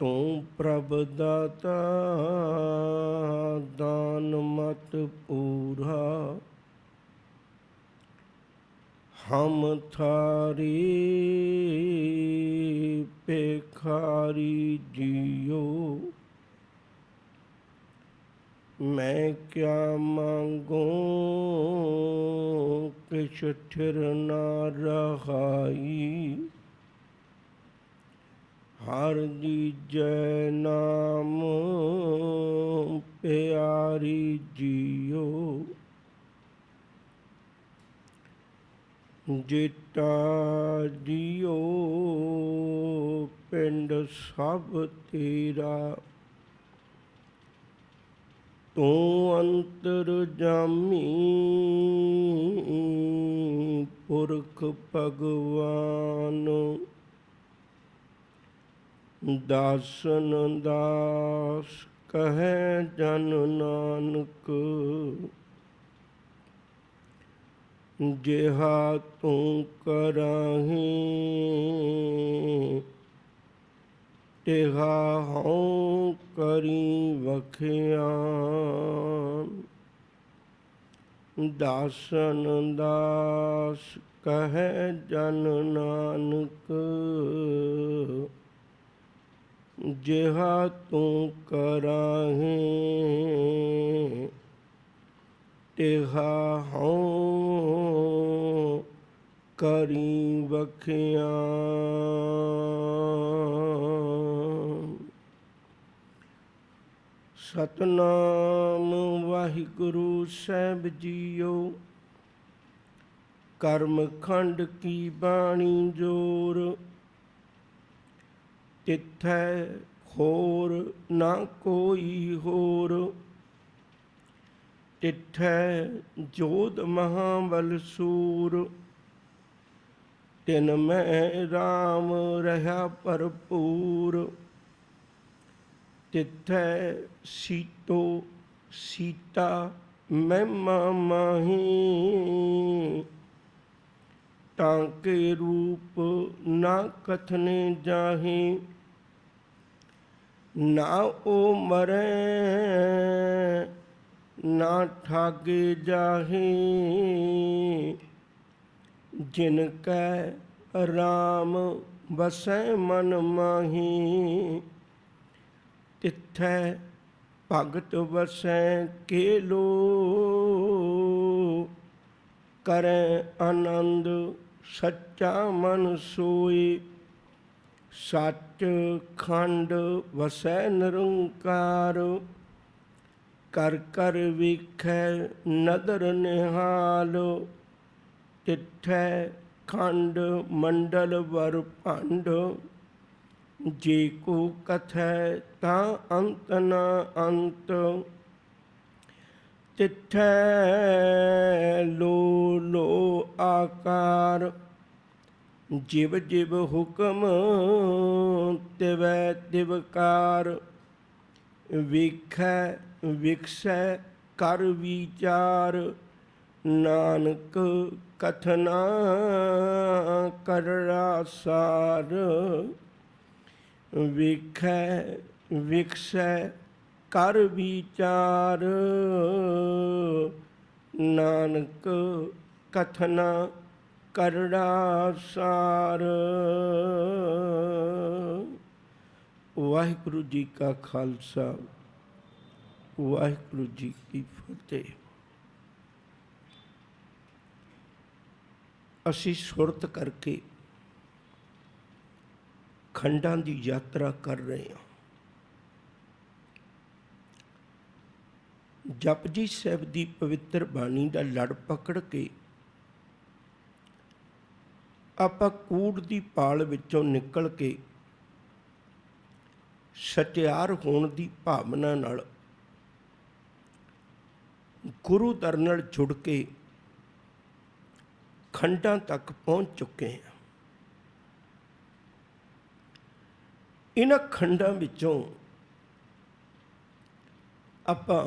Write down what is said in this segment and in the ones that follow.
तू प्रभ दाता दान मत पूरा, हम थारी पेखारी जियो। मैं क्या मांगूं किछ ठिर ना रहाई, हर दीजै नाम प्यारी जियो। जिता जियो पिंड सब तेरा, तू अंतर जामी पुरख भगवान। दासन दास कहे जन नानक, जिहा तू कराही तिहा हूँ करी वखियान। दासन दास कहे जन नानक, जिहा तू कराही तिहा हूँ करी वखियान। सतनाम वाहिगुरु साहिब जीओ, कर्म खंड की बाणी जोर, तिथै होर ना कोई होर। तिठै जोध महाबल सूर, तिन में राम रहा भरपूर। तिथै सीतो सीता महिमा माही, ताके रूप ना कथने जाही। ना ओ मरै ना ठागे जाहे, जिनकै राम बसै मन माही। तिथै भगत वसै केलो, करै आनंद सच्चा मन सोए। सच खंड वसै निरंकार, कर कर वेखै नदर निहाल। तिठै खंड मंडल वर भंड, जे को कथै तां अंत न अंत। तिठै लो लो आकार, जिव जिव हुक्म तिवै तिवकार। वेखै विकसै कर विचार, नानक कथना करड़ा सार। वेखै विकसै कर विचार, नानक कथना करड़ा सार। वाहिगुरु जी का खालसा, वाहिगुरु जी की फतेह। असी सुरत करके खंडां की यात्रा कर रहे हैं। जपजी साहिब की पवित्र बाणी का लड़ पकड़ के आपां कूड़ की पाल विचों निकल के सटियार होने की भावना नाल गुरु दर नाल जुड़ के खंडां तक पहुँच चुके हैं। इन्हां खंडां विचों आपां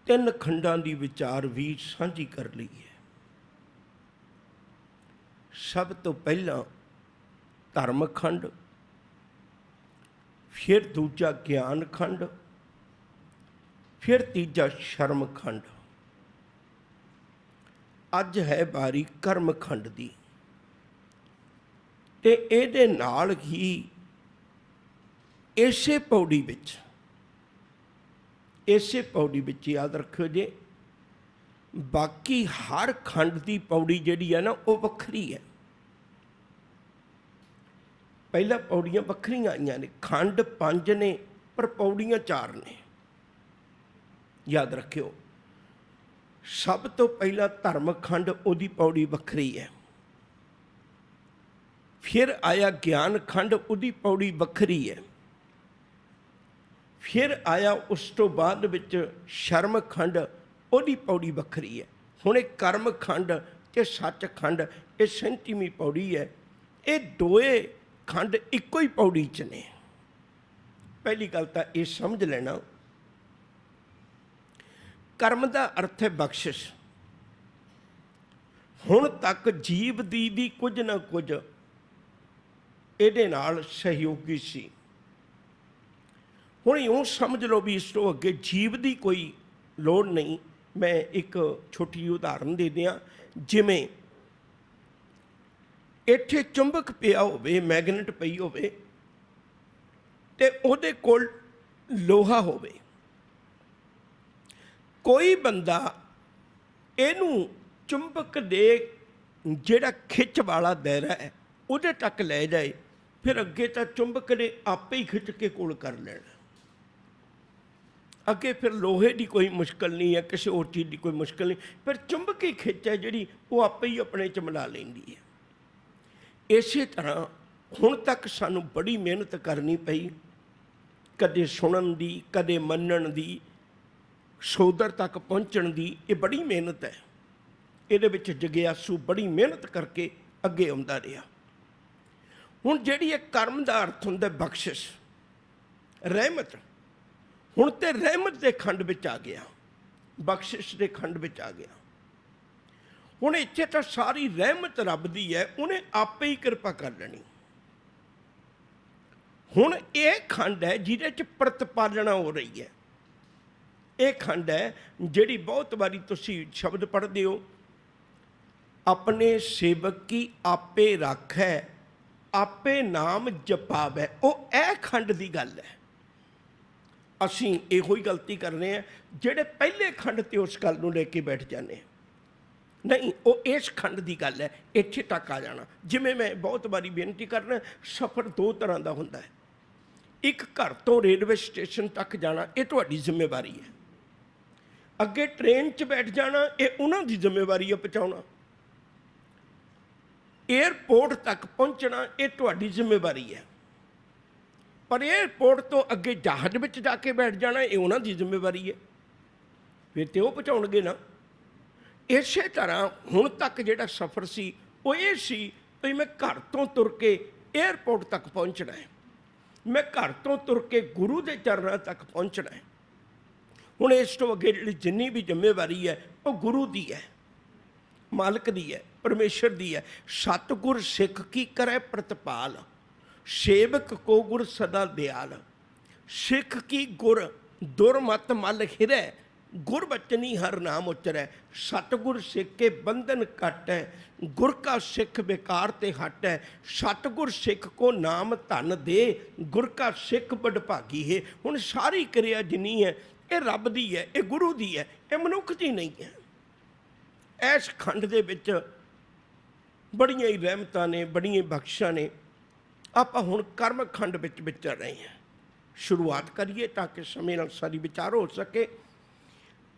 3 खंडां की विचार भी साझी कर ली है। सब तो पहला धर्म खंड, फिर दूजा ज्ञान खंड, फिर तीजा शर्म खंड। अज है बारी कर्म खंड दी, ते इहदे नाल ही इसे पौड़ी विच, इसे पौड़ी विच याद रखियो जे, बाकी हर खंड की पौड़ी जिहड़ी है ना वो वखरी है। पहला पौड़ियां वखरियां आईयां ने, खंड 5 ने पर पौड़ियां 4 ने। याद रखियो, सब तो पहला धर्म खंड उहदी पौड़ी वखरी है, फिर आया ज्ञान खंड उहदी पौड़ी वखरी है, फिर आया उस तो बाद विच शर्म खंड उहदी पौड़ी वखरी है। हुण कर्म खंड ते सच खंड ये 37वीं पौड़ी है। ये दोए खंड इक्को ही पौड़ी च ने। पहली गल तां ये समझ लेना, कर्म का अर्थ है बख्शिश। हुण तक जीव दी भी कुछ ना कुछ इहदे नाल सहयोगी सी। हुण यूँ समझ लो भी इस तो अगे जीव की कोई लोड़ नहीं। मैं एक छोटी जी उदाहरण दे दियां, जिमें इत्थे चुंबक पिया होवे, मैगनेट पई होवे ते उहदे कोल लोहा होवे, कोई बंदा इनू चुंबक दे जिहड़ा खिच वाला दायरा है उहदे तक ले जाए, फिर अगे तो चुंबक ने आपे ही खिच के कोल कर लेना। अगे फिर लोहे की कोई मुश्किल नहीं है, किसी और चीज़ की कोई मुश्किल नहीं, फिर चुंबकी खिच है जिहड़ी वो आपे ही अपने च मिला लैंदी है। इस तरह हुण तक सानू बड़ी मेहनत करनी पई, कदे सुनन दी, कदे मनन दी, सोदर तक पहुँचण दी। ये बड़ी मेहनत है। इहदे विच जगियासू बड़ी मेहनत करके अगे आउंदा रहा। हुण जिहड़ी ये कर्म का अर्थ हुंदा बख्शिश, रहमत, हुण ते रहमत के खंड विच आ गया, बख्शिश के खंड विच आ गया। हुण इत्थे तां सारी रहमत रब दी है, उन्हें आपे ही कृपा कर लेनी। हुण ये खंड है जिहदे च प्रतिपालना हो रही है। ये खंड है जिहड़ी बहुत बारी तुसीं शब्द पढ़दे हो, अपने सेवक की आपे राखै, आपे नाम जपावै। वो ए खंड की गल है। असीं इहो ही गलती करने हैं, जिहड़े पहले खंड ते उस गल नूं लेके बैठ जाने हैं। नहीं, वो इस खंड की गल है, इत्थे तक आ जाना। जिवें मैं बहुत बारी बेनती करना, सफ़र 2 तरह का हुंदा है। एक घर तो रेलवे स्टेशन तक जाना, ये तुहाडी जिम्मेवारी है। अगे ट्रेन च बैठ जाना, ये उन्हां दी जिम्मेवारी है पहुँचाउणा। एयरपोर्ट तक पहुँचना, ये तुहाडी जिम्मेवारी है। पर एयरपोर्ट तो अगे जहाज में जाके बैठ जाना, ये उन्हां दी जिम्मेवारी है। फिर तो वो पहुँचाउणगे ना। इस तरह हुण तक जिहड़ा सफ़र सी वो ये सी भी मैं घर तो तुर के एयरपोर्ट तक पहुँचना है, मैं घर तो तुर के गुरु के चरणों तक पहुँचना है। हुण इस तो अगे जिहड़ी जिन्नी भी जिम्मेवारी है वो गुरु की है, मालिक की है, परमेश्वर की है। सतगुर सिख की करे प्रतिपाल, सेवक को गुर सदा दयाल। सिख की गुर दुरमत मल हिरै, गुर बचनी हर नाम उचरै। सतगुर सिख के बंधन कट है, गुर का सिख बेकार ते हट है। सतगुर सिख को नाम धन दे, गुर का सिख बड़भागी है। हुण सारी क्रिया जिन्नी है ये रब दी है, ये गुरु दी है, ये मनुख दी नहीं है। इस खंड दे विच बड़ियां ही रहमतां ने, बड़ियां ही बख्शिशां ने। आपां हुण कर्म खंड विच विचर रहे हैं। शुरुआत करिए ताकि समय नाल सारी विचार हो सके।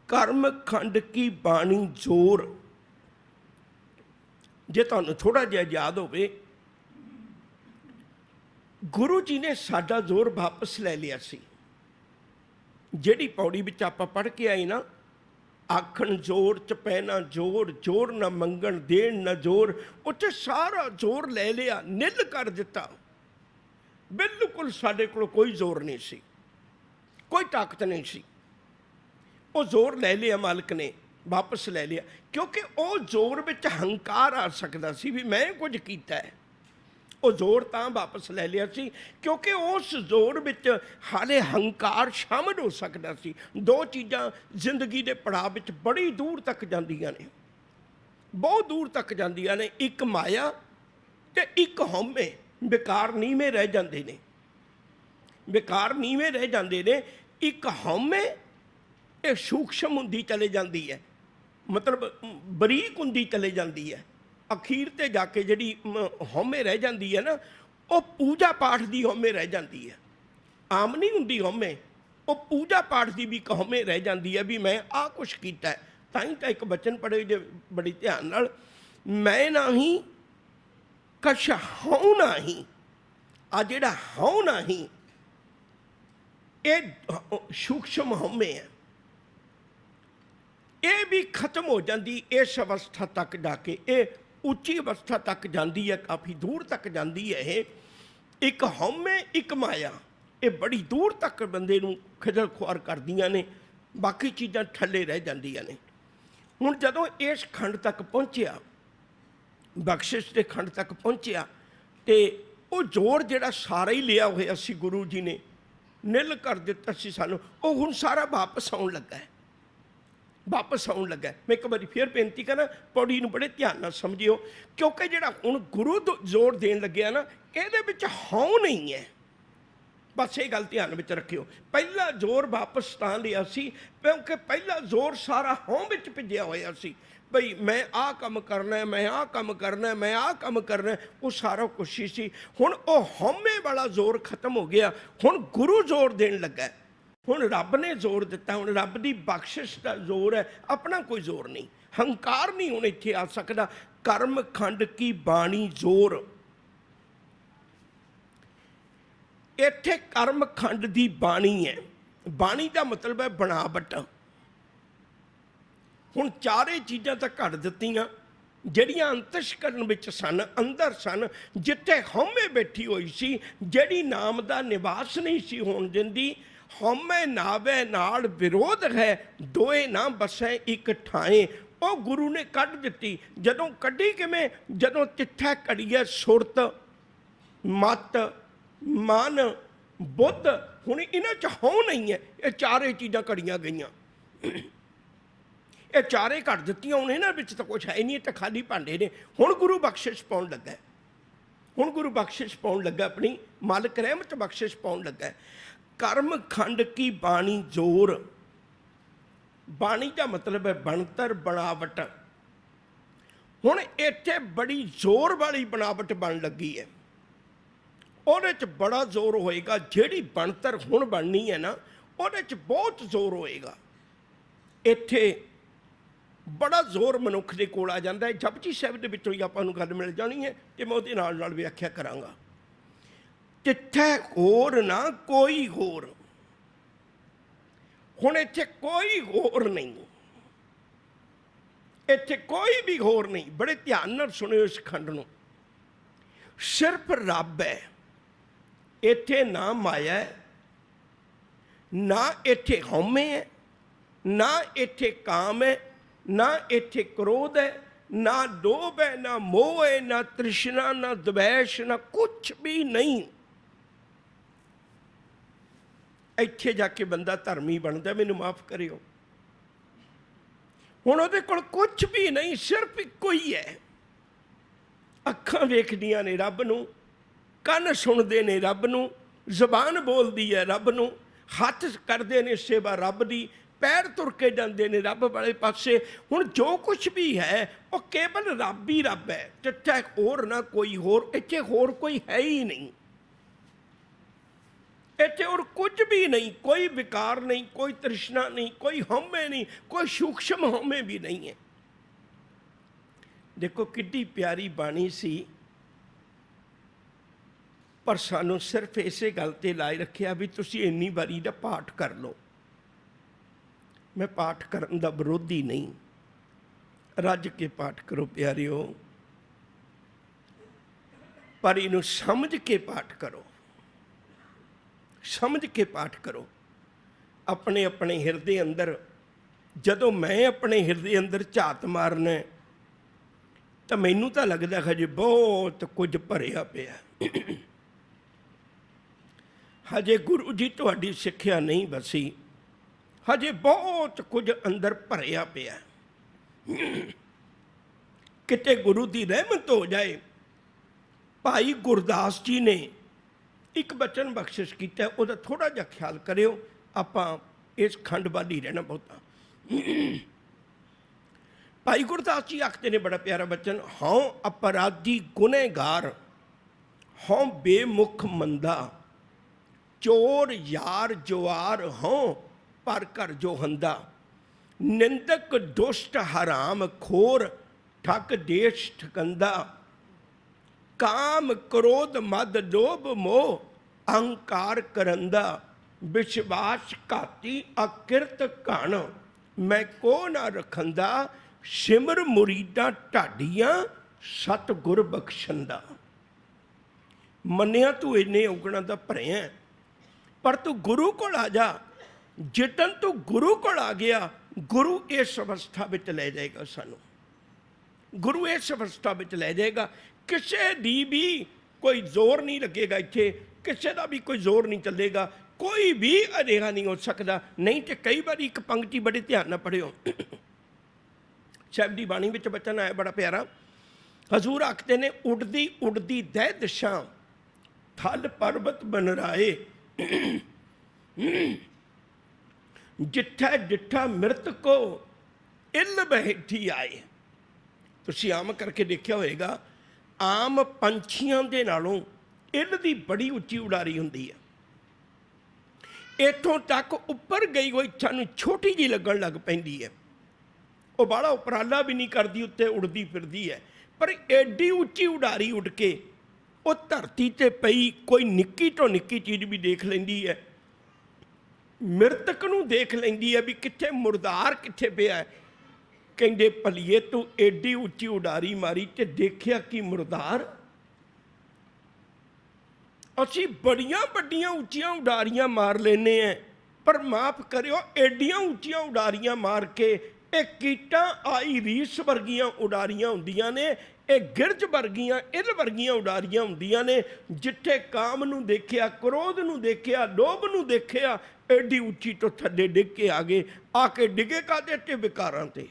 कर्म खंड की बाणी जोर, जे तुहानूं थोड़ा जिहा याद होवे, गुरु जी ने साडा जोर वापस ले लिया सी। जिहड़ी पौड़ी विच आपां पढ़ के आए ना, आखण जोर चपैना जोर, जोर न मंगण देण न जोर, उत्थे सारा जोर ले लिया, निल कर दिता। बिल्कुल साडे कोल कोई जोर नहीं सी, कोई ताकत नहीं सी। वो जोर ले लिया मालिक ने, वापस ले लिया, क्योंकि वो जोर विच हंकार आ सकता सी भी मैं कुछ कीता है। ਉਹ ਜ਼ੋਰ ਤਾਂ ਵਾਪਸ ਲੈ ਲਿਆ ਸੀ ਕਿਉਂਕਿ ਉਸ ਜ਼ੋਰ ਵਿੱਚ ਹਾਲੇ ਹੰਕਾਰ ਸ਼ਾਮਲ ਹੋ ਸਕਦਾ ਸੀ। ਦੋ ਚੀਜ਼ਾਂ ਜ਼ਿੰਦਗੀ ਦੇ ਪੜਾਅ ਵਿੱਚ ਬੜੀ ਦੂਰ ਤੱਕ ਜਾਂਦੀਆਂ ਨੇ, ਬਹੁਤ ਦੂਰ ਤੱਕ ਜਾਂਦੀਆਂ ਨੇ। ਇੱਕ ਮਾਇਆ ਤੇ ਇੱਕ ਹਉਮੈ ਬੇਕਾਰ ਨੀਵੇਂ ਰਹਿ ਜਾਂਦੇ ਨੇ, ਬੇਕਾਰ ਨੀਵੇਂ ਰਹਿ ਜਾਂਦੇ ਨੇ। ਇੱਕ ਹਉਮੈ ਇਹ ਸੂਖਸ਼ਮ ਹੁੰਦੀ ਚਲੇ ਜਾਂਦੀ ਹੈ, ਮਤਲਬ ਬਰੀਕ ਹੁੰਦੀ ਚਲੇ ਜਾਂਦੀ ਹੈ। ਅਖੀਰ ਤੇ ਜਾ ਕੇ ਜਿਹੜੀ ਹਉਮੈ ਰਹਿ ਜਾਂਦੀ ਹੈ ਨਾ, ਉਹ ਪੂਜਾ ਪਾਠ ਦੀ ਹਉਮੈ ਰਹਿ ਜਾਂਦੀ ਹੈ। ਆਮ ਨਹੀਂ ਹੁੰਦੀ ਹਉਮੈ, ਉਹ ਪੂਜਾ ਪਾਠ ਦੀ ਵੀ ਇੱਕ ਹਉਮੈ ਰਹਿ ਜਾਂਦੀ ਹੈ ਵੀ ਮੈਂ ਆਹ ਕੁਛ ਕੀਤਾ। ਤਾਂ ਹੀ ਤਾਂ ਇੱਕ ਬਚਨ ਪੜ੍ਹੇ ਜੇ ਬੜੀ ਧਿਆਨ ਨਾਲ, ਮੈਂ ਨਹੀਂ ਕਛ ਹਉ ਨਹੀਂ। ਆ ਜਿਹੜਾ ਹਉ ਨਹੀਂ ਇਹ ਸੂਖਸ਼ਮ ਹਉਮੈ ਹੈ, ਇਹ ਵੀ ਖਤਮ ਹੋ ਜਾਂਦੀ ਇਸ ਅਵਸਥਾ ਤੱਕ ਜਾ ਕੇ। ਇਹ ਉੱਚੀ ਅਵਸਥਾ ਤੱਕ ਜਾਂਦੀ ਹੈ, ਕਾਫੀ ਦੂਰ ਤੱਕ ਜਾਂਦੀ ਹੈ। ਇਹ ਇੱਕ ਹਉਮੈ ਇੱਕ ਮਾਇਆ, ਇਹ ਬੜੀ ਦੂਰ ਤੱਕ ਬੰਦੇ ਨੂੰ ਖਜਲ ਖੁਆਰ ਕਰਦੀਆਂ ਨੇ, ਬਾਕੀ ਚੀਜ਼ਾਂ ਥੱਲੇ ਰਹਿ ਜਾਂਦੀਆਂ ਨੇ। ਹੁਣ ਜਦੋਂ ਇਸ ਖੰਡ ਤੱਕ ਪਹੁੰਚਿਆ, ਬਖਸ਼ਿਸ਼ ਦੇ ਖੰਡ ਤੱਕ ਪਹੁੰਚਿਆ, ਤੇ ਉਹ ਜ਼ੋਰ ਜਿਹੜਾ ਸਾਰਾ ਹੀ ਲਿਆ ਹੋਇਆ ਸੀ ਗੁਰੂ ਜੀ ਨੇ ਨਿਲ ਕਰ ਦਿੱਤਾ ਸੀ ਸਾਨੂੰ, ਉਹ ਹੁਣ ਸਾਰਾ ਵਾਪਸ ਆਉਣ ਲੱਗਾ ਹੈ, ਵਾਪਸ ਆਉਣ ਲੱਗਾ। ਮੈਂ ਇੱਕ ਵਾਰੀ ਫਿਰ ਬੇਨਤੀ ਕਰਾਂ, ਪੌੜੀ ਨੂੰ ਬੜੇ ਧਿਆਨ ਨਾਲ ਸਮਝਿਓ, ਕਿਉਂਕਿ ਜਿਹੜਾ ਹੁਣ ਗੁਰੂ ਜ਼ੋਰ ਦੇਣ ਲੱਗਿਆ ਨਾ, ਇਹਦੇ ਵਿੱਚ ਹਉ ਨਹੀਂ ਹੈ। ਬਸ ਇਹ ਗੱਲ ਧਿਆਨ ਵਿੱਚ ਰੱਖਿਓ। ਪਹਿਲਾ ਜ਼ੋਰ ਵਾਪਸ ਤਾਂ ਲਿਆ ਸੀ ਕਿਉਂਕਿ ਪਹਿਲਾ ਜ਼ੋਰ ਸਾਰਾ ਹਉ ਵਿੱਚ ਭਿੱਜਿਆ ਹੋਇਆ ਸੀ, ਬਈ ਮੈਂ ਆਹ ਕੰਮ ਕਰਨਾ, ਮੈਂ ਆਹ ਕੰਮ ਕਰਨਾ, ਮੈਂ ਆਹ ਕੰਮ ਕਰਨਾ, ਉਹ ਸਾਰਾ ਕੁਛ ਹੀ ਸੀ। ਹੁਣ ਉਹ ਹਉਮੈ ਵਾਲਾ ਜ਼ੋਰ ਖਤਮ ਹੋ ਗਿਆ, ਹੁਣ ਗੁਰੂ ਜ਼ੋਰ ਦੇਣ ਲੱਗਾ। ਹੁਣ ਰੱਬ ਨੇ ਜ਼ੋਰ ਦਿੱਤਾ, ਹੁਣ ਰੱਬ ਦੀ ਬਖਸ਼ਿਸ਼ ਦਾ ਜ਼ੋਰ ਹੈ, ਆਪਣਾ ਕੋਈ ਜ਼ੋਰ ਨਹੀਂ। ਹੰਕਾਰ ਨਹੀਂ ਹੁਣ ਇੱਥੇ ਆ ਸਕਦਾ। ਕਰਮ ਖੰਡ ਕੀ ਬਾਣੀ ਜ਼ੋਰ, ਇੱਥੇ ਕਰਮ ਖੰਡ ਦੀ ਬਾਣੀ ਹੈ। ਬਾਣੀ ਦਾ ਮਤਲਬ ਹੈ ਬਣਾਵਟ। ਹੁਣ ਚਾਰੇ ਚੀਜ਼ਾਂ ਤਾਂ ਘੜ ਦਿੱਤੀਆਂ ਜਿਹੜੀਆਂ ਅੰਤਸ਼ਕਰਨ ਵਿੱਚ ਸਨ, ਅੰਦਰ ਸਨ, ਜਿੱਥੇ ਹਉਮੈ ਬੈਠੀ ਹੋਈ ਸੀ, ਜਿਹੜੀ ਨਾਮ ਦਾ ਨਿਵਾਸ ਨਹੀਂ ਸੀ ਹੋਣ ਦਿੰਦੀ। ਹਉਮੈ ਨਾਵੇ ਨਾਲ ਵਿਰੋਧ ਹੈ, ਦੋਏ ਨਾ ਬਸੈ ਇੱਕ ਠਾਏ, ਉਹ ਗੁਰੂ ਨੇ ਕੱਢ ਦਿੱਤੀ। ਜਦੋਂ ਕੱਢੀ ਕਿਵੇਂ? ਜਦੋਂ ਤਿੱਥੈ ਘੜੀਏ ਸੁਰਤ, ਮਤ, ਮਨ, ਬੁੱਧ। ਹੁਣ ਇਹਨਾਂ 'ਚ ਹਉ ਨਹੀਂ ਹੈ, ਇਹ ਚਾਰੇ ਚੀਜ਼ਾਂ ਘੜੀਆਂ ਗਈਆਂ, ਇਹ ਚਾਰੇ ਘੜ ਦਿੱਤੀਆਂ। ਹੁਣ ਇਹਨਾਂ ਵਿੱਚ ਤਾਂ ਕੁਛ ਹੈ ਨਹੀਂ, ਤਾਂ ਖਾਲੀ ਭਾਂਡੇ ਨੇ। ਹੁਣ ਗੁਰੂ ਬਖਸ਼ਿਸ਼ ਪਾਉਣ ਲੱਗਾ, ਹੁਣ ਗੁਰੂ ਬਖਸ਼ਿਸ਼ ਪਾਉਣ ਲੱਗਾ, ਆਪਣੀ ਮਾਲਕ ਰਹਿਮਤ ਬਖਸ਼ਿਸ਼ ਪਾਉਣ ਲੱਗਾ। ਕਰਮ ਖੰਡ ਕੀ ਬਾਣੀ ਜ਼ੋਰ, ਬਾਣੀ ਦਾ ਮਤਲਬ ਹੈ ਬਣਤਰ, ਬਣਾਵਟ। ਹੁਣ ਇੱਥੇ ਬੜੀ ਜ਼ੋਰ ਵਾਲੀ ਬਣਾਵਟ ਬਣ ਲੱਗੀ ਹੈ, ਉਹਦੇ 'ਚ ਬੜਾ ਜ਼ੋਰ ਹੋਏਗਾ। ਜਿਹੜੀ ਬਣਤਰ ਹੁਣ ਬਣਨੀ ਹੈ ਨਾ, ਉਹਦੇ 'ਚ ਬਹੁਤ ਜ਼ੋਰ ਹੋਏਗਾ। ਇੱਥੇ ਬੜਾ ਜ਼ੋਰ ਮਨੁੱਖ ਦੇ ਕੋਲ ਆ ਜਾਂਦਾ ਹੈ। ਜਪਜੀ ਸਾਹਿਬ ਦੇ ਵਿੱਚੋਂ ਹੀ ਆਪਾਂ ਨੂੰ ਗੱਲ ਮਿਲ ਜਾਣੀ ਹੈ, ਅਤੇ ਮੈਂ ਉਹਦੇ ਨਾਲ ਨਾਲ ਵਿਆਖਿਆ ਕਰਾਂਗਾ। ਤਿੱਥੈ ਹੋਰ ਨਾ ਕੋਈ ਹੋਰ, ਹੁਣ ਇੱਥੇ ਕੋਈ ਹੋਰ ਨਹੀਂ, ਇੱਥੇ ਕੋਈ ਵੀ ਹੋਰ ਨਹੀਂ। ਬੜੇ ਧਿਆਨ ਨਾਲ ਸੁਣਿਓ ਇਸ ਖੰਡ ਨੂੰ। ਸਿਰਫ ਰੱਬ ਹੈ, ਇੱਥੇ ਨਾ ਮਾਇਆ ਹੈ, ਨਾ ਇੱਥੇ ਹਉਮੈ ਹੈ, ਨਾ ਇੱਥੇ ਕਾਮ ਹੈ, ਨਾ ਇੱਥੇ ਕ੍ਰੋਧ ਹੈ, ਨਾ ਲੋਭ ਹੈ, ਨਾ ਮੋਹ ਹੈ, ਨਾ ਤ੍ਰਿਸ਼ਨਾ, ਨਾ ਦਵੈਸ਼, ਨਾ ਕੁਛ ਵੀ ਨਹੀਂ। ਇੱਥੇ ਜਾ ਕੇ ਬੰਦਾ ਧਰਮੀ ਬਣਦਾ, ਮੈਨੂੰ ਮਾਫ ਕਰਿਓ। ਹੁਣ ਉਹਦੇ ਕੋਲ ਕੁਛ ਵੀ ਨਹੀਂ, ਸਿਰਫ ਇੱਕੋ ਹੀ ਹੈ। ਅੱਖਾਂ ਵੇਖਦੀਆਂ ਨੇ ਰੱਬ ਨੂੰ, ਕੰਨ ਸੁਣਦੇ ਨੇ ਰੱਬ ਨੂੰ, ਜ਼ਬਾਨ ਬੋਲਦੀ ਹੈ ਰੱਬ ਨੂੰ, ਹੱਥ ਕਰਦੇ ਨੇ ਸੇਵਾ ਰੱਬ ਦੀ, ਪੈਰ ਤੁਰ ਕੇ ਜਾਂਦੇ ਨੇ ਰੱਬ ਵਾਲੇ ਪਾਸੇ। ਹੁਣ ਜੋ ਕੁਛ ਵੀ ਹੈ ਉਹ ਕੇਵਲ ਰੱਬ ਹੀ ਰੱਬ ਹੈ, ਜਿੱਥੇ ਹੋਰ ਨਾ ਕੋਈ ਹੋਰ। ਇੱਥੇ ਹੋਰ ਕੋਈ ਹੈ ਹੀ ਨਹੀਂ, ਇੱਥੇ ਹੋਰ ਕੁਝ ਵੀ ਨਹੀਂ। ਕੋਈ ਵਿਕਾਰ ਨਹੀਂ, ਕੋਈ ਤ੍ਰਿਸ਼ਨਾ ਨਹੀਂ, ਕੋਈ ਹਉਮੈ ਨਹੀਂ, ਕੋਈ ਸੂਖਸ਼ਮ ਹਉਮੈ ਵੀ ਨਹੀਂ ਹੈ। ਦੇਖੋ ਕਿੱਡੀ ਪਿਆਰੀ ਬਾਣੀ ਸੀ, ਪਰ ਸਾਨੂੰ ਸਿਰਫ ਇਸੇ ਗੱਲ 'ਤੇ ਲਾਏ ਰੱਖਿਆ ਵੀ ਤੁਸੀਂ ਇੰਨੀ ਵਾਰੀ ਦਾ ਪਾਠ ਕਰ ਲਓ। ਮੈਂ ਪਾਠ ਕਰਨ ਦਾ ਵਿਰੋਧੀ ਨਹੀਂ, ਰੱਜ ਕੇ ਪਾਠ ਕਰੋ ਪਿਆਰਿਓ, ਪਰ ਇਹਨੂੰ ਸਮਝ ਕੇ ਪਾਠ ਕਰੋ, ਸਮਝ ਕੇ ਪਾਠ ਕਰੋ। ਆਪਣੇ ਆਪਣੇ ਹਿਰਦੇ ਅੰਦਰ, ਜਦੋਂ ਮੈਂ ਆਪਣੇ ਹਿਰਦੇ ਅੰਦਰ ਝਾਤ ਮਾਰਨਾ ਤਾਂ ਮੈਨੂੰ ਤਾਂ ਲੱਗਦਾ ਹਜੇ ਬਹੁਤ ਕੁਝ ਭਰਿਆ ਪਿਆ। हजे गुरु जी तुहाडी सिक्ख्या नहीं बसी, हजे बहुत कुछ अंदर भरिया पिया। किते गुरु की रहमत हो जाए। भाई गुरदास जी ने एक बचन बख्शिश किया, उसका थोड़ा जा ख्याल करियो, आपां इस खंड वाल ही रहना बहुता। भाई गुरदास जी आखते ने बड़ा प्यारा बचन, हाँ अपराधी गुनहगार, हाँ बेमुख मंदा, चोर यार जवार हों पर कर जो हंदा, निंदक दुष्ट हराम खोर ठक देश ठकंदा, काम क्रोध मद लोभ मोह अहंकार करंदा, विश्वास घाती अकिरत घण मैं को ना रखंदा, सिमर मुरीदा ढाडियां सतगुर बख्शंदा। मन्निया तू इन्ने औगणा दा भरिया, पर तू गुरु को आ जा। जिदन तू गुरु को आ गया, गुरु इस अवस्था में ले जाएगा सानू, गुरु इस अवस्था में ले जाएगा। किसी दी भी कोई जोर नहीं लगेगा, इत्थे किसी का भी कोई जोर नहीं चलेगा, कोई भी अजिहा नहीं हो सकता। नहीं तो कई बार एक पंक्ति बड़े ध्यान न पढ़ियो, साहब दी बाणी में बचन आया बड़ा प्यारा। हजूर आखते ने, उड़दी उड़दी दै दिशा थल पर्वत बनराए, जिठा जिठा मृत को इल बहेठी आए। तुसीं आम करके देखा होएगा, आम पंछियों के नालों इल की बड़ी उच्ची उड़ारी हुंदी है। इथों तक उपर गई हुई सानूं छोटी जी लगन लग पैंदी है, वो बड़ा उपराला भी नहीं करती, उत्ते उड़दी फिरदी है। पर एडी उच्ची उड़ारी उड़ के वो धरती ते पई कोई निक्की तो निक्की चीज़ भी देख लैंदी है, मृतक नूं देख लैंदी है भी कित्थे मुर्दार कित्थे पिया है। कहंदे भलीए तू एडी उच्ची उड़ारी मारी ते देखिया कि मुर्दार। असीं बड़ियां बड़ियां उच्चियां उड़ारियां मार लेने हैं, पर माफ करियो एडियां उच्चियां उड़ारियां मार के ये कीटां आई रीस वर्गियां उड़ारियां हुंदियां ने, ये गिरज वर्गियां इल वर्गियां उड़ारियां हुंदियां ने। जिथे काम नूं देखिया, क्रोध नूं देखिया, लोभ नूं देखिया, एडी उच्ची तो थल्ले डिग के आ गए। आके डिगे कादे ते विकारां ते।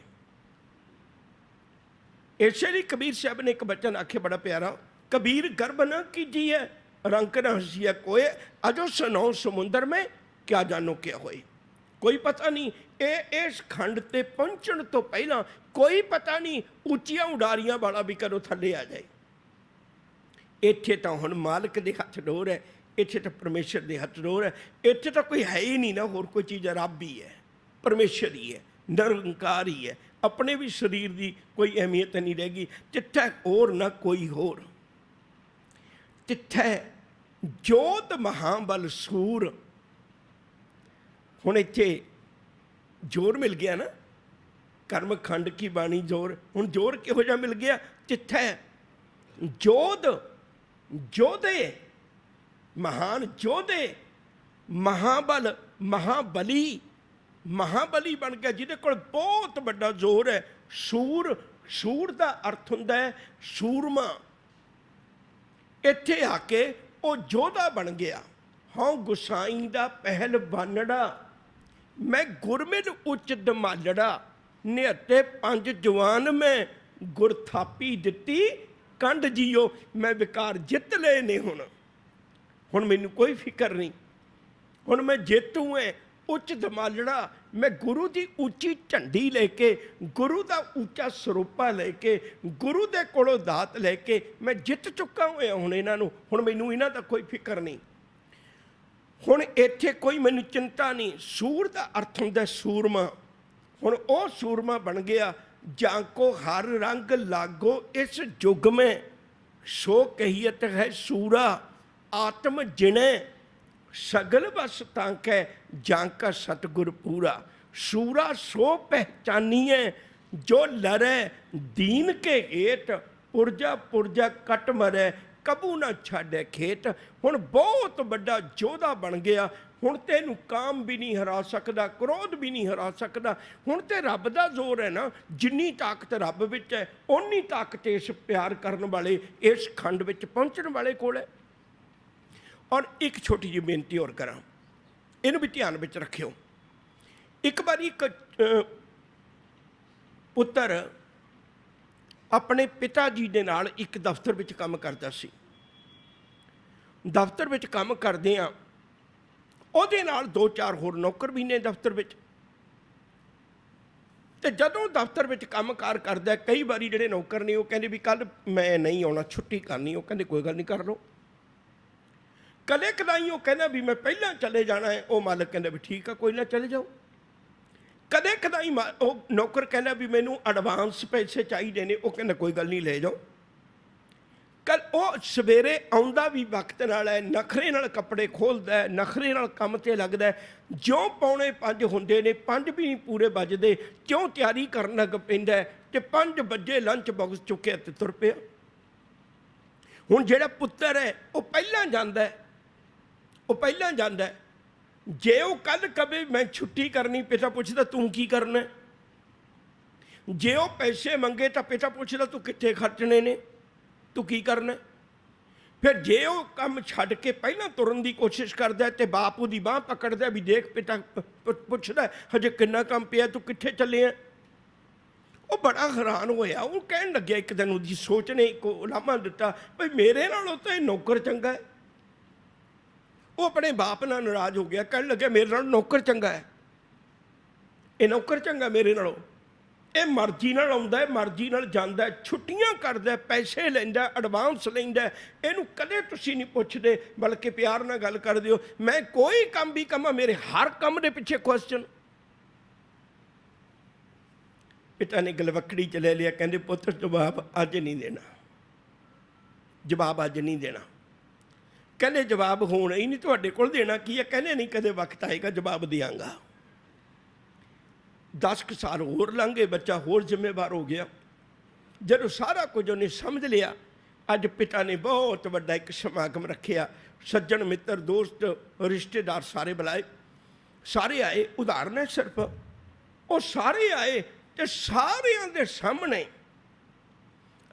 इसे लिए कबीर साहब ने एक बचन आखे बड़ा प्यारा, कबीर गर्भ न कीजिए रंक न हंसिया कोय, अजो सुनाओ समुंदर में क्या जानो क्या होए। कोई पता नहीं, ये इस खंड ते पहुंचण तो पहला कोई पता नहीं उच्चियां उड़ारियां वाला भी करो थल्ले आ जाए। इत्थे तो हुण मालिक दे हथ डोर है, इत्थे तो परमेश्वर दे हथ डोर है। इत्थे तो कोई है ही नहीं ना, होर कोई चीज़ रब ही है, परमेश्वर ही है, निरंकार ही है। अपने भी शरीर की कोई अहमियत नहीं रहेगी। तिथे होर ना कोई होर, तिथे जोत महाबल सूर। हुण इत्थे जोर मिल गया ना, कर्म खंड की बाणी जोर। हुण जोर किहो जिहा मिल गया, तिथे जोध जोधे, महान जोधे, महाबल महाबली, महाबली बन गया जिहदे कोल बहुत बड़ा जोर है। सूर, सूर का अर्थ हुंदा है सूरमा। इत्थे आके वो जोधा बन गया। हाँ गुसाई दा पहल बानड़ा, मैं गुरमिल उच्च दमालड़ा, निहत्ते पंज जवान में गुर थापी दिती कंड जियो। मैं विकार जित ले ने, हुण मैनू कोई फिक्र नहीं, हुण मैं जेतू है उच्च दमालड़ा। मैं गुरु की उच्ची झंडी लेके, गुरु का उच्चा सरूपा लेके, गुरु के कोलों दात लेके मैं जित चुका हुआ। हुण इन्हां नूं, हुण मैनू इन्हां दा कोई फिक्र नहीं। हुण इत्थे कोई मैनू चिंता नहीं। सूर का अर्थ हुंदा सूरमा। हुण वो सूरमा बन गया। जाको हर रंग लागो इस जुग में, सो कहियत है सूरा। आत्म जिणे सगल बस तांकै, जांका सतगुर पूरा। सूरा सो पहचानिए, जो लरे दीन के हेठ। पुरजा पुरजा कट मरे, कबू ना छाड़े खेत। हुण बहुत बड़ा जोधा बन गया। हुण तेनू काम भी नहीं हरा सकता, क्रोध भी नहीं हरा सकता। हुण ते रब दा जोर है ना, जिन्नी ताकत रब विच है उन्नी ताकत इस प्यार करन वाले, इस खंड विच पहुंचण वाले कोल है। और एक छोटी जी बेनती होर करा, इनू भी ध्यान में रखियो। एक बार एक पुत्र अपने पिता जी के नाल एक दफ्तर में काम करता सी। दफ्तर में काम करदियां ਉਹਦੇ ਨਾਲ 2-4 होर नौकर भी ने दफ्तर में। तो जदों दफ्तर में काम कार करदा, कई बारी जिहड़े नौकर ने वो कहंदे भी कल मैं नहीं आउणा, छुट्टी करनी। वो कहंदे कोई गल नहीं, कर लो। कदे कदाई वो कहना भी मैं पहला चले जाना है, वो मालिक कहंदा भी ठीक है कोई ना चले जाओ। कदे कदाई वो नौकर कहना भी मैनू एडवांस पैसे चाहिए ने, वो कहना कोई गल नहीं ले जाओ। कल वो सवेरे आउंदा भी वक्त नाल है, नखरे नाल कपड़े खोलदा है, नखरे नाल काम ते लगदा है। ज्यों 4:45 हुंदे ने, 5 भी नहीं पूरे बजदे, क्यों तैयारी करन लग पैंदा है ते 5 बजे लंच बॉक्स चुक्या ते तुर पिया। हुण जिहड़ा पुत्तर है वो पहला जांदा है, वो पहला जांदा है। जे वो कल कभी मैं छुट्टी करनी, पिता पुछदा तू की करना है। जे वो पैसे मंगे तो पिता पुछदा तू कित्थे खर्चने ने, तू की करना। फिर जे वो काम छड्ड के पहला तुरन की कोशिश करता है तो बाप उसकी बांह पकड़दा भी देख, पिता पुछदा हजे कितना काम पिया, तू कित्थे चले हैं। वो बड़ा हैरान होया। वो कहन लग्या एक दिन उसकी सोच ने एक उलामा दिता भाई मेरे नालों तो ये नौकर चंगा है। वो अपने बाप नाल नाराज हो गया, कहन लग्या मेरे नाल नौकर चंगा है, ये नौकर चंगा मेरे नालों। ये मर्जी नाल आउंदा है, मर्जी नाल जांदा है, छुट्टियां करदा है, पैसे लैंदा है, एडवांस लैंदा है। इहनूं कदे तुसीं नहीं पुछदे, बल्कि प्यार नाल गल कर दिओ। मैं कोई काम भी कमां, मेरे हर काम दे पिछे क्वेश्चन। पिता ने गलवकड़ी च ले लिया, कहंदे पुत्र जवाब अज नहीं देना, जवाब अज नहीं देना। कहंदे जवाब हुण ही नहीं तुहाडे कोल देना की है। कहंदे नहीं, कदे वक्त आएगा जवाब देंगा। 10 साल होर लंघ गए, बच्चा होर जिम्मेवार हो गया। जदों सारा कुछ उन्हें समझ लिया, अज पिता ने बहुत वड्डा एक समागम रखिया। सज्जन मित्र दोस्त रिश्तेदार सारे बुलाए, सारे आए। उदाहरण है सिर्फ, वो सारे आए तो सारियां दे सामने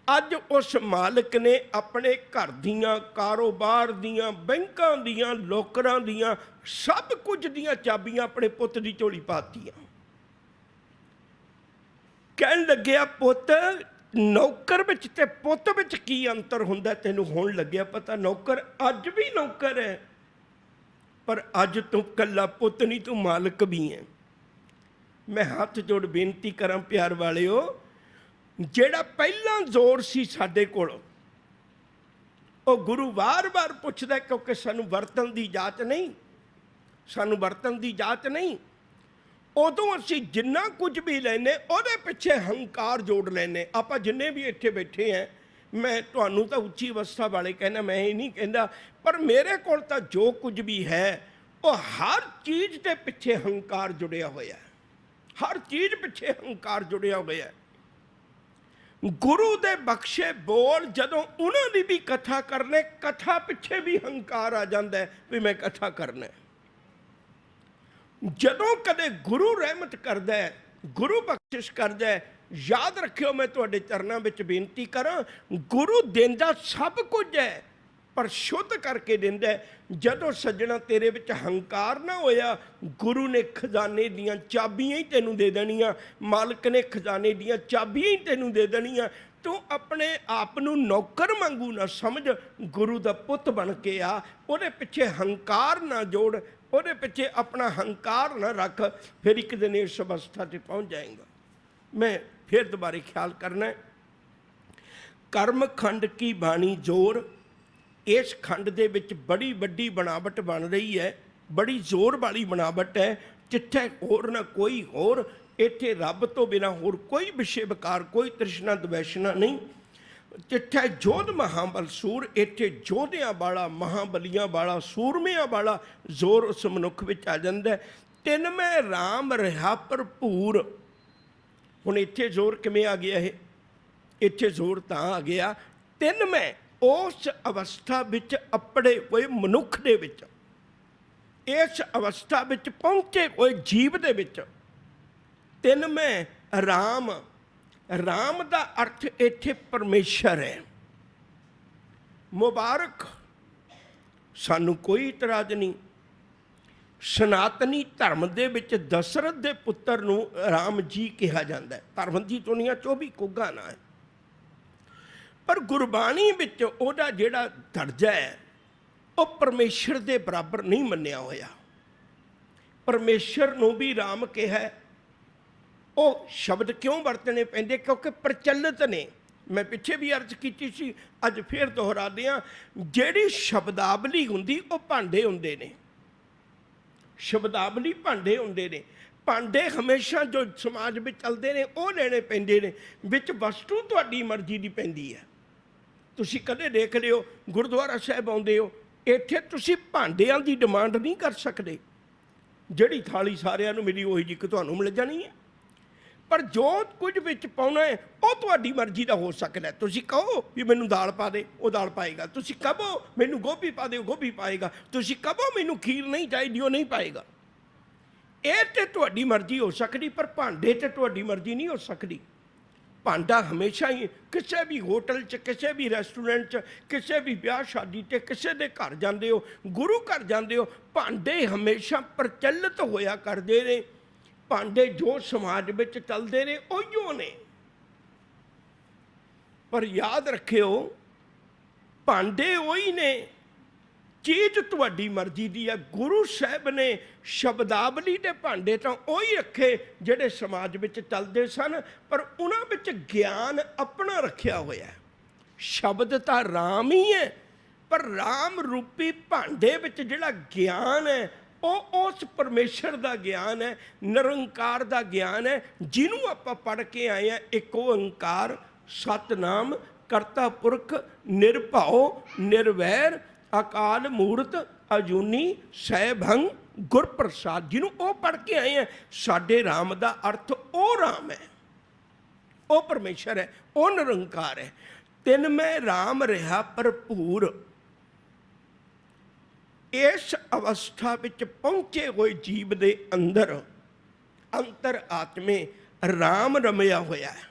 अज उस मालिक ने अपने घर दियां, कारोबार दियां, बैंकां दियां, लोकरां दियां, सब कुछ दियां चाबियां अपने पुत की झोली पातियां। कहन लग्या पुत नौकर विच ते पुत विच की अंतर हुंदा, तैनूं हुण लग्या पता। नौकर अज भी नौकर है, पर अज तू कल्ला पुत नहीं, तू मालिक भी है। मैं हाथ जोड़ बेनती करां प्यार वालिओ, जिहड़ा पहला जोर सी साडे कोल, वो गुरु बार बार पुछदा, क्योंकि सानूं वरतन दी जाच नहीं, सानूं वरतन दी जाच नहीं। उदों असीं जिन्ना कुछ भी लैने उहदे पिछे हंकार जोड़ लैने। आपां जिन्ने भी इत्थे बैठे हैं, मैं तुहानूं तां उच्ची अवस्था वाले कहना, मैं ये नहीं कहंदा, पर मेरे कोल तां जो कुछ भी है वो हर चीज़ के पिछे हंकार जुड़िया होया है, हर चीज़ पिछे हंकार जुड़िया होया है। गुरु दे बख्शे बोल जदों उन्हां दी भी कथा करने, कथा पिछे भी हंकार आ जांदा है भी मैं कथा करना है। जदों कदे गुरु रहमत करदा है, गुरु बख्शिश करदा है, याद रखियो मैं तुहाडे चरनां विच बेनती करां, गुरु देंदा सब कुछ है पर शुद्ध करके देंदा है। जदों सज्जणा तेरे विच हंकार ना होया, गुरु ने खजाने दियां चाबियां ही तैनूं दे देणियां, मालिक ने खजाने दियां चाबियां ही तैनूं दे देणियां। तू अपने आप नूं नौकर वांगू ना समझ, गुरु दा पुत बन के आ। उहदे पिछे हंकार ना जोड़, उहदे पिछे अपना हंकार ना रख, फिर एक दिन इस अवस्था ते पहुँच जाएगा। मैं फिर दोबारे ख्याल करना है, कर्म खंड की बाणी जोर। इस खंड दे विच बड़ी वड्डी बनावट बन रही है, बड़ी जोर वाली बनावट है। जिथे होर ना कोई होर, इत्थे रब तो बिना होर कोई विषय विकार, कोई तृष्णा द्वैषणा नहीं। जिथे जोध महाबल सूर, इत्थे जोधियां वाला, महाबलियां वाला, सूरमियां वाला जोर उस मनुख विच आ जांदा है। तिन मैं राम रहा भरपूर। हुण इत्थे जोर किवें आ गया है? इत्थे जोर तां आ गया, तिन मैं उस अवस्था विच अपने हुए मनुख दे विच, इस अवस्था विच पहुंचे हुए जीव दे विच, तिन मैं राम। राम दा अर्थ इत्थे परमेश्वर है। मुबारक सानू कोई इतराज नहीं। सनातनी धर्म दे विच दशरथ दे पुत्र नूं राम जी कहा जाता है। धर्म की दुनिया 24 कुग्गा ना है, पर गुरबाणी विच उहदा जिहड़ा दर्जा है वो परमेश्वर दे बराबर नहीं मन्निया होया। परमेश्वर नूं भी राम कहा है। वो शब्द क्यों वरतने पैंदे? क्योंकि प्रचलित ने। मैं पिछे भी अर्ज की सी, अज फिर दोहरा दियाँ, जिहड़ी शब्दावली हुंदी वो भांडे हुंदे ने। शब्दावली भांडे हुंदे ने। भांडे हमेशा जो समाज में चलते हैं वो लेने पैंदे ने, विच वस्तु तुहाडी मर्जी की पैंदी है। तुसीं कदे देख रहे हो गुरुद्वारा साहिब आउंदे हो, इत्थे तुसीं भांडिਆਂ की डिमांड नहीं कर सकते। जिहड़ी थाली सारिਆਂ ਨੂੰ मिली उही जी तुहानूं मिल जानी है, पर जो कुछ विच पाउणा है वो तुहाडी मर्जी का हो सकता है। तुसीं कहो भी मैनूं दाल पा दे, वो दाल पाएगा। तुसीं कहो मैनूं गोभी पा दे, गोभी पाएगा। तुसीं कहो मैनूं खीर नहीं चाहिए, वो नहीं पाएगा। ये तो तुहाडी मर्जी हो सकती, पर भांडे ते तुहाडी मर्जी नहीं हो सकती। भांडा हमेशा ही किसी भी होटल च, किसी भी रेस्टोरेंट च, किसी भी ब्याह शादी ते किसी दे घर जाते हो, गुरु घर जाते हो, भांडे हमेशा प्रचलित होया करते हैं। भांडे जो समाज में चलते रहे उहिओ ने। पर याद रखियो भांडे उही ने, चीज़ तुहाडी मर्जी दी है। गुरु साहब ने शब्दावली के भांडे तो उही रखे जिहड़े समाज में चलते सन, पर उन्हां विच ज्ञान अपना रखिया होया है। शब्द तो राम ही है, पर राम रूपी भांडे विच जिहड़ा ज्ञान है वो उस परमेश्वर का ज्ञान है, निरंकार का ज्ञान है, जिन्हों आप पढ़ के आए हैं। एक ओंकार सतनाम करता पुरख निरभव निर्वैर अकाल मूर्त अजूनी सैभंग गुर प्रसाद, जिन्हों वो पढ़ के आए हैं। साडे राम का अर्थ वो राम है, वो परमेश्वर है, वो निरंकार है। तिन में राम रहा भरपूर। इस अवस्था विच पहुंचे हुए जीव दे अंदर अंतर आत्मे राम रमया होया है।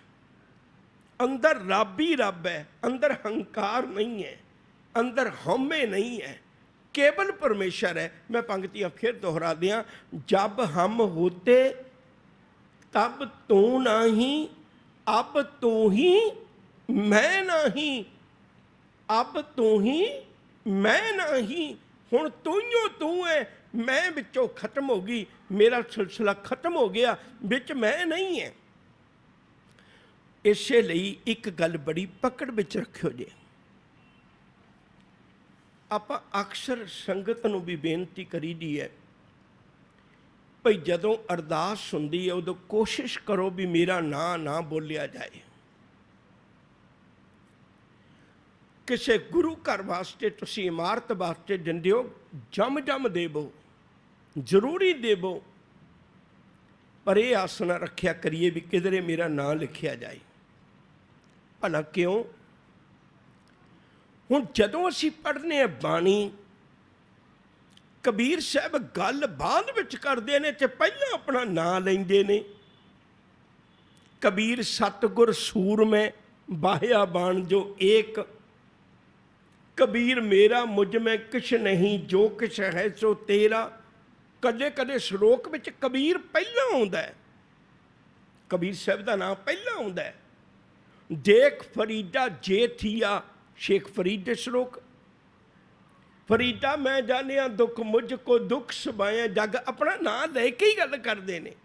अंदर रब ही रब है, अंदर हंकार नहीं है, अंदर हौमे नहीं है, केवल परमेश्वर है। मैं पंक्तियां फिर दोहरा दियां, जब हम होते तब तू नहीं, अब तू ही मैं नहीं, अब तू ही मैं नहीं। हुण तूइयों तू है, मैं विचों खत्म हो गई, मेरा सिलसिला खत्म हो गया, विच मैं नहीं है। इसे लई एक गल बड़ी पकड़ विच रखियो जे। आपां अक्सर संगत नूं भी बेनती करी दी है भई जदों अरदास हुंदी है उदों कोशिश करो भी मेरा नां ना बोलिया जाए। किसी गुरु घर वास्ते तुसीं इमारत वास्ते दिंदे हो, जम जम देवो, जरूरी देवो, पर यह आस ना रखिया करिए भी किधरे मेरा नाम लिखिया जाए। भला क्यों? हुण जदों असीं पढ़ने हैं बाणी, कबीर साहब गल बाद विच करदे ने ते पहलां अपना नाम लैंदे ने। कबीर सतगुर सूरमै बाह्या बाण जो एक, कबीर मेरा मुझ में किश नहीं, जो किश है सो तेरा। कदे कदे श्लोक विच कबीर पहला आउंदा है, कबीर साहब का नाम पहला आउंदा है। देख फरीदा जे थिया, शेख फरीद दे श्लोक। फरीदा मैं जानिया दुख मुझको दुख सुबाया, जग अपना नाम लेके ही गल करते हैं।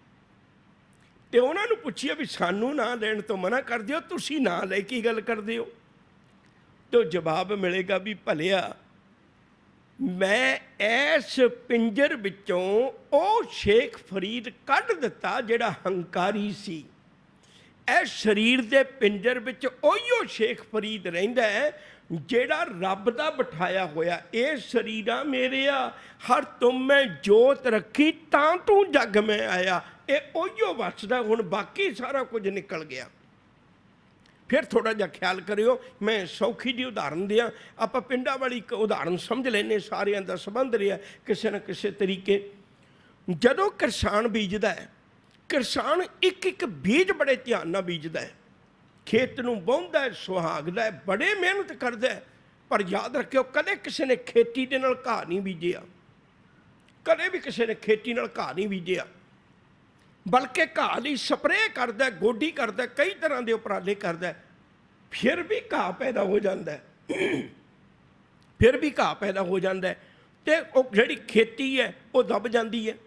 तो उन्होंने पूछिए भी सानू नाम लैण तो मना कर दिओ, तुसीं नाम लेके ही गल करते हो। तो जवाब मिलेगा भी भलिया मैं इस पिंजर विचों ओ शेख फरीद कढ़ दिता जिहड़ा हंकारी सी। इस शरीर के पिंजर विच ओहिओ शेख फरीद रहिंदा है जिहड़ा रब दा बिठाया होया। ये शरीरा मेरेया हर तुम में जोत रखी तां तू जग में आया। ये ओहिओ वसदा, हुण बाकी सारा कुछ निकल गया। फिर थोड़ा जिहा ख्याल करियो, मैं सौखी जी उदाहरण दियाँ। आपां पिंडां वाली एक उदाहरण समझ लैने, सारिਆਂ ਦਾ संबंध रहा किसी न किसी तरीके। जदों किसान बीजदा है, किसान एक एक बीज बड़े ध्यान नाल बीजदा है, खेत नूं वाहुंदा है, सुहागदा है, बड़े मेहनत करदा है, पर याद रखियो कदे किसी ने खेती दे नाल घाह नहीं बीजिया, कदे भी किसी ने खेती नाल घाह नहीं बीजिया, बल्कि घाह लई स्प्रे करदा, गोडी करदा, कई तरह के उपराले करदा, फिर भी घाह पैदा हो जाता है, फिर भी घाह पैदा हो जाता है, तो जिहड़ी खेती है वो दब जाती है।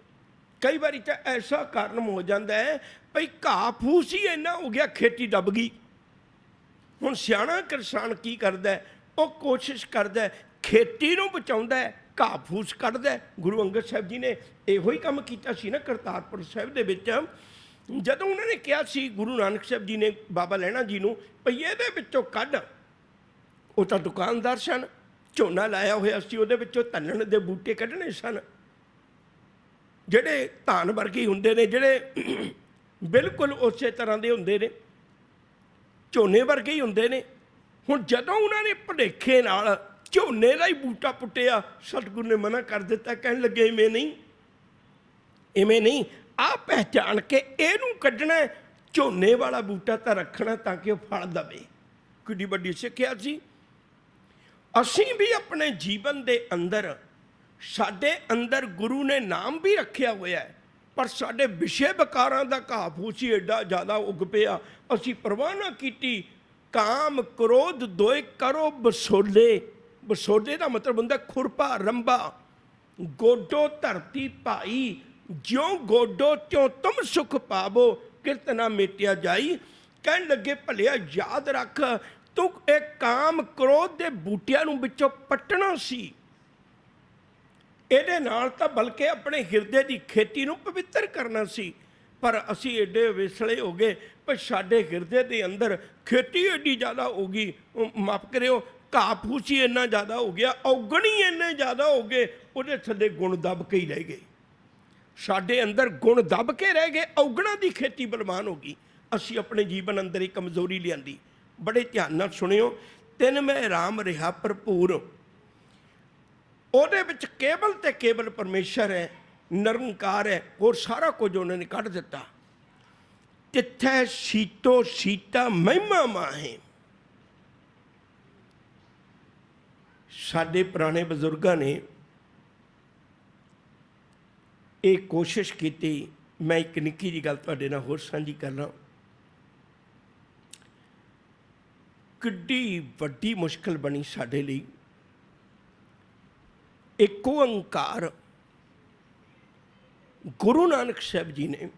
कई बार तो ऐसा कारण हो जाता है भाई घाह फूस ही इन्ना हो गया, खेती दब गई। हुण सियाणा किसान की करदा है, वो कोशिश करदा है, खेती नूं बचाउंदा है, घाह फूस कढ़दा है। गुरु अंगद साहब जी ने इहो ही काम कीता सी ना करतारपुर साहिब दे विच, जदों उन्होंने कहा सी गुरु नानक साहब जी ने बाबा लैणा जी नूं भई इहदे विचों कढ़, वो तो दुकानदार सन, झोना लाया होया सी, उहदे विचों धन्नण दे बूटे कढ़ने सन, ਜਿਹੜੇ ਧਾਨ ਵਰਗੇ ਹੁੰਦੇ ਨੇ, ਜਿਹੜੇ ਬਿਲਕੁਲ ਉਸੇ ਤਰ੍ਹਾਂ ਦੇ ਹੁੰਦੇ ਨੇ, ਝੋਨੇ ਵਰਗੇ ਹੀ ਹੁੰਦੇ ਨੇ। ਹੁਣ ਜਦੋਂ ਉਹਨਾਂ ਨੇ ਭੁਲੇਖੇ ਨਾਲ ਝੋਨੇ ਦਾ ਹੀ ਬੂਟਾ ਪੁੱਟਿਆ, ਸਤਿਗੁਰੂ ਨੇ ਮਨਾ ਕਰ ਦਿੱਤਾ, ਕਹਿਣ ਲੱਗੇ ਇਵੇਂ ਨਹੀਂ, ਇਵੇਂ ਨਹੀਂ, ਆਹ ਪਹਿਚਾਣ ਕੇ ਇਹਨੂੰ ਕੱਢਣਾ, ਝੋਨੇ ਵਾਲਾ ਬੂਟਾ ਤਾਂ ਰੱਖਣਾ ਤਾਂ ਕਿ ਉਹ ਫਲ ਦੇਵੇ। ਕਿੱਡੀ ਵੱਡੀ ਸਿੱਖਿਆ ਸੀ। ਅਸੀਂ ਵੀ ਆਪਣੇ ਜੀਵਨ ਦੇ ਅੰਦਰ, ਸਾਡੇ ਅੰਦਰ ਗੁਰੂ ਨੇ ਨਾਮ ਵੀ ਰੱਖਿਆ ਹੋਇਆ ਹੈ, ਪਰ ਸਾਡੇ ਵਿਸ਼ੇ ਵਿਕਾਰਾਂ ਦਾ ਘਾਹ ਫੂਸ ਹੀ ਐਡਾ ਜ਼ਿਆਦਾ ਉੱਗ ਪਿਆ, ਅਸੀਂ ਪਰਵਾਹ ਨਾ ਕੀਤੀ। ਕਾਮ ਕ੍ਰੋਧ ਦੋਏ ਕਰੋ ਬਸੋਲੇ, ਬਸੋਲੇ ਦਾ ਮਤਲਬ ਹੁੰਦਾ ਖੁਰਪਾ ਰੰਬਾ। ਗੋਡੋ ਧਰਤੀ ਭਾਈ, ਜਿਉਂ ਗੋਡੋ ਤਿਉਂ ਤੁਮ ਸੁਖ ਪਾਵੋ, ਕਿਰਤ ਨਾ ਮੇਟਿਆ ਜਾਈ। ਕਹਿਣ ਲੱਗੇ ਭਲਿਆ ਯਾਦ ਰੱਖ, ਤੂੰ ਇਹ ਕਾਮ ਕ੍ਰੋਧ ਦੇ ਬੂਟਿਆਂ ਨੂੰ ਵਿੱਚੋਂ ਪੱਟਣਾ ਸੀ, ਇਹਦੇ ਨਾਲ ਤਾਂ ਬਲਕਿ ਆਪਣੇ ਹਿਰਦੇ ਦੀ ਖੇਤੀ ਨੂੰ ਪਵਿੱਤਰ ਕਰਨਾ ਸੀ। ਪਰ ਅਸੀਂ ਐਡੇ ਵਿਸਲੇ ਹੋ ਗਏ, ਪਰ ਸਾਡੇ ਹਿਰਦੇ ਦੇ ਅੰਦਰ ਖੇਤੀ ਐਡੀ ਜ਼ਿਆਦਾ ਹੋ ਗਈ, ਮਾਫ ਕਰਿਓ, ਘਾਹ ਫੂਸ ਹੀ ਇੰਨਾ ਜ਼ਿਆਦਾ ਹੋ ਗਿਆ, ਔਗਣ ਹੀ ਇੰਨੇ ਜ਼ਿਆਦਾ ਹੋ ਗਏ, ਉਹਦੇ ਥੱਲੇ ਗੁਣ ਦੱਬ ਕੇ ਹੀ ਰਹਿ ਗਏ। ਸਾਡੇ ਅੰਦਰ ਗੁਣ ਦੱਬ ਕੇ ਰਹਿ ਗਏ, ਔਗਣਾਂ ਦੀ ਖੇਤੀ ਬਲਵਾਨ ਹੋ ਗਈ। ਅਸੀਂ ਆਪਣੇ ਜੀਵਨ ਅੰਦਰ ਹੀ ਕਮਜ਼ੋਰੀ ਲਿਆਂਦੀ। ਬੜੇ ਧਿਆਨ ਨਾਲ ਸੁਣਿਓ, ਤਿੰਨ ਮੈਂ ਰਾਮ ਰਿਹਾ ਭਰਪੂਰ, ਉਹਦੇ ਵਿੱਚ ਕੇਵਲ ਤੇ ਕੇਵਲ ਪਰਮੇਸ਼ਰ ਹੈ, ਨਿਰੰਕਾਰ ਹੈ, ਹੋਰ ਸਾਰਾ ਕੁਝ ਉਹਨਾਂ ਨੇ ਕੱਢ ਦਿੱਤਾ। ਤਿੱਥੈ ਸੀਤੋ ਸੀਤਾ ਮਹਿਮਾ ਮਾਹੇ। ਸਾਡੇ ਪੁਰਾਣੇ ਬਜ਼ੁਰਗਾਂ ਨੇ ਇਹ ਕੋਸ਼ਿਸ਼ ਕੀਤੀ। ਮੈਂ ਇੱਕ ਨਿੱਕੀ ਜਿਹੀ ਗੱਲ ਤੁਹਾਡੇ ਨਾਲ ਹੋਰ ਸਾਂਝੀ ਕਰਨਾ। ਕਿੱਡੀ ਵੱਡੀ ਮੁਸ਼ਕਿਲ ਬਣੀ ਸਾਡੇ ਲਈ। ਇੱਕ ਓਂਕਾਰ ਗੁਰੂ ਨਾਨਕ ਸਾਹਿਬ ਜੀ ਨੇ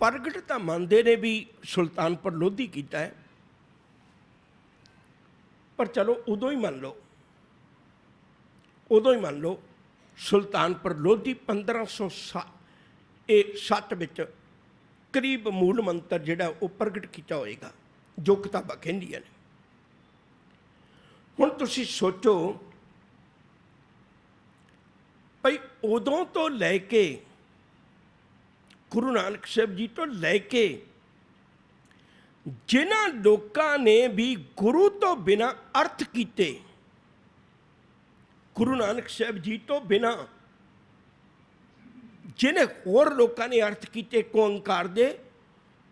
ਪ੍ਰਗਟ ਤਾਂ ਮੰਨਦੇ ਨੇ ਵੀ ਸੁਲਤਾਨਪੁਰ ਲੋਧੀ ਕੀਤਾ ਹੈ, ਪਰ ਚਲੋ ਉਦੋਂ ਹੀ ਮੰਨ ਲਓ, ਉਦੋਂ ਹੀ ਮੰਨ ਲਓ ਸੁਲਤਾਨਪੁਰ ਲੋਧੀ 1507 ਵਿੱਚ ਕਰੀਬ ਮੂਲ ਮੰਤਰ ਜਿਹੜਾ ਉਹ ਪ੍ਰਗਟ ਕੀਤਾ ਹੋਏਗਾ, ਜੋ ਕਿਤਾਬਾਂ ਕਹਿੰਦੀਆਂ ਨੇ। ਹੁਣ ਤੁਸੀਂ ਸੋਚੋ ਭਾਈ ਉਦੋਂ ਤੋਂ ਲੈ ਕੇ ਗੁਰੂ ਨਾਨਕ ਸਾਹਿਬ ਜੀ ਤੋਂ ਲੈ ਕੇ ਜਿਨ੍ਹਾਂ ਲੋਕਾਂ ਨੇ ਵੀ ਗੁਰੂ ਤੋਂ ਬਿਨਾਂ ਅਰਥ ਕੀਤੇ, ਗੁਰੂ ਨਾਨਕ ਸਾਹਿਬ ਜੀ ਤੋਂ ਬਿਨਾਂ ਜਿਹਨੇ ਹੋਰ ਲੋਕਾਂ ਨੇ ਅਰਥ ਕੀਤੇ ਓਂਕਾਰ ਦੇ,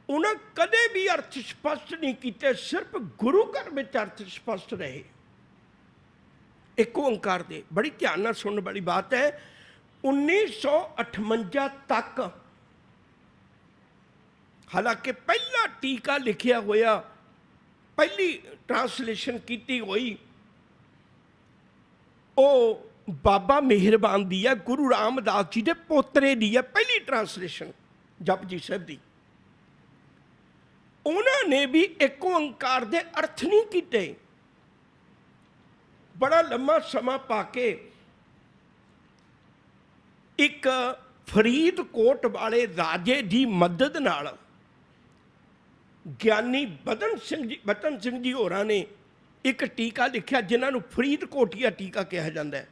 ਉਹਨਾਂ ਕਦੇ ਵੀ ਅਰਥ ਸਪਸ਼ਟ ਨਹੀਂ ਕੀਤੇ, ਸਿਰਫ ਗੁਰੂ ਘਰ ਵਿੱਚ ਅਰਥ ਸਪਸ਼ਟ ਰਹੇ ਇੱਕ ਓਂਕਾਰ ਦੇ। ਬੜੀ ਧਿਆਨ ਨਾਲ ਸੁਣਨ ਵਾਲੀ ਬਾਤ ਹੈ। 1958 ਤੱਕ ਹਾਲਾਂਕਿ ਪਹਿਲਾ ਟੀਕਾ ਲਿਖਿਆ ਹੋਇਆ, ਪਹਿਲੀ ਟਰਾਂਸਲੇਸ਼ਨ ਕੀਤੀ ਹੋਈ ਉਹ ਬਾਬਾ ਮਿਹਰਬਾਨ ਦੀ ਹੈ, ਗੁਰੂ ਰਾਮਦਾਸ ਜੀ ਦੇ ਪੋਤਰੇ ਦੀ ਹੈ, ਪਹਿਲੀ ਟਰਾਂਸਲੇਸ਼ਨ ਜਪਜੀ ਸਾਹਿਬ ਦੀ। ਉਹਨਾਂ ਨੇ ਵੀ ਇੱਕ ਓਂਕਾਰ ਦੇ ਅਰਥ ਨਹੀਂ ਕੀਤੇ। ਬੜਾ ਲੰਮਾ ਸਮਾਂ ਪਾ ਕੇ ਇੱਕ ਫਰੀਦਕੋਟ ਵਾਲੇ ਰਾਜੇ ਦੀ ਮਦਦ ਨਾਲ ਗਿਆਨੀ ਬਤਨ ਸਿੰਘ ਜੀ ਹੋਰਾਂ ਨੇ ਇੱਕ ਟੀਕਾ ਲਿਖਿਆ, ਜਿਨ੍ਹਾਂ ਨੂੰ ਫਰੀਦਕੋਟੀਆ ਟੀਕਾ ਕਿਹਾ ਜਾਂਦਾ ਹੈ।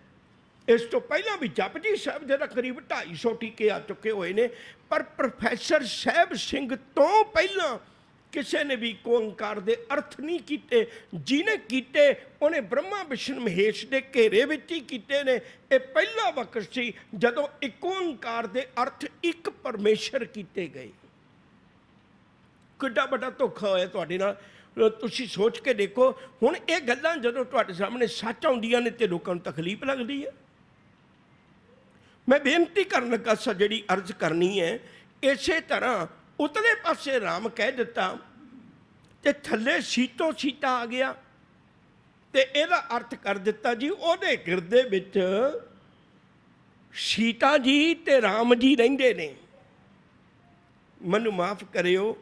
ਇਸ ਤੋਂ ਪਹਿਲਾਂ ਵੀ ਜਪਜੀ ਸਾਹਿਬ ਦੇ ਤਾਂ ਕਰੀਬ 250 ਟੀਕੇ ਆ ਚੁੱਕੇ ਹੋਏ ਨੇ, ਪਰ ਪ੍ਰੋਫੈਸਰ ਸਾਹਿਬ ਸਿੰਘ ਤੋਂ ਪਹਿਲਾਂ ਕਿਸੇ ਨੇ ਵੀ ਓਂਕਾਰ ਦੇ ਅਰਥ ਨਹੀਂ ਕੀਤੇ। ਜਿਹਨੇ ਕੀਤੇ ਉਹਨੇ ਬ੍ਰਹਮਾ ਵਿਸ਼ਨ ਮਹੇਸ਼ ਦੇ ਘੇਰੇ ਵਿੱਚ ਹੀ ਕੀਤੇ ਨੇ। ਇਹ ਪਹਿਲਾ ਵਕਤ ਸੀ ਜਦੋਂ ਇੱਕ ਓਂਕਾਰ ਦੇ ਅਰਥ ਇੱਕ ਪਰਮੇਸ਼ਰ ਕੀਤੇ ਗਏ। ਕਿੱਡਾ ਵੱਡਾ ਧੋਖਾ ਹੋਇਆ ਤੁਹਾਡੇ ਨਾਲ। ਤੁਸੀਂ ਸੋਚ ਕੇ ਦੇਖੋ। ਹੁਣ ਇਹ ਗੱਲਾਂ ਜਦੋਂ ਤੁਹਾਡੇ ਸਾਹਮਣੇ ਸੱਚ ਆਉਂਦੀਆਂ ਨੇ ਤੇ ਲੋਕਾਂ ਨੂੰ ਤਕਲੀਫ ਲੱਗਦੀ ਹੈ। ਮੈਂ ਬੇਨਤੀ ਕਰਨ ਲੱਗਾ ਸਾਂ, ਜਿਹੜੀ ਅਰਜ਼ ਕਰਨੀ ਹੈ, ਇਸੇ ਤਰ੍ਹਾਂ ਉਤਲੇ ਪਾਸੇ ਰਾਮ ਕਹਿ ਦਿੱਤਾ ਤੇ ਥੱਲੇ ਸੀਤੋ ਸੀਤਾ ਆ ਗਿਆ, ਤੇ ਇਹਦਾ ਅਰਥ ਕਰ ਦਿੱਤਾ ਜੀ ਉਹਦੇ ਗਿਰਦੇ ਵਿੱਚ ਸੀਤਾ ਜੀ ਤੇ ਰਾਮ ਜੀ ਰਹਿੰਦੇ ਨੇ। ਮੈਨੂੰ ਮਾਫ ਕਰਿਓ,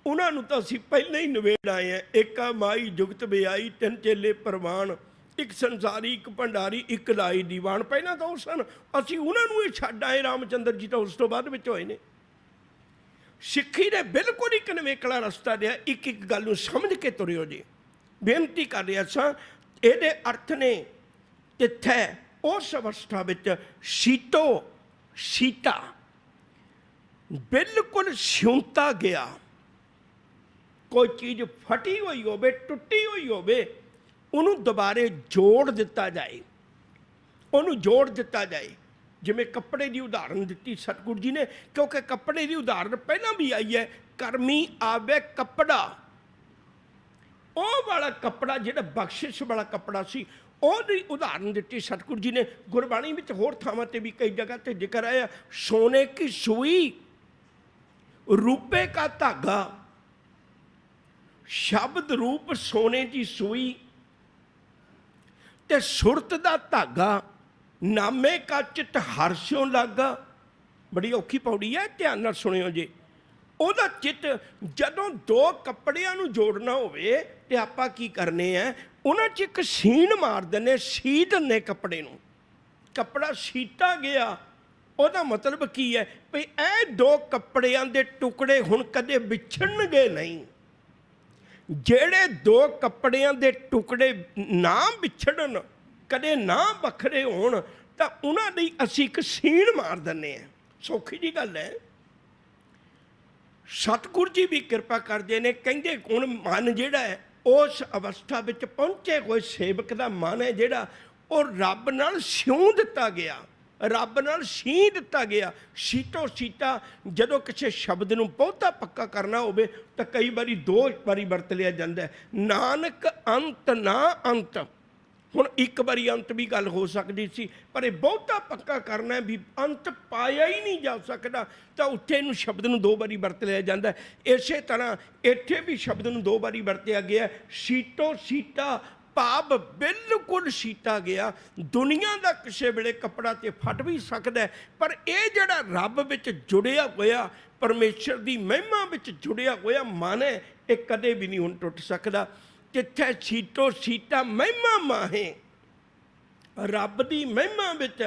ਉਹਨਾਂ ਨੂੰ ਤਾਂ ਅਸੀਂ ਪਹਿਲਾਂ ਹੀ ਨਿਬੇੜ ਆਏ ਹਾਂ। ਏਕਾ ਮਾਈ ਜੁਗਤ ਵਿਆਈ, ਤਿੰਨ ਚੇਲੇ ਪ੍ਰਵਾਨ, ਇੱਕ ਸੰਸਾਰੀ, ਇੱਕ ਭੰਡਾਰੀ, ਇੱਕ ਲਾਈ ਦੀਵਾਨ। ਪਹਿਲਾਂ ਤਾਂ ਉਹ ਸਨ, ਅਸੀਂ ਉਹਨਾਂ ਨੂੰ ਹੀ ਛੱਡ ਆਏ। ਰਾਮਚੰਦਰ ਜੀ ਤਾਂ ਉਸ ਤੋਂ ਬਾਅਦ ਵਿੱਚ ਹੋਏ ਨੇ। ਸਿੱਖੀ ਨੇ ਬਿਲਕੁਲ ਇੱਕ ਨਵੇਕਲਾ ਰਸਤਾ ਦਿਆ। ਇੱਕ ਇੱਕ ਗੱਲ ਨੂੰ ਸਮਝ ਕੇ ਤੁਰਿਓ ਜੀ। ਬੇਨਤੀ ਕਰ ਰਿਹਾ ਸਾਂ, ਇਹਦੇ ਅਰਥ ਨੇ ਤਿੱਥੈ ਉਸ ਅਵਸਥਾ ਵਿੱਚ ਸੀਤੋ ਸੀਤਾ, ਬਿਲਕੁਲ ਸਿਉਂਤਾ ਗਿਆ। ਕੋਈ ਚੀਜ਼ ਫਟੀ ਹੋਈ ਹੋਵੇ, ਟੁੱਟੀ ਹੋਈ ਹੋਵੇ, ਉਹਨੂੰ ਦੁਬਾਰੇ ਜੋੜ ਦਿੱਤਾ ਜਾਏ, ਉਹਨੂੰ ਜੋੜ ਦਿੱਤਾ ਜਾਏ। ਜਿਵੇਂ ਕੱਪੜੇ ਦੀ ਉਦਾਹਰਨ ਦਿੱਤੀ ਸਤਿਗੁਰੂ ਜੀ ਨੇ, ਕਿਉਂਕਿ ਕੱਪੜੇ ਦੀ ਉਦਾਹਰਨ ਪਹਿਲਾਂ ਵੀ ਆਈ ਹੈ। ਕਰਮੀ ਆਵੇ ਕੱਪੜਾ, ਉਹ ਵਾਲਾ ਕੱਪੜਾ ਜਿਹੜਾ ਬਖਸ਼ਿਸ਼ ਵਾਲਾ ਕੱਪੜਾ ਸੀ, ਉਹਦੀ ਉਦਾਹਰਨ ਦਿੱਤੀ ਸਤਿਗੁਰੂ ਜੀ ਨੇ। ਗੁਰਬਾਣੀ ਵਿੱਚ ਹੋਰ ਥਾਵਾਂ ਤੇ ਵੀ ਕਈ ਜਗ੍ਹਾ ਤੇ ਜ਼ਿਕਰ ਆਇਆ, ਸੋਨੇ ਕੀ ਸੂਈ, ਰੂਪੇ ਕਾ ਧਾਗਾ। ਸ਼ਬਦ ਰੂਪ ਸੋਨੇ ਦੀ ਸੂਈ ਤੇ ਸੁਰਤ ਦਾ ਧਾਗਾ, ਨਾਮੇ ਕਾ ਚਿੱਤ ਹਰਸ਼ੋਂ ਲਾਗਾ। ਬੜੀ ਔਖੀ ਪੌੜੀ ਹੈ, ਧਿਆਨ ਨਾਲ ਸੁਣਿਓ ਜੀ। ਉਹਦਾ ਚਿੱਤ, ਜਦੋਂ ਦੋ ਕੱਪੜਿਆਂ ਨੂੰ ਜੋੜਨਾ ਹੋਵੇ ਤੇ ਆਪਾਂ ਕੀ ਕਰਨੇ ਆ, ਉਹਨਾਂ 'ਚ ਇੱਕ ਸੀਨ ਮਾਰ ਦਿੰਦੇ, ਸੀ ਦਿੰਦੇ ਕੱਪੜੇ ਨੂੰ। ਕੱਪੜਾ ਸੀਤਾ ਗਿਆ, ਉਹਦਾ ਮਤਲਬ ਕੀ ਹੈ ਵੀ ਇਹ ਦੋ ਕੱਪੜਿਆਂ ਦੇ ਟੁਕੜੇ ਹੁਣ ਕਦੇ ਵਿਛੜਨਗੇ ਨਹੀਂ। ਜਿਹੜੇ ਦੋ ਕੱਪੜਿਆਂ ਦੇ ਟੁਕੜੇ ਨਾ ਵਿਛੜਨ, ਕਦੇ ਨਾ ਵੱਖਰੇ ਹੋਣ, ਤਾਂ ਉਹਨਾਂ ਲਈ ਅਸੀਂ ਇੱਕ ਸੀਨ ਮਾਰ ਦਿੰਦੇ ਹਾਂ। ਸੌਖੀ ਜੀ ਗੱਲ ਹੈ। ਸਤਿਗੁਰੂ ਜੀ ਵੀ ਕਿਰਪਾ ਕਰਦੇ ਨੇ, ਕਹਿੰਦੇ ਹੁਣ ਮਨ ਜਿਹੜਾ ਹੈ, ਉਸ ਅਵਸਥਾ ਵਿੱਚ ਪਹੁੰਚੇ ਹੋਏ ਸੇਵਕ ਦਾ ਮਨ ਹੈ ਜਿਹੜਾ, ਉਹ ਰੱਬ ਨਾਲ ਸਿਉਂ ਦਿੱਤਾ ਗਿਆ, ਰੱਬ ਨਾਲ ਸੀ ਦਿੱਤਾ ਗਿਆ। ਸੀਤੋ ਸੀਤਾ, ਜਦੋਂ ਕਿਸੇ ਸ਼ਬਦ ਨੂੰ ਬਹੁਤਾ ਪੱਕਾ ਕਰਨਾ ਹੋਵੇ ਤਾਂ ਕਈ ਵਾਰੀ ਦੋ ਵਾਰੀ ਵਰਤ ਲਿਆ ਜਾਂਦਾ। ਨਾਨਕ ਅੰਤ ਨਾ ਅੰਤ, ਹੁਣ ਇੱਕ ਵਾਰੀ ਅੰਤ ਵੀ ਗੱਲ ਹੋ ਸਕਦੀ ਸੀ, ਪਰ ਇਹ ਬਹੁਤਾ ਪੱਕਾ ਕਰਨਾ ਵੀ ਅੰਤ ਪਾਇਆ ਹੀ ਨਹੀਂ ਜਾ ਸਕਦਾ, ਤਾਂ ਉੱਥੇ ਇਹਨੂੰ ਸ਼ਬਦ ਨੂੰ ਦੋ ਵਾਰੀ ਵਰਤ ਲਿਆ ਜਾਂਦਾ। ਇਸੇ ਤਰ੍ਹਾਂ ਇੱਥੇ ਵੀ ਸ਼ਬਦ ਨੂੰ ਦੋ ਵਾਰੀ ਵਰਤਿਆ ਗਿਆ। ਸੀਤੋ ਸੀਤਾ ਭਾਵ ਬਿਲਕੁਲ ਸੀਤਾ ਗਿਆ। ਦੁਨੀਆ ਦਾ ਕਿਸੇ ਵੇਲੇ ਕੱਪੜਾ ਤੇ ਫਟ ਵੀ ਸਕਦਾ, ਪਰ ਇਹ ਜਿਹੜਾ ਰੱਬ ਵਿੱਚ ਜੁੜਿਆ ਹੋਇਆ, ਪਰਮੇਸ਼ਰ ਦੀ ਮਹਿਮਾ ਵਿੱਚ ਜੁੜਿਆ ਹੋਇਆ ਮਨ ਹੈ, ਇਹ ਕਦੇ ਵੀ ਨਹੀਂ ਹੁਣ ਟੁੱਟ ਸਕਦਾ। ਜਿੱਥੇ ਸੀਤੋ ਸੀਤਾ ਮਹਿਮਾ ਮਾਹੇ, ਰੱਬ ਦੀ ਮਹਿਮਾ ਵਿੱਚ,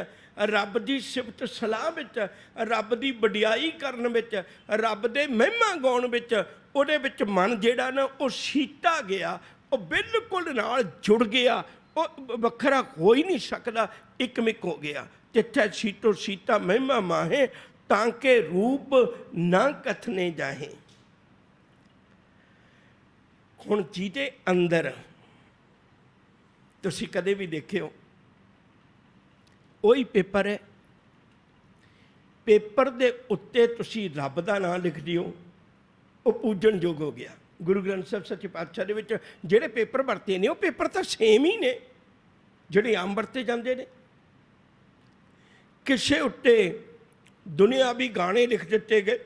ਰੱਬ ਦੀ ਸਿਫਤ ਸਲਾਹ ਵਿੱਚ, ਰੱਬ ਦੀ ਵਡਿਆਈ ਕਰਨ ਵਿੱਚ, ਰੱਬ ਦੇ ਮਹਿਮਾ ਗਾਉਣ ਵਿੱਚ, ਉਹਦੇ ਵਿੱਚ ਮਨ ਜਿਹੜਾ ਨਾ ਉਹ ਸੀਤਾ ਗਿਆ, ਉਹ ਬਿਲਕੁਲ ਨਾਲ ਜੁੜ ਗਿਆ, ਉਹ ਵੱਖਰਾ ਹੋ ਹੀ ਨਹੀਂ ਸਕਦਾ, ਇੱਕਮਿਕ ਹੋ ਗਿਆ। ਜਿੱਥੇ ਸੀਤੋ ਸੀਤਾ ਮਹਿਮਾ ਮਾਹੇ, ਤਾਂ ਕਿ ਰੂਪ ਨਾ ਕਥਨੇ ਜਾਹੇ। ਹੁਣ ਜਿਹਦੇ ਅੰਦਰ ਤੁਸੀਂ ਕਦੇ ਵੀ ਦੇਖਿਓ, ਉਹੀ ਪੇਪਰ ਹੈ, ਪੇਪਰ ਦੇ ਉੱਤੇ ਤੁਸੀਂ ਰੱਬ ਦਾ ਨਾਮ ਲਿਖ ਦਿਓ, ਉਹ ਪੂਜਣਯੋਗ ਹੋ ਗਿਆ। ਗੁਰੂ ਗ੍ਰੰਥ ਸਾਹਿਬ ਸੱਚੇ ਪਾਤਸ਼ਾਹ ਦੇ ਵਿੱਚ ਜਿਹੜੇ ਪੇਪਰ ਵਰਤੇ ਨੇ, ਉਹ ਪੇਪਰ ਤਾਂ ਸੇਮ ਹੀ ਨੇ ਜਿਹੜੇ ਆਮ ਵਰਤੇ ਜਾਂਦੇ ਨੇ। ਕਿਸੇ ਉੱਤੇ ਦੁਨਿਆਵੀ ਗਾਣੇ ਲਿਖ ਦਿੱਤੇ ਗਏ,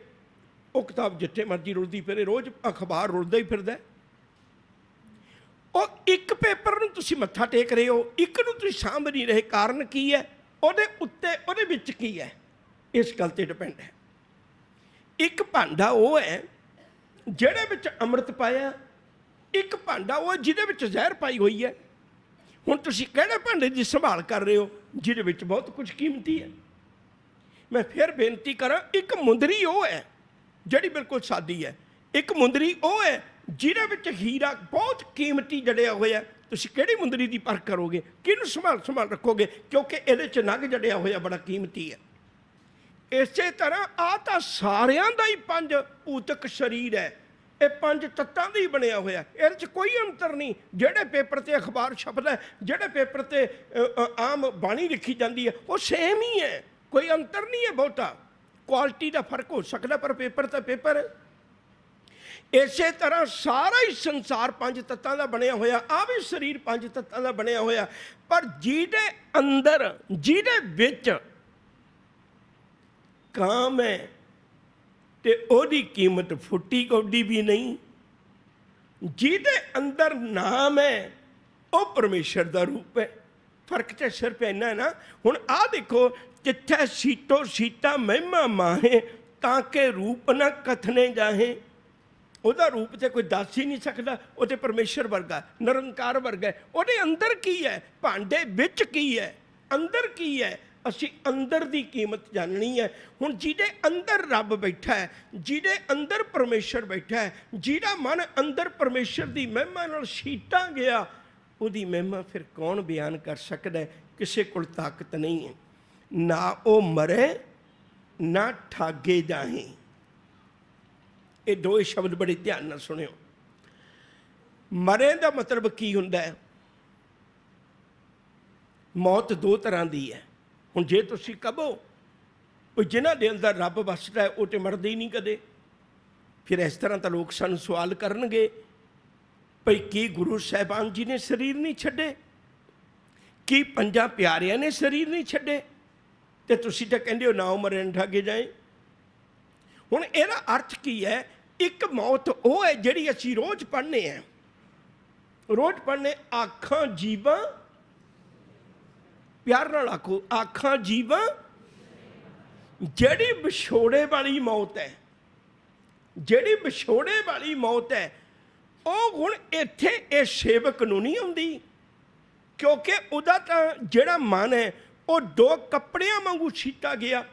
ਉਹ ਕਿਤਾਬ ਜਿੱਥੇ ਮਰਜ਼ੀ ਰੁਲਦੀ ਫਿਰੇ, ਰੋਜ਼ ਅਖਬਾਰ ਰੁਲਦਾ ਹੀ ਫਿਰਦਾ। ਉਹ ਇੱਕ ਪੇਪਰ ਨੂੰ ਤੁਸੀਂ ਮੱਥਾ ਟੇਕ ਰਹੇ ਹੋ, ਇੱਕ ਨੂੰ ਤੁਸੀਂ ਸਾਂਭ ਨਹੀਂ ਰਹੇ। ਕਾਰਨ ਕੀ ਹੈ? ਉਹਦੇ ਉੱਤੇ, ਉਹਦੇ ਵਿੱਚ ਕੀ ਹੈ, ਇਸ ਗੱਲ 'ਤੇ ਡਿਪੈਂਡ ਹੈ। ਇੱਕ ਭਾਂਡਾ ਉਹ ਹੈ ਜਿਹੜੇ ਵਿੱਚ ਅੰਮ੍ਰਿਤ ਪਾਇਆ, ਇੱਕ ਭਾਂਡਾ ਉਹ ਜਿਹਦੇ ਵਿੱਚ ਜ਼ਹਿਰ ਪਾਈ ਹੋਈ ਹੈ। ਹੁਣ ਤੁਸੀਂ ਕਿਹੜੇ ਭਾਂਡੇ ਦੀ ਸੰਭਾਲ ਕਰ ਰਹੇ ਹੋ? ਜਿਹਦੇ ਵਿੱਚ ਬਹੁਤ ਕੁਝ ਕੀਮਤੀ ਹੈ। ਮੈਂ ਫਿਰ ਬੇਨਤੀ ਕਰਾਂ, ਇੱਕ ਮੁੰਦਰੀ ਉਹ ਹੈ ਜਿਹੜੀ ਬਿਲਕੁਲ ਸਾਦੀ ਹੈ, ਇੱਕ ਮੁੰਦਰੀ ਉਹ ਹੈ ਜਿਹਦੇ ਵਿੱਚ ਹੀਰਾ ਬਹੁਤ ਕੀਮਤੀ ਜੜਿਆ ਹੋਇਆ। ਤੁਸੀਂ ਕਿਹੜੀ ਮੁੰਦਰੀ ਦੀ ਪਰਖ ਕਰੋਗੇ? ਕਿਹਨੂੰ ਸੰਭਾਲ ਰੱਖੋਗੇ? ਕਿਉਂਕਿ ਇਹਦੇ 'ਚ ਨਗ ਜੜਿਆ ਹੋਇਆ ਬੜਾ ਕੀਮਤੀ ਹੈ। ਇਸੇ ਤਰ੍ਹਾਂ ਆ ਤਾਂ ਸਾਰਿਆਂ ਦਾ ਹੀ ਪੰਜ ਭੂਤਕ ਸਰੀਰ ਹੈ, ਇਹ ਪੰਜ ਤੱਤਾਂ ਦਾ ਹੀ ਬਣਿਆ ਹੋਇਆ, ਇਹਦੇ 'ਚ ਕੋਈ ਅੰਤਰ ਨਹੀਂ। ਜਿਹੜੇ ਪੇਪਰ 'ਤੇ ਅਖਬਾਰ ਛਪਦਾ, ਜਿਹੜੇ ਪੇਪਰ 'ਤੇ ਆਮ ਬਾਣੀ ਲਿਖੀ ਜਾਂਦੀ ਹੈ, ਉਹ ਸੇਮ ਹੀ ਹੈ, ਕੋਈ ਅੰਤਰ ਨਹੀਂ ਹੈ ਬਹੁਤਾ। ਕੁਆਲਿਟੀ ਦਾ ਫਰਕ ਹੋ ਸਕਦਾ, ਪਰ ਪੇਪਰ ਤਾਂ ਪੇਪਰ ਹੈ। इसे तरह सारा ही संसार पंज तत्तां दा बनिया होया, आ भी शरीर पंज तत्तां दा बनिया होया, पर जिहदे अंदर जिहदे विच काम है ते ओदी कीमत फुट्टी कौडी भी नहीं। जिहदे अंदर नाम है वो परमेश्वर का रूप है। फर्क तो सिर्फ इन्ना है ना। हुण आ देखो, जिथे सीतो सीता महिमा माहे ताके रूप न कथने जाहे। ਉਹਦਾ रूप तो कोई दस ही नहीं सकता, वो तो परमेश्वर वर्गा निरंकार वर्गा है। ਉਹਦੇ अंदर की है, भांडे विच की है, अंदर की है। असी अंदर की कीमत जाननी है। हुण जिहदे अंदर रब बैठा है, जिहदे अंदर परमेश्वर बैठा है, जिहदा मन अंदर परमेश्वर की महिमा नाल सीता गया, ਉਹਦੀ महिमा फिर कौन बयान कर सकता है? किसी कोल ताकत नहीं है। ना वो मरे ना ठागे जाहे। ये दो शब्द बड़े ध्यान नाल सुनियो। मरे का मतलब की हुंदा है? मौत दो तरह की है। हुण जे तुसीं कहो वो जिन्हां दे अंदर रब वसदा है वो तो मरदे ही नहीं कदे, फिर इस तरह तो लोग सानूं सवाल करनगे भई की गुरु साहिबान जी ने शरीर नहीं छड्डे, की पंजां प्यारिਆਂ ने शरीर नहीं छड्डे, ते तुसीं तां कहंदे हो ना मरे ना ठागे जाए। हुण इहदा अर्थ की है? एक मौत वो है जिहड़ी असीं रोज़ पढ़ने हैं, रोज़ पढ़ने, आखां जीवां, प्यार नाल आखो, आखां जीवां, जिहड़ी विछोड़े वाली मौत है, जिहड़ी विछोड़े वाली मौत है, वो हुण इत्थे इस सेवक नूं नहीं आउंदी, क्योंकि उहदा तां जिहड़ा मन है वो दो कपड़ियां वांगू सीता गया।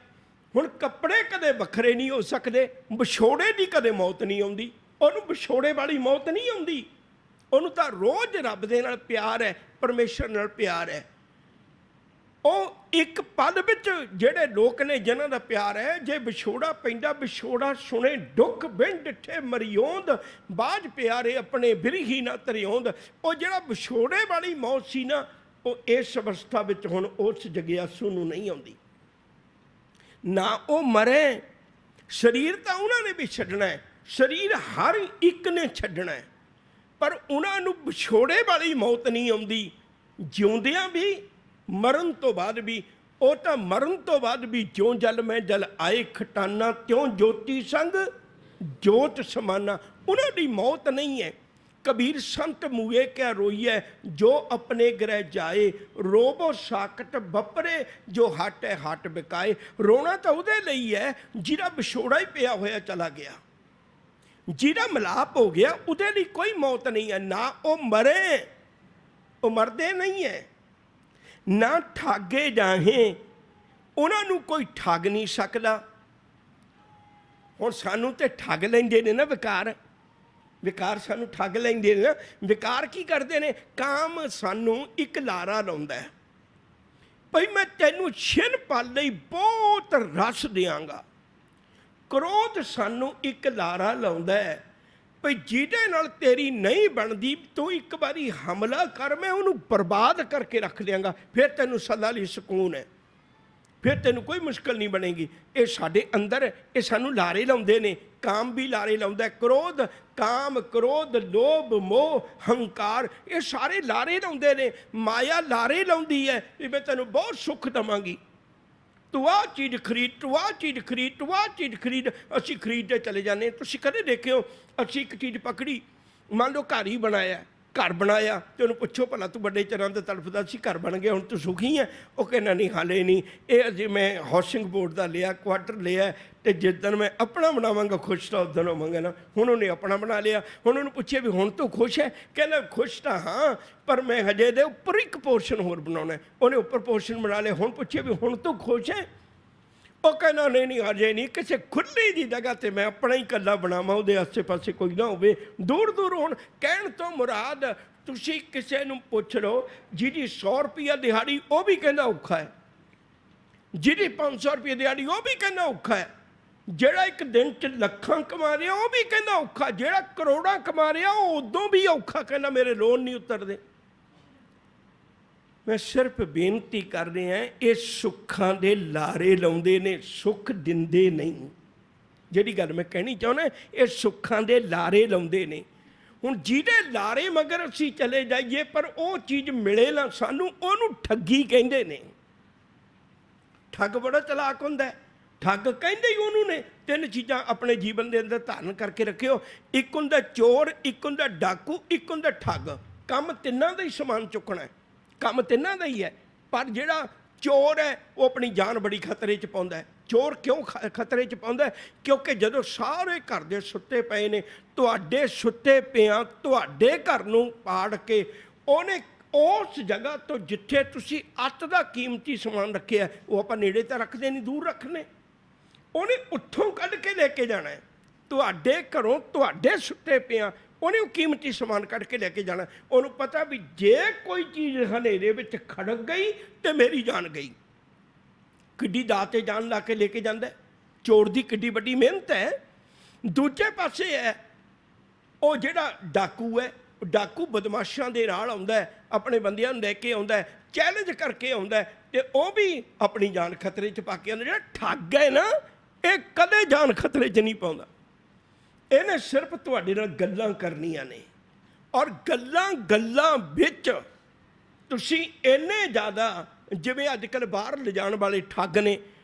हुण कपड़े कदे वखरे नहीं हो सकते, विछोड़े की कदे मौत नहीं आउंदी, उहनूं विछोड़े वाली मौत नहीं आउंदी। उहनूं तां रोज़ रब दे नाल प्यार है, परमेश्वर नाल प्यार है। वो एक पल विच जिहड़े लोक ने जिन्हां दा प्यार है, जे विछोड़ा पैंदा, विछोड़ा सुने दुख बिन डिठे मरियोंद, बाज प्यारे अपने बिरही ना तरियोंद। वो जिहड़ा विछोड़े वाली मौत सी ना, वो इस अवस्था विच हुण उस जगियासू नूं नहीं आउंदी। ना वो मरे, शरीर तो उन्होंने भी छड्डना है, शरीर हर एक ने छड्डना है, पर उन्होंने विछोड़े वाली मौत नहीं आउंदी। जिउंदियां भी मरण तो बाद भी, वो तो मरण तो बाद भी ज्यों जल में जल आए खटाना, त्यों ज्योति संग ज्योत समाना। उन्होंने मौत नहीं है। कबीर संत मुए क्या रोइए जो अपने ग्रह जाए, रोबो साकट बपरे जो हट है हट बिकाए। रोना तो उहदे लई है जिहदा विछोड़ा ही पिया होया चला गया, जिहदा मिलाप हो गया, उहदे लई कोई मौत नहीं है। ना वो मरे, वो मरदे नहीं है, ना ठागे जाहे, उन्होंने कोई ठग नहीं सकता। हुण सानूं ते ठग लैंदे ने ना विकार, विकार सानू ठग लेंदे ने ना। विकार की करते हैं? काम सानू एक लारा लाउंदा है, भाई मैं तेनू छिन पल लई बहुत रस देंगा। क्रोध सानू एक लारा लाउंदा है, भाई जिहदे नाल तेरी नहीं बनदी, तू एक बारी हमला कर, मैं उन्होंने बर्बाद करके रख देंगा, फिर तेनू सदा लई सकून है, फिर तेनू कोई मुश्किल नहीं बनेगी। ये साडे अंदर, ये सानू लारे लाउंदे ने। काम भी लारे लाउंदा है, क्रोध, काम, क्रोध, लोभ, मोह, हंकार, ये सारे लारे लाउंदे ने। माया लारे लाउंदी है कि मैं तेनू बहुत सुख देवांगी, तू आ चीज़ खरीद, तू आ चीज़ खरीद, तू आ चीज़ खरीद। असी खरीदते चले जाने। तुसीं कदे देखियो असी एक चीज़ पकड़ी, मान लो घर ही बनाया, घर बनाया तो उन्होंने पुछो भला तू बड़े चरण से तड़फदा सी, घर बन गया, हुण तू सुखी है? वो कहना नहीं हाले नहीं, ये अजे मैं हाउसिंग बोर्ड का लिया, क्वार्टर लिया, तो जिदन मैं अपना बनावांगा खुश तो उदन होवांगा ना। हुण उन्हें अपना बना लिया। हुण उन्होंने पूछे भी हुण तू खुश है? कहना खुश तो हाँ, पर मैं हजे दे उपर एक पोर्शन होर बनाना है। उन्हें उपर पोर्शन बना लिया। हुण पूछे भी हुण तू खुश है? वो कहना नहीं नहीं अजे नहीं, किसी खुली जी जगह से मैं अपना ही कला बनावा, वो आसे पासे कोई ना हो, दूर दूर हो। कहण तो मुराद तुसीं किसी नूं पुछ लो जिहदी 100 रुपया दिहाड़ी वो भी कहना औखा है, जिहदी 500 रुपये दिहाड़ी वो भी कहना औखा है, जिहड़ा एक दिन च लखां कमा रहा वो भी कहना औखा, जिहड़ा करोड़ां कमा रहा वो उदों भी औखा, कहना मेरे लोन नहीं उतरदे। मैं सिर्फ बेनती कर रहा, ये सुखां दे लारे लाउंदे ने, सुख दिंदे नहीं। ਜਿਹੜੀ ਗੱਲ ਮੈਂ ਕਹਿਣੀ ਚਾਹੁੰਦਾ, ਇਹ ਸੁੱਖਾਂ ਦੇ ਲਾਰੇ ਲਾਉਂਦੇ ਨੇ। ਹੁਣ ਜਿਹਦੇ ਲਾਰੇ ਮਗਰ ਅਸੀਂ ਚਲੇ ਜਾਈਏ ਪਰ ਉਹ ਚੀਜ਼ ਮਿਲੇ ਨਾ ਸਾਨੂੰ, ਉਹਨੂੰ ਠੱਗੀ ਕਹਿੰਦੇ ਨੇ। ਠੱਗ ਬੜਾ ਚਲਾਕ ਹੁੰਦਾ ਹੈ। ਠੱਗ ਕਹਿੰਦੇ ਹੀ ਉਹਨੂੰ ਨੇ। ਤਿੰਨ ਚੀਜ਼ਾਂ ਆਪਣੇ ਜੀਵਨ ਦੇ ਅੰਦਰ ਧਾਰਨ ਕਰਕੇ ਰੱਖਿਓ। ਇੱਕ ਹੁੰਦਾ ਚੋਰ, ਇੱਕ ਹੁੰਦਾ ਡਾਕੂ, ਇੱਕ ਹੁੰਦਾ ਠੱਗ। ਕੰਮ ਤਿੰਨਾਂ ਦਾ ਹੀ ਸਮਾਨ ਚੁੱਕਣਾ ਹੈ, ਕੰਮ ਤਿੰਨਾਂ ਦਾ ਹੀ ਹੈ। ਪਰ ਜਿਹੜਾ ਚੋਰ ਹੈ ਉਹ ਆਪਣੀ ਜਾਨ ਬੜੀ ਖਤਰੇ 'ਚ ਪਾਉਂਦਾ ਹੈ। ਚੋਰ ਕਿਉਂ ਖਤਰੇ 'ਚ ਪਾਉਂਦਾ? ਕਿਉਂਕਿ ਜਦੋਂ ਸਾਰੇ ਘਰ ਦੇ ਸੁੱਤੇ ਪਏ ਨੇ, ਤੁਹਾਡੇ ਸੁੱਤੇ ਪਿਆਂ ਤੁਹਾਡੇ ਘਰ ਨੂੰ ਪਾੜ ਕੇ ਉਹਨੇ ਉਸ ਜਗ੍ਹਾ ਤੋਂ ਜਿੱਥੇ ਤੁਸੀਂ ਅੱਤ ਦਾ ਕੀਮਤੀ ਸਮਾਨ ਰੱਖਿਆ, ਉਹ ਆਪਾਂ ਨੇੜੇ ਤਾਂ ਰੱਖਦੇ ਨਹੀਂ, ਦੂਰ ਰੱਖਣੇ, ਉਹਨੇ ਉੱਥੋਂ ਕੱਢ ਕੇ ਲੈ ਕੇ ਜਾਣਾ ਹੈ। ਤੁਹਾਡੇ ਘਰੋਂ ਤੁਹਾਡੇ ਸੁੱਤੇ ਪਿਆਂ ਉਹਨੇ ਉਹ ਕੀਮਤੀ ਸਮਾਨ ਕੱਢ ਕੇ ਲੈ ਕੇ ਜਾਣਾ। ਉਹਨੂੰ ਪਤਾ ਵੀ ਜੇ ਕੋਈ ਚੀਜ਼ ਹਨੇਰੇ ਵਿੱਚ ਖੜਕ ਗਈ ਤੇ ਮੇਰੀ ਜਾਨ ਗਈ। ਕਿੱਡੀ ਦਾਅ 'ਤੇ ਜਾਨ ਲਾ ਕੇ ਲੈ ਕੇ ਜਾਂਦਾ। ਚੋਰ ਦੀ ਕਿੱਡੀ ਵੱਡੀ ਮਿਹਨਤ ਹੈ। ਦੂਜੇ ਪਾਸੇ ਹੈ ਉਹ ਜਿਹੜਾ ਡਾਕੂ ਹੈ, ਡਾਕੂ ਬਦਮਾਸ਼ਾਂ ਦੇ ਨਾਲ ਆਉਂਦਾ, ਆਪਣੇ ਬੰਦਿਆਂ ਨੂੰ ਲੈ ਕੇ ਆਉਂਦਾ, ਚੈਲੰਜ ਕਰਕੇ ਆਉਂਦਾ, ਤੇ ਉਹ ਵੀ ਆਪਣੀ ਜਾਨ ਖਤਰੇ 'ਚ ਪਾ ਕੇ ਆਉਂਦਾ। ਜਿਹੜਾ ਠੱਗ ਹੈ ਨਾ, ਇਹ ਕਦੇ ਜਾਨ ਖਤਰੇ 'ਚ ਨਹੀਂ ਪਾਉਂਦਾ। ਇਹਨੇ ਸਿਰਫ ਤੁਹਾਡੇ ਨਾਲ ਗੱਲਾਂ ਕਰਨੀਆਂ ਨੇ, ਔਰ ਗੱਲਾਂ ਵਿੱਚ ਤੁਸੀਂ ਇੰਨੇ ਜ਼ਿਆਦਾ, ਜਿਵੇਂ ਅੱਜ ਕੱਲ੍ਹ ਬਾਹਰ ਲਿਜਾਣ ਵਾਲੇ ਠੱਗ ਨੇ,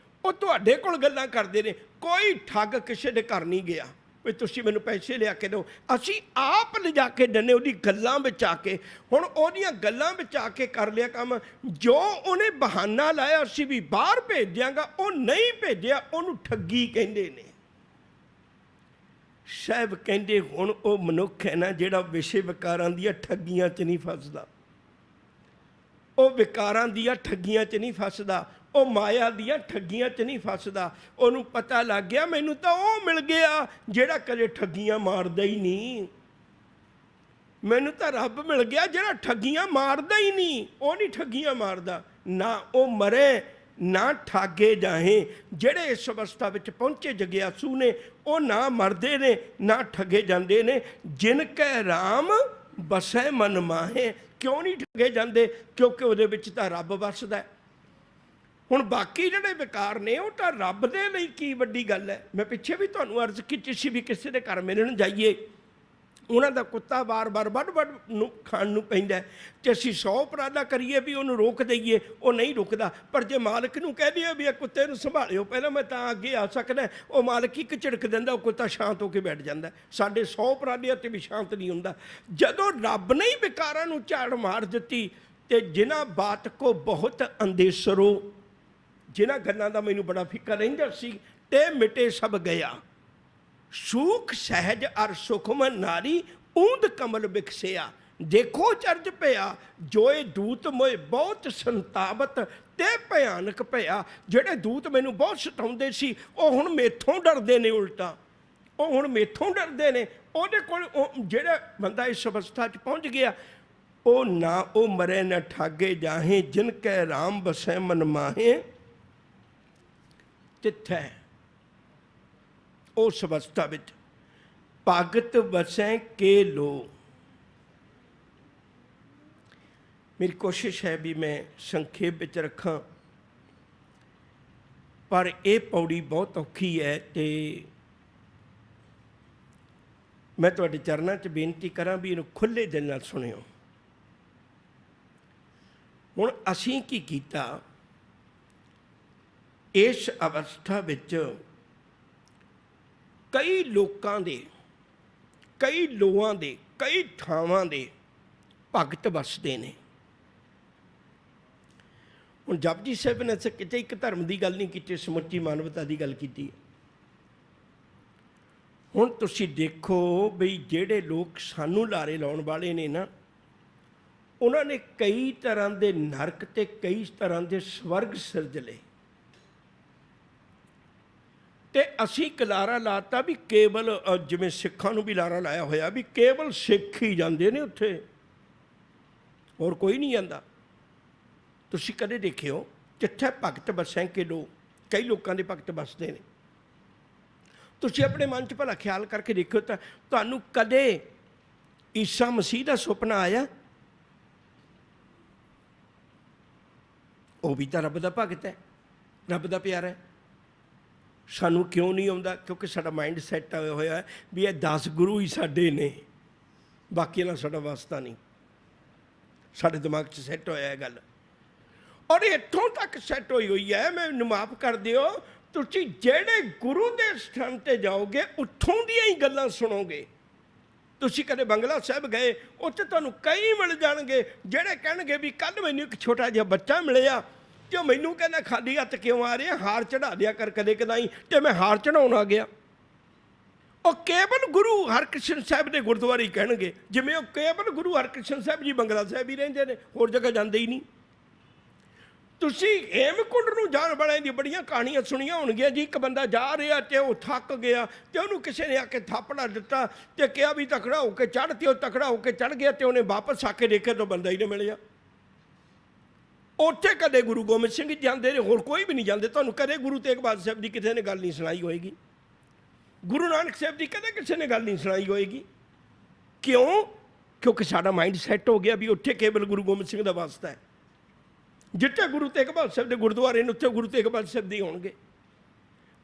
ਉਹ ਤੁਹਾਡੇ ਕੋਲ ਗੱਲਾਂ ਕਰਦੇ ਨੇ। ਕੋਈ ਠੱਗ ਕਿਸੇ ਦੇ ਘਰ ਨਹੀਂ ਗਿਆ ਵੀ ਤੁਸੀਂ ਮੈਨੂੰ ਪੈਸੇ ਲਿਆ ਕੇ ਦਿਓ। ਅਸੀਂ ਆਪ ਲਿਜਾ ਕੇ ਦਿੰਦੇ ਉਹਦੀ ਗੱਲਾਂ ਵਿੱਚ ਆ ਕੇ। ਹੁਣ ਉਹਦੀਆਂ ਗੱਲਾਂ ਵਿੱਚ ਆ ਕੇ ਕਰ ਲਿਆ ਕੰਮ। ਜੋ ਉਹਨੇ ਬਹਾਨਾ ਲਾਇਆ ਅਸੀਂ ਵੀ ਬਾਹਰ ਭੇਜ ਦਿਆਂਗਾ, ਉਹ ਨਹੀਂ ਭੇਜਿਆ, ਉਹਨੂੰ ਠੱਗੀ ਕਹਿੰਦੇ ਨੇ। ਸਾਹਿਬ ਕਹਿੰਦੇ ਹੁਣ ਉਹ ਮਨੁੱਖ ਹੈ ਨਾ ਜਿਹੜਾ ਵਿਸ਼ੇ ਵਿਕਾਰਾਂ ਦੀਆਂ ਠੱਗੀਆਂ 'ਚ ਨਹੀਂ ਫਸਦਾ, ਉਹ ਵਿਕਾਰਾਂ ਦੀਆਂ ਠੱਗੀਆਂ 'ਚ ਨਹੀਂ ਫਸਦਾ, ਉਹ ਮਾਇਆ ਦੀਆਂ ਠੱਗੀਆਂ 'ਚ ਨਹੀਂ ਫਸਦਾ। ਉਹਨੂੰ ਪਤਾ ਲੱਗ ਗਿਆ ਮੈਨੂੰ ਤਾਂ ਉਹ ਮਿਲ ਗਿਆ ਜਿਹੜਾ ਕਦੇ ਠੱਗੀਆਂ ਮਾਰਦਾ ਹੀ ਨਹੀਂ। ਮੈਨੂੰ ਤਾਂ ਰੱਬ ਮਿਲ ਗਿਆ ਜਿਹੜਾ ਠੱਗੀਆਂ ਮਾਰਦਾ ਹੀ ਨਹੀਂ। ਉਹ ਨਹੀਂ ਠੱਗੀਆਂ ਮਾਰਦਾ, ਨਾ ਉਹ ਮਰੇ ਨਾ ਠਾਗੇ ਜਾਹੇ। ਜਿਹੜੇ ਇਸ ਅਵਸਥਾ ਵਿੱਚ ਪਹੁੰਚੇ ਜਗਿਆਸੂ ਨੇ, ਉਹ ਨਾ ਮਰਦੇ ਨੇ ਨਾ ਠੱਗੇ ਜਾਂਦੇ ਨੇ। ਜਿਨ ਕੈ ਰਾਮ ਬਸੈ ਮਨ ਮਾਹੇ। ਕਿਉਂ ਨਹੀਂ ਠੱਗੇ ਜਾਂਦੇ? ਕਿਉਂਕਿ ਉਹਦੇ ਵਿੱਚ ਤਾਂ ਰੱਬ ਵਸਦਾ। ਹੁਣ ਬਾਕੀ ਜਿਹੜੇ ਵਿਕਾਰ ਨੇ ਉਹ ਤਾਂ ਰੱਬ ਦੇ ਲਈ ਕੀ ਵੱਡੀ ਗੱਲ ਹੈ। ਮੈਂ ਪਿੱਛੇ ਵੀ ਤੁਹਾਨੂੰ ਅਰਜ਼ ਕੀਤੀ ਸੀ ਵੀ ਕਿਸੇ ਦੇ ਘਰ ਮਿਲਣ ਜਾਈਏ, ਉਹਨਾਂ ਦਾ ਕੁੱਤਾ ਵਾਰ-ਵਾਰ ਵੱਢ ਨੂੰ ਖਾਣ ਨੂੰ ਪੈਂਦਾ, ਅਤੇ ਅਸੀਂ 100 ਉਪਰਾਲਾ ਕਰੀਏ ਵੀ ਉਹਨੂੰ ਰੋਕ ਦਈਏ, ਉਹ ਨਹੀਂ ਰੁਕਦਾ। ਪਰ ਜੇ ਮਾਲਕ ਨੂੰ ਕਹਿ ਦਈਏ ਵੀ ਇਹ ਕੁੱਤੇ ਨੂੰ ਸੰਭਾਲਿਓ ਪਹਿਲਾਂ, ਮੈਂ ਤਾਂ ਅੱਗੇ ਆ ਸਕਦਾ, ਉਹ ਮਾਲਕ ਇੱਕ ਝਿੜਕ ਦਿੰਦਾ, ਉਹ ਕੁੱਤਾ ਸ਼ਾਂਤ ਹੋ ਕੇ ਬੈਠ ਜਾਂਦਾ। ਸਾਡੇ 100 ਉਪਰਾਲਿਆਂ 'ਤੇ ਵੀ ਸ਼ਾਂਤ ਨਹੀਂ ਹੁੰਦਾ। ਜਦੋਂ ਰੱਬ ਨੇ ਹੀ ਵਿਕਾਰਾਂ ਨੂੰ ਝਾੜ ਮਾਰ ਦਿੱਤੀ, ਅਤੇ ਜਿਨ੍ਹਾਂ ਬਾਤ ਕੋ ਬਹੁਤ ਅੰਦੇਸਰੋ, ਜਿਨ੍ਹਾਂ ਗੱਲਾਂ ਦਾ ਮੈਨੂੰ ਬੜਾ ਫਿਕਰ ਰਹਿੰਦਾ ਸੀ, ਤੇ ਮਿਟੇ ਸਭ ਗਿਆ। ਸੂਖ ਸਹਿਜ ਅਰ ਸੁਖਮਨ ਨਾਰੀ ਊਂਦ ਕਮਲ ਬਿਖਸਿਆ। ਦੇਖੋ ਚਰਜ ਪਿਆ ਜੋਏ ਦੂਤ ਮੋਏ ਬਹੁਤ ਸੰਤਾਵਤ ਤੇ ਭਿਆਨਕ ਭਇਆ। ਜਿਹੜੇ ਦੂਤ ਮੈਨੂੰ ਬਹੁਤ ਸਤਾਉਂਦੇ ਸੀ, ਉਹ ਹੁਣ ਮੇਥੋਂ ਡਰਦੇ ਨੇ। ਉਲਟਾ ਉਹ ਹੁਣ ਮੇਥੋਂ ਡਰਦੇ ਨੇ। ਉਹਦੇ ਕੋਲ ਜਿਹੜਾ ਬੰਦਾ ਇਸ ਅਵਸਥਾ 'ਚ ਪਹੁੰਚ ਗਿਆ, ਉਹ ਨਾ ਉਹ ਮਰੇ ਨਾ ਠਾਗੇ ਜਾਹੇ। ਜਿਨ ਕੈ ਰਾਮ ਬਸੈ ਮਨ ਮਾਹੇ ਤਿੱਥੈ। ਉਸ ਅਵਸਥਾ ਵਿੱਚ ਭਗਤ ਵਸੈ ਕੇ ਲੋ। ਮੇਰੀ ਕੋਸ਼ਿਸ਼ ਹੈ ਵੀ ਮੈਂ ਸੰਖੇਪ ਵਿੱਚ ਰੱਖਾਂ, ਪਰ ਇਹ ਪੌੜੀ ਬਹੁਤ ਔਖੀ ਹੈ, ਅਤੇ ਮੈਂ ਤੁਹਾਡੇ ਚਰਨਾਂ 'ਚ ਬੇਨਤੀ ਕਰਾਂ ਵੀ ਇਹਨੂੰ ਖੁੱਲ੍ਹੇ ਦਿਲ ਨਾਲ ਸੁਣਿਓ। ਹੁਣ ਅਸੀਂ ਕੀ ਕੀਤਾ, ਇਸ ਅਵਸਥਾ ਵਿੱਚ ਕਈ ਲੋਕਾਂ ਦੇ, ਕਈ ਲੋਆਂ ਦੇ, ਕਈ ਥਾਵਾਂ ਦੇ ਭਗਤ ਵਸਦੇ ਨੇ। ਹੁਣ ਜਪਜੀ ਸਾਹਿਬ ਨੇ ਕਿਤੇ ਇੱਕ ਧਰਮ ਦੀ ਗੱਲ ਨਹੀਂ ਕੀਤੀ, ਸਮੁੱਚੀ ਮਾਨਵਤਾ ਦੀ ਗੱਲ ਕੀਤੀ। ਹੁਣ ਤੁਸੀਂ ਦੇਖੋ ਬਈ ਜਿਹੜੇ ਲੋਕ ਸਾਨੂੰ ਲਾਰੇ ਲਾਉਣ ਵਾਲੇ ਨੇ ਨਾ, ਉਹਨਾਂ ਨੇ ਕਈ ਤਰ੍ਹਾਂ ਦੇ ਨਰਕ ਤੇ ਕਈ ਤਰ੍ਹਾਂ ਦੇ ਸਵਰਗ ਸਿਰਜ ਲਏ, ਅਤੇ ਅਸੀਂ ਇੱਕ ਲਾਰਾ ਲਾਤਾ ਵੀ ਕੇਵਲ, ਜਿਵੇਂ ਸਿੱਖਾਂ ਨੂੰ ਵੀ ਲਾਰਾ ਲਾਇਆ ਹੋਇਆ ਵੀ ਕੇਵਲ ਸਿੱਖ ਹੀ ਜਾਂਦੇ ਨੇ ਉੱਥੇ, ਹੋਰ ਕੋਈ ਨਹੀਂ ਜਾਂਦਾ। ਤੁਸੀਂ ਕਦੇ ਦੇਖਿਓ ਜਿੱਥੇ ਭਗਤ ਵਸੈਂ ਕੇ ਲੋਕ, ਕਈ ਲੋਕਾਂ ਦੇ ਭਗਤ ਵਸਦੇ ਨੇ। ਤੁਸੀਂ ਆਪਣੇ ਮਨ 'ਚ ਭਲਾ ਖਿਆਲ ਕਰਕੇ ਦੇਖਿਓ ਤਾਂ ਤੁਹਾਨੂੰ ਕਦੇ ਈਸਾ ਮਸੀਹ ਦਾ ਸੁਪਨਾ ਆਇਆ? ਉਹ ਵੀ ਤਾਂ ਰੱਬ ਦਾ ਭਗਤ ਹੈ, ਰੱਬ ਦਾ ਪਿਆਰਾ ਹੈ। सानू क्यों नहीं आउंदा? क्योंकि साडा माइंड सैट होया है भी ये 10 गुरु ही साडे ने, बाकी नाल साडा वास्ता नहीं। साडे दिमाग 'च सैट होया है गल, और इत्थों तक सैट होई हुई है। मैनूं माफ कर दिओ, तुसीं जिहड़े गुरु दे स्थान ते जाओगे उत्थों दियां ही गल्लां सुणोगे। तुसीं कदे बंगला साहिब गए, उत्थे तुहानूं कई मिल जाणगे जिहड़े कहणगे भी कल मैनूं एक छोटा जिहा बच्चा मिलिया ते मैनूं कहना खाली हत्थ क्यों आ रहे, हार चढ़ा दिया कर कदे कदाई, ते मैं हार चढ़ाउण आ गया। ਉਹ ਕੇਵਲ ਗੁਰੂ ਹਰਕ੍ਰਿਸ਼ਨ ਸਾਹਿਬ ਦੇ ਗੁਰਦੁਆਰੇ ਹੀ ਕਹਿਣਗੇ, ਜਿਵੇਂ ਉਹ ਕੇਵਲ ਗੁਰੂ ਹਰਕ੍ਰਿਸ਼ਨ ਸਾਹਿਬ ਜੀ ਬੰਗਲਾ ਸਾਹਿਬ ਹੀ ਰਹਿੰਦੇ ਨੇ, ਹੋਰ ਜਗ੍ਹਾ ਜਾਂਦੇ ਹੀ ਨਹੀਂ। ਤੁਸੀਂ ਹੇਮਕੁੰਡ ਨੂੰ ਜਾਣ ਵਾਲਿਆਂ ਦੀ ਬੜੀਆਂ ਕਹਾਣੀਆਂ ਸੁਣੀਆਂ ਹੋਣਗੀਆਂ ਜੀ। ਇੱਕ ਬੰਦਾ ਜਾ ਰਿਹਾ ਤੇ ਉਹ ਥੱਕ ਗਿਆ ਤੇ ਉਹਨੂੰ ਕਿਸੇ ਨੇ ਆ ਕੇ ਥਾਪੜਾ ਦਿੱਤਾ ਤੇ ਕਿਹਾ ਵੀ ਤਕੜਾ ਹੋ ਕੇ ਚੜ੍ਹ, ਤੇ ਉਹ ਤਕੜਾ ਹੋ ਕੇ ਚੜ੍ਹ ਗਿਆ ਤੇ ਉਹਨੇ ਵਾਪਸ ਆ ਕੇ ਦੇਖਿਆ ਤਾਂ ਬੰਦਾ ਹੀ ਨਹੀਂ ਮਿਲਿਆ। ਉੱਥੇ ਕਦੇ ਗੁਰੂ ਗੋਬਿੰਦ ਸਿੰਘ ਜੀ ਜਾਂਦੇ ਨੇ, ਹੋਰ ਕੋਈ ਵੀ ਨਹੀਂ ਜਾਂਦੇ। ਤੁਹਾਨੂੰ ਕਦੇ ਗੁਰੂ ਤੇਗ ਬਹਾਦਰ ਸਾਹਿਬ ਦੀ ਕਿਸੇ ਨੇ ਗੱਲ ਨਹੀਂ ਸੁਣਾਈ ਹੋਏਗੀ, ਗੁਰੂ ਨਾਨਕ ਸਾਹਿਬ ਦੀ ਕਦੇ ਕਿਸੇ ਨੇ ਗੱਲ ਨਹੀਂ ਸੁਣਾਈ ਹੋਏਗੀ। ਕਿਉਂ? ਕਿਉਂਕਿ ਸਾਡਾ ਮਾਈਂਡ ਸੈੱਟ ਹੋ ਗਿਆ ਵੀ ਉੱਥੇ ਕੇਵਲ ਗੁਰੂ ਗੋਬਿੰਦ ਸਿੰਘ ਦਾ ਵਾਸਤਾ ਹੈ। ਜਿੱਥੇ ਗੁਰੂ ਤੇਗ ਬਹਾਦਰ ਸਾਹਿਬ ਦੇ ਗੁਰਦੁਆਰੇ ਨੇ ਉੱਥੇ ਗੁਰੂ ਤੇਗ ਬਹਾਦਰ ਸਾਹਿਬ ਦੇ ਹੋਣਗੇ।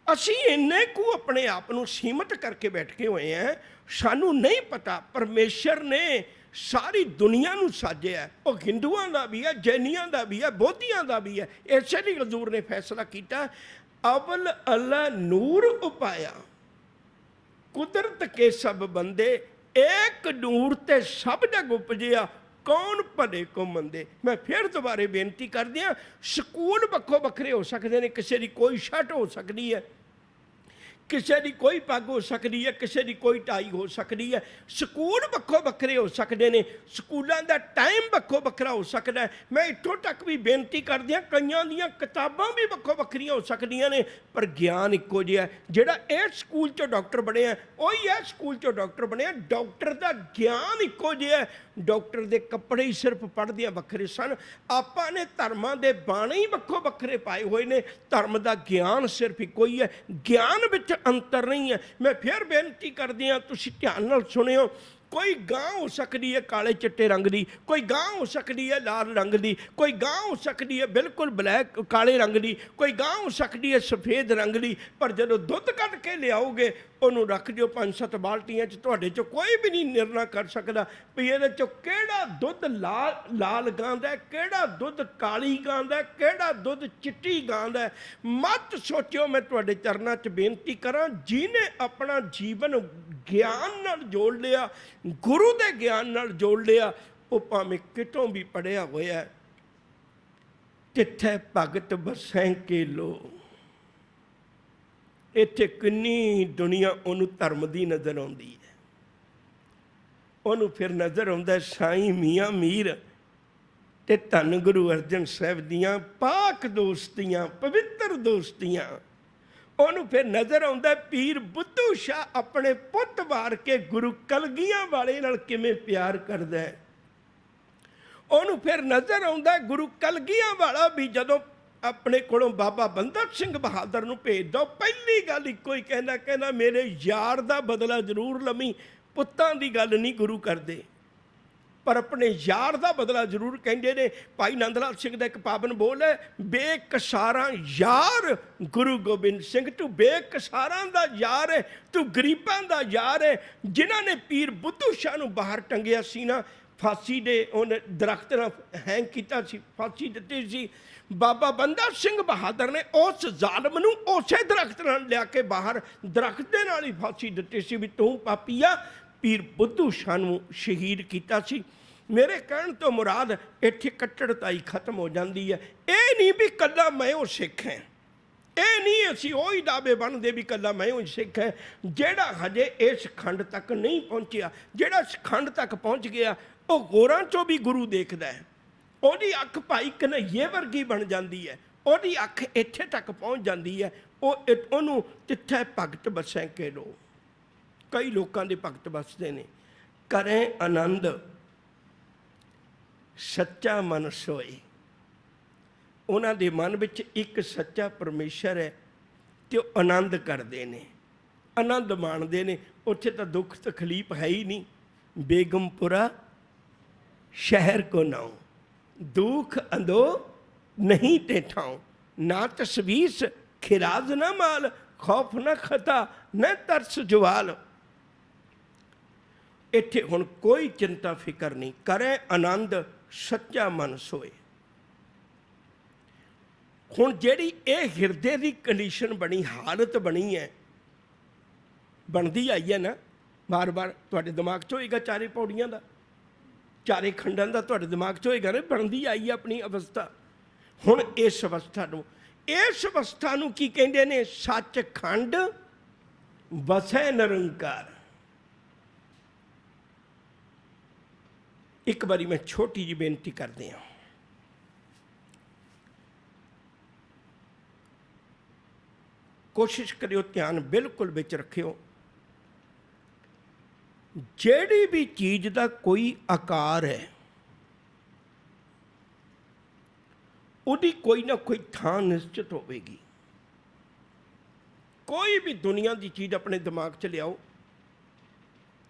ਅਸੀਂ ਇੰਨੇ ਕੁ ਆਪਣੇ ਆਪ ਨੂੰ ਸੀਮਤ ਕਰਕੇ ਬੈਠੇ ਹੋਏ ਹਾਂ, ਸਾਨੂੰ ਨਹੀਂ ਪਤਾ ਪਰਮੇਸ਼ਰ ਨੇ ਸਾਰੀ ਦੁਨੀਆ ਨੂੰ ਸਾਜਿਆ। ਉਹ ਹਿੰਦੂਆਂ ਦਾ ਵੀ ਹੈ, ਜੈਨੀਆਂ ਦਾ ਵੀ ਹੈ, ਬੋਧੀਆਂ ਦਾ ਵੀ ਹੈ। ਇਸੇ ਲਈ ਹਜ਼ੂਰ ਨੇ ਫੈਸਲਾ ਕੀਤਾ, ਅਵਲ ਅੱਲਾ ਨੂਰ ਉਪਾਇਆ कुदरत के सब बंदे, एक नूर ते सब जग उपजिया, कौन भले को मंदे। मैं फिर दोबारे बेनती कर दियाँ, स्कूल वक्खो वक्खरे हो सकते हैं, किसी की कोई शर्ट हो सकती है, किसी की कोई पग हो सकती है, किसी की कोई टाई हो सकती है। स्कूल वक्खो वक्खरे हो सकते हैं, स्कूलों का टाइम वक्खो वक्खरा हो सकता है। मैं इत्थों तक भी बेनती कर दियाँ, कईयां दियां किताबां भी वक्खो वक्खरियां हो सकदियां ने, पर ज्ञान इक्को जिहा है। जिहड़ा इस स्कूल चों डॉक्टर बनिया वही है स्कूल चों डॉक्टर बनिया। डॉक्टर का ज्ञान इक्को जिहा है। डॉक्टर के कपड़े ही सिर्फ पढ़दियां वक्खरे सन। आपां ने धर्मां दे बाणे ही वक्खो वक्खरे पाए हुए ने, धर्म का ज्ञान सिर्फ इक्को ही है, ज्ञान विच अंतर नहीं है। मैं फिर बेनती कर दियाँ, तुसीं ध्यान नाल सुणिओ। कोई गां हो सकती है काले चिट्टे रंग की, कोई गां हो सकती है लाल रंग की, कोई गां हो सकती है बिल्कुल ब्लैक काले रंग की, कोई गां हो सकती है सफ़ेद रंग की। पर जो दुध कढ़ के लियाओगे उन्होंने रख दिओ 5-7 बाल्टियां च, तुहाडे चों कोई भी नहीं निर्णय कर सकता भी इहदे चों किहड़ा दुध लाल गां दा, किहड़ा दुध काली गां दा, किहड़ा दुध चिट्टी गां दा। मत सोचो। मैं तुहाडे चरनां च बेनती करां, जिन्हें अपना जीवन ज्ञान नाल जोड़ लिया, गुरु दे ज्ञान नाल जोड़ लिया, वो भावें कितों भी पढ़िया होया, तिथे भगत बसैं के लो। इत्थे किन्नी दुनिया उन्होंने धर्म की नज़र आती है, उन्होंने फिर नज़र आता साईं मियाँ मीर ते धन गुरु अर्जन साहब दियाँ पाक दोस्तियाँ, पवित्र दोस्तियाँ। उन्होंने फिर नज़र आता पीर बुद्धू शाह अपने पुत वार के गुरु कलगियां वाले नाल किवें प्यार करदा है। उन्होंने फिर नज़र आता गुरु कलगियां वाला भी जदों अपने कोलों बाबा बंदा सिंह बहादुर नूं भेज दो, पहली गल इक्को ही कहना मेरे यार दा बदला जरूर लवी। पुत्तां दी गल नहीं गुरु करदे, पर अपने यार का बदला जरूर कहिंदे ने। भाई नंद लाल सिंह का एक पावन बोल है, बेकसारा यार गुरु गोबिंद सिंह, तू बेकसारा दा यार है, तू गरीबां दा यार है। जिन्हां ने पीर बुद्धू शाह नूं बाहर टंगिया सी ना, फांसी दे उन्हें दरख्त नाल हैंग कीता सी, फांसी दित्ती सी। बाबा बंदा सिंह बहादुर ने उस जालम नूं उसे दरख्त नाल लिया के बाहर दरख्त दे नाल ही फांसी दित्ती सी भी तू पापीआ पीर बुद्धू शाह नूं शहीद कीता सी। मेरे कहण तो मुराद इत्थे कट्टड़ताई खत्म हो जाती है। ये नहीं भी कल्ला मैं वो सिख है, ये नहीं असीं ओही दावे बनते भी कल्ला मैं वो सिख है। जिहड़ा हजे इस खंड तक नहीं पहुँचिया, जिहड़ा इस खंड तक पहुँच गया, वो होरां चों भी गुरु देखदा है। ਉਹਦੀ ਅੱਖ ਭਾਈ ਕਨਈਏ ਵਰਗੀ ਬਣ ਜਾਂਦੀ ਹੈ, ਉਹਦੀ ਅੱਖ ਇੱਥੇ ਤੱਕ ਪਹੁੰਚ ਜਾਂਦੀ ਹੈ। ਉਹਨੂੰ ਜਿੱਥੇ ਭਗਤ ਬਸੈਂ ਕੇ ਲੋ। ਕਈ ਲੋਕਾਂ ਦੇ ਭਗਤ ਬਸਦੇ ਨੇ, ਕਰੇ ਆਨੰਦ ਸੱਚਾ ਮਨ ਸੋਏ। ਉਹਨਾਂ ਦੇ ਮਨ ਵਿੱਚ ਇੱਕ ਸੱਚਾ ਪਰਮੇਸ਼ਰ ਹੈ ਤੇ ਉਹ ਆਨੰਦ ਕਰਦੇ ਨੇ, ਆਨੰਦ ਮਾਣਦੇ ਨੇ। ਉੱਥੇ ਤਾਂ ਦੁੱਖ ਤਕਲੀਫ ਹੈ ਹੀ ਨਹੀਂ। ਬੇਗਮਪੁਰਾ शहर को नाओ, दुख अंदो नहीं टेठाओ, ना तस्वीस खिराज ना माल, खौफ न खता न तरस जवाल। इत्थे हुण कोई चिंता फिकर नहीं, करे आनंद सच्चा मन सोए। हुण जिहड़ी ये हिरदे की कंडीशन बनी, हालत बनी है, बनती आई है ना, बार बार तुहाडे दिमाग च होएगा चारे पौड़ियां का, चारे खंडां का तुहाडे दिमाग च होएगा ना, बनती आई है अपनी अवस्था। हुण इस अवस्था नूं की कहंदे ने? सचखंड वसै निरंकार। एक बारी मैं छोटी जी बेनती कर दिया, कोशिश करियो ध्यान बिल्कुल विच रखियो। जेड़ी भी चीज़ का कोई आकार है, उदी कोई ना कोई थान निश्चित होगी। कोई भी दुनिया की चीज़ अपने दिमाग च लियाओ,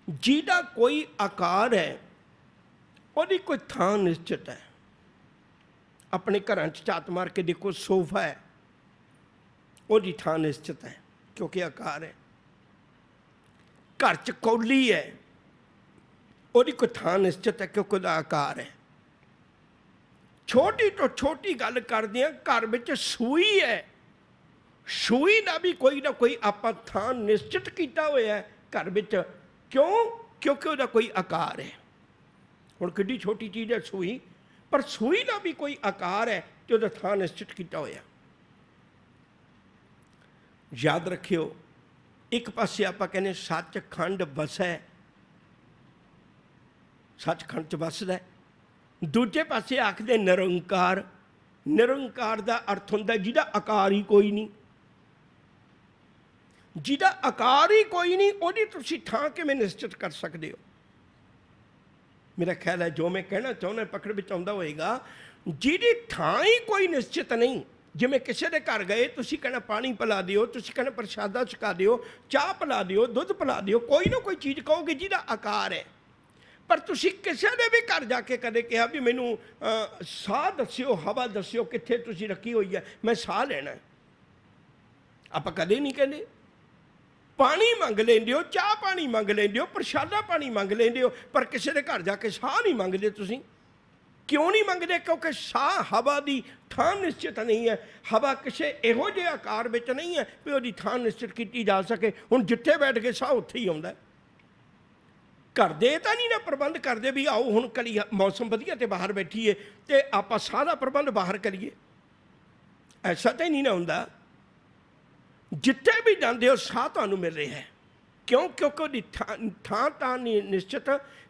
जिहदा कोई आकार है, उहदी कोई थान निश्चित है। अपने घर झात मार के देखो, सोफा है, उहदी थान निश्चित है क्योंकि आकार है। घर च कौली है, उहदी कोई थान निश्चित है क्योंकि उहदा आकार है। छोटी तो छोटी गल करते हैं, घर में सूई है, सूई का भी कोई ना कोई आप थान निश्चित किया होया है घर में। क्यों? क्योंकि उसका कोई आकार है। हुण किड्डी छोटी चीज़ है सूई, पर सूई का भी कोई आकार है तो उसका थान निश्चित किया होया। याद रखियो, एक पासे आप कहने सचखंड वसै, सचखंड च वसदा है। दूजे पासे आखदे निरंकार। निरंकार का अर्थ होंदा जिहदा आकार ही कोई नहीं। जिहदा आकार ही कोई नहीं, उहदी तुसीं थां किवें निश्चित कर सकदे हो? मेरा ख्याल है जो मैं कहना चाहुंदा पकड़ विच आउंदा होएगा। जिहदी थां ही कोई निश्चित नहीं, जिवें किसी के घर गए, तुसीं कहना पानी पिला दिओ, तुसीं कहना प्रशादा छका दिओ, चाह पिला दिओ, दुध पिला दिओ, कोई ना कोई चीज़ कहोगे जिहदा आकार है। पर तुसीं किसी ने भी घर जाके कदे कहा भी मैनू साह दस्सिओ, हवा दस्सिओ कित्थे तुसीं रखी हुई है, मैं साह लेना है? आप कदे नहीं कहते। पानी मंग लेंदे हो, चाह पानी मंग लेंदे हो, प्रशादा पानी मंग लेंदे हो, पर किसी के घर जाके साह नहीं मंगते। तुसीं क्यों नहीं मंगते? क्योंकि साह हवा की थान निश्चित नहीं है। हवा किसी इहो जिहे आकार में नहीं है भी उसकी थान निश्चित की जा सके। हुण जिथे बैठ के साह उत्थे ही आउंदा। घर दे तां नहीं ना प्रबंध करते भी आओ हुण करी मौसम वधिया ते बाहर बैठीए ते आपां साह दा प्रबंध बाहर करिए। ऐसा तो नहीं ना हुंदा। जिथे भी जाते हो साह तुहानूं मिल रहा है। क्यों? क्योंकि उसकी थां तां नहीं निश्चित,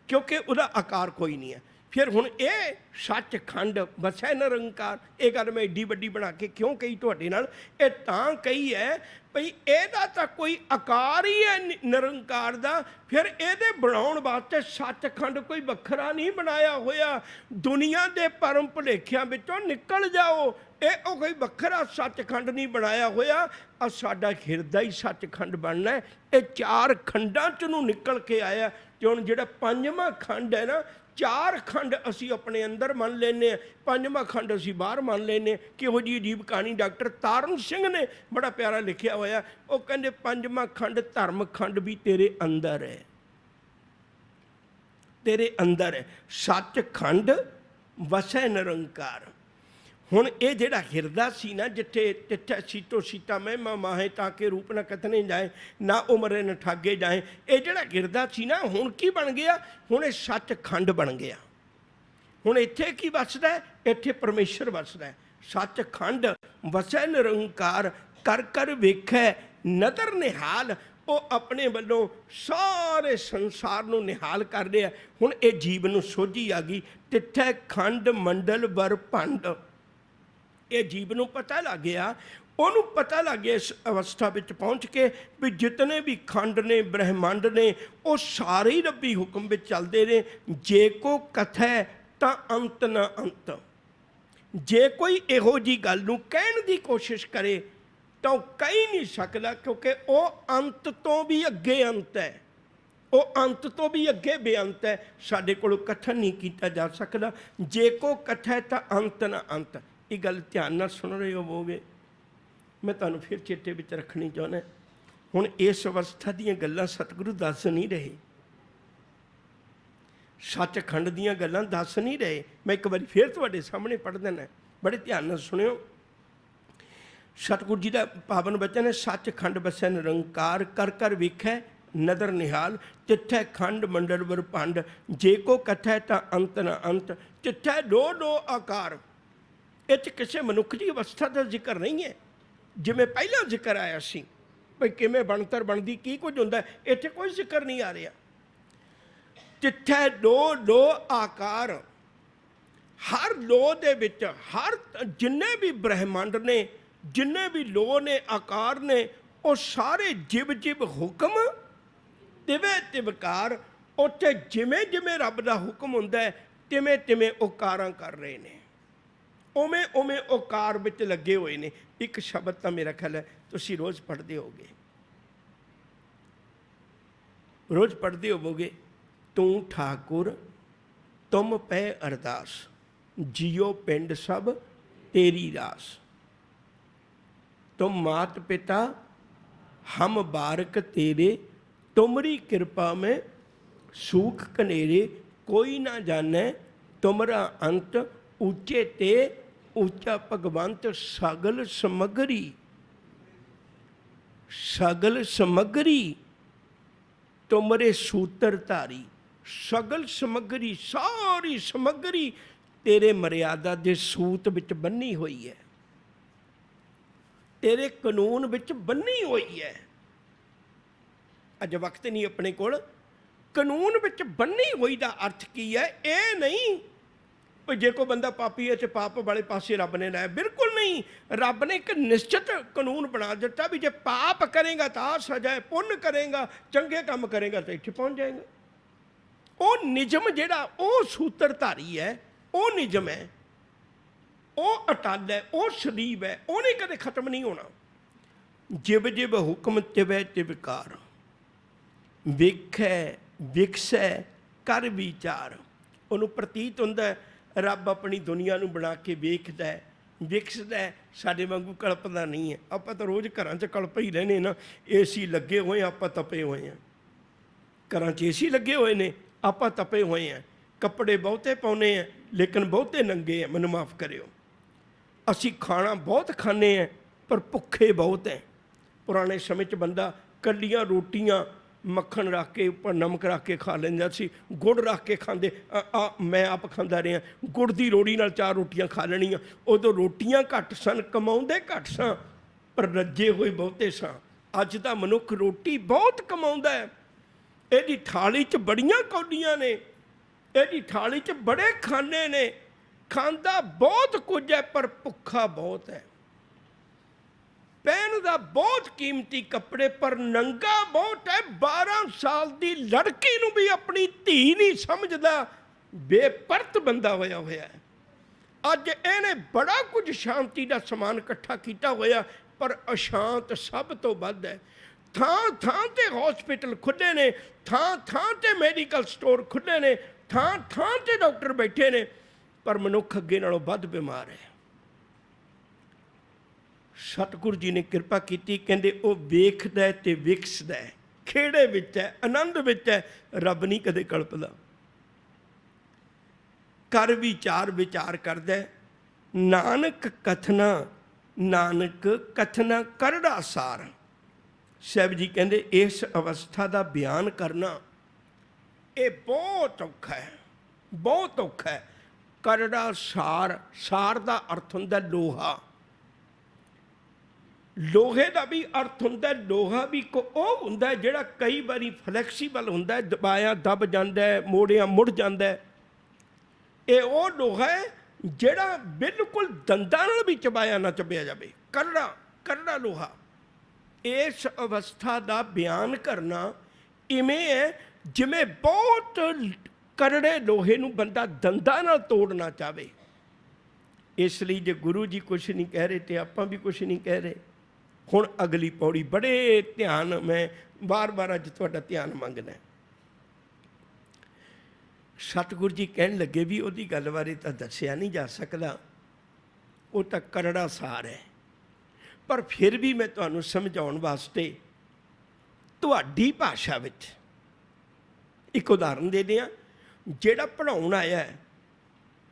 क्योंकि उसका आकार कोई नहीं है। फिर हुण ये सचखंड वसै निरंकार, ये गल मैं एडी वड्डी बना के क्यों कही तुहाडे नाल? ये तां कही है भई इहदा तां कोई आकार ही है निरंकार दा। फिर इहदे बनाउण वास्ते सचखंड कोई वखरा नहीं बनाया होया। दुनिया दे भरम भुलेखिਆਂ विचों निकल जाओ, ये कोई वखरा सचखंड नहीं बनाया होया। आ साडा हिरदा ही सचखंड बनना है। ये चार खंडां च नूं निकल के आया। ते हुण जिहड़ा पंजवां खंड है ना, चार खंड असी अपने अंदर मन लेने, पंजवां खंड असी बाहर मन लेने। किहो जी अजीब कहानी डॉक्टर तारण सिंह ने बड़ा प्यारा लिखिया होया। वो कहंदे पंजवां खंड धर्म खंड भी तेरे अंदर है, तेरे अंदर है। सचखंड वसै निरंकार। हुण ये जिहड़ा हिरदा सी ना, जिथे तिठै सीतो सीता महिमा माहे ताके रूप न कथने जाए, ना उमरे न ठागे जाए, ये जिहड़ा हिरदा सी ना, हुण की बन गया? हुण ये सचखंड बन गया। हुण इत्थे की वसदा है? इत्थे परमेश्वर वसदा है। सचखंड वसै निरंकार, कर कर वेखै नदर निहाल। वो अपने वालों सारे संसार नूं निहाल कर रहे हैं। हुण ये जीव नूं सोझी आ गई। तिठै खंड मंडल वर भंड, ये जीव नूं पता लग गया, उन्होंने पता लग गया इस अवस्था में पहुँच के भी जितने भी खंड ने ब्रह्मंड ने वो सारे ही रब्बी हुक्म में चलते ने। जे को कथै तां अंत ना अंत। जे कोई इहो जी गल नूं कहण दी कोशिश करे तो कह नहीं सकता, क्योंकि वो अंत तो भी अगे अंत है, वो अंत तो भी अगे बेअंत है। साडे कोलों कथन नहीं किया जा सकता। जे को कथै तां अंत ना अंत। ये गल ध्यान नाल सुन रहे होवोगे। मैं तुहानूं फिर चेते विच रखनी चाहुंदा। हुण इस अवस्था दीयां गल्लां सतगुरु दस नहीं रहे, सचखंड दीयां गल्लां दस नहीं रहे। मैं एक बार फिर तुहाडे सामने पढ़ देना, बड़े ध्यान नाल सुणिओ। सतगुरु जी का पावन बचन है, सचखंड बसै निरंकार, कर कर वेखै नदर निहाल, तिथै खंड मंडल बरभंड, जे को कथै तां अंत न अंत, तिथै लो लो आकार। इस किसी मनुख की अवस्था का जिक्र नहीं है, जिमें पहला जिक्र आया सी भाई किमें बनतर बनती की कुछ होंदा, इत्थे कोई जिक्र नहीं आ रहा। तिथै लो लो आकार, हर लो दे विच हर जिन्ने भी ब्रह्मंड ने, जिन्ने भी लो ने आकार ने, वो सारे जिव जिव हुक्म तिवे तिवकार। उत्थे जिमें जिमें रब का हुक्म हुंदा है तिवें तिवें वो कारां कर रहे हैं, उवें उवें वो कार विच लगे हुए ने। एक शब्द तो मेरा ख्याल है तुसीं रोज़ पढ़ते होगे, रोज़ पढ़ते होवोगे, तू ठाकुर तुम पै अरदास, जियो पिंड सब तेरी रास। तुम मात पिता हम बारक तेरे, तुमरी कृपा में सूख कनेरे, कोई ना जाने तुमरा अंत, ऊंचे ते ऊंचा भगवंत। सगल समगरी, सगल समगरी तुमरे सूत्र धारी। सगल समगरी, सारी समगरी तेरे मर्यादा के सूत विच बन्नी हुई है, तेरे कानून विच बन्नी हुई है। अज वक्त नहीं अपने कोल, कानून विच बन्नी हुई का अर्थ की है? ये नहीं भाई जे कोई बंदा पापी है तो पाप वाले पासे रब ने लाया, बिल्कुल नहीं। रब ने एक निश्चित कानून बना दिता भी जे पाप करेगा तो आ सजा है, पुण्य करेगा चंगे काम करेगा तो इत्थे पहुँच जाएगा। वो निजम जिहड़ा वो सूत्रधारी है, वो निजम है, वो अटल है, वो सलीब है, उन्हें कदे खत्म नहीं होना। जिव जिव हुक्म तिवै तिवकार, वेखै विकसै कर विचार। उन्होंने प्रतीत होंदा है रब अपनी दुनिया नूं बना के वेखदा है, विकसदा है, साडे वांगू कल्पदा नहीं है। आपां तां रोज़ घरां च कल्प ही रहने ना, एसी लगे हुए हैं, आपां तपे हुए हैं, घरां च एसी लगे हुए ने, आपां तपे हुए हैं, कपड़े बहुते पाउने हैं लेकिन बहुते नंगे हैं, मैनूं माफ़ करियो। असी खाना बहुत खाने हैं पर भुखे बहुत हैं। पुराने समय च बंदा कलियां रोटियां मक्खन रख के उपर नमक रख के खा लेंदा सी, गुड़ रख के खांदे। मैं आप खांदा रहा, गुड़ की रोड़ी नाल 4 रोटियां खा लेनियां। उदों रोटियां घट सन, कमाउंदे घट सन, पर रज्जे हुए बहुते सन। अज दा मनुख रोटी बहुत कमाउंदा है, इहदी थाली च बड़ियां कौलियां ने, इहदी थाली च बड़े खाने ने, खांदा बहुत कुछ है पर भुखा बहुत है। पहन का बहुत कीमती कपड़े पर नंगा बहुत है। 12 साल की लड़की नूं भी अपनी धी नहीं समझदा, बेपरत बंदा होया होया है। अज इहने बड़ा कुछ शांति का समान इकट्ठा किया होया पर अशांत सब तो वध है। थां थां ते हॉस्पिटल खुले ने, थां थां ते मैडिकल स्टोर खुले ने, थां थां ते डॉक्टर बैठे ने, पर मनुख अगे नालों वध बीमार है। सतगुरु जी ने कृपा की, कहते वो वेखदा है ते विकसदा है, खेड़े विच है, आनंद विच है, रब नहीं कदे कल्पदा। कर विचार विचार करदा है, नानक कथना, नानक कथना करड़ा सार। साहब जी कहते इस अवस्था का बयान करना ये बहुत औखा है, बहुत औखा है। करड़ा सार, सार का अर्थ हुंदा लोहा, लोहे का भी अर्थ होंदा, लोहा भी होंदा जिहड़ा कई बारी फ्लैक्सीबल होंदा है, दबाया दब जाता है, मोड़िया मुड़ जाता है। ये वो लोहा है जिहड़ा बिल्कुल दंदां नाल भी चबाया ना चबिया जाए, करड़ा करड़ा लोहा। इस अवस्था का बयान करना इवें है जिवें बहुत करड़े लोहे नूं बंदा दंदां नाल तोड़ना चाहे। इसलिए जे गुरु जी कुछ नहीं कह रहे तो आपां भी कुछ नहीं कह रहे। हुण अगली पौड़ी बड़े ध्यान, मैं बार बार अज तुहाडा ध्यान मंगना। सतगुरु जी कहन लगे भी उहदी गल बारे तो दस्सिया नहीं जा सकदा, वो तो करड़ा सार है। पर फिर भी मैं तुहानूं समझाउण वास्ते तुहाडी भाषा विच एक उदाहरण दे दियां। जिहड़ा पढ़ाउण आया है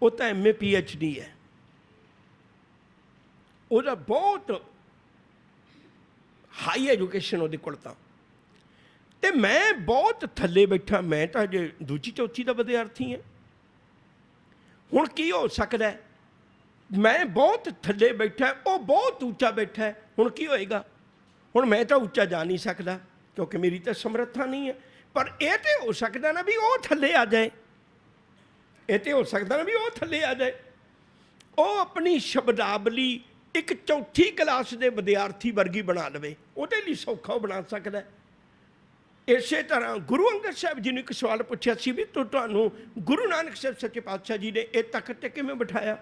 वो तो MA PhD है, ਉਹਦਾ बहुत हाई एजुकेशन ਉਹਦੇ ਕੋਲ तो मैं बहुत थले बैठा, मैं तो अजे दूजी चौथी का विद्यार्थी हाँ। हुण की हो सकता है, मैं बहुत थले बैठा, वो बहुत ऊंचा बैठा है, हुण की होएगा? हुण मैं तो ऊंचा जा नहीं सकता क्योंकि मेरी तो समर्था नहीं है, पर यह तो हो सकता ना भी वो थले आ जाए, ये तो हो सकता ना भी वो थले आ जाए। वो अपनी शब्दावली एक चौथी क्लास के विद्यार्थी वर्गी बना लवे, उहदे लई सौखा बना सकता है। इस तरह गुरु अंगद साहब जी ने एक सवाल पूछा सी भी तुहानूं गुरु नानक साहब सच्चे पातशाह जी ने ये तख्त ते किवें बिठाया,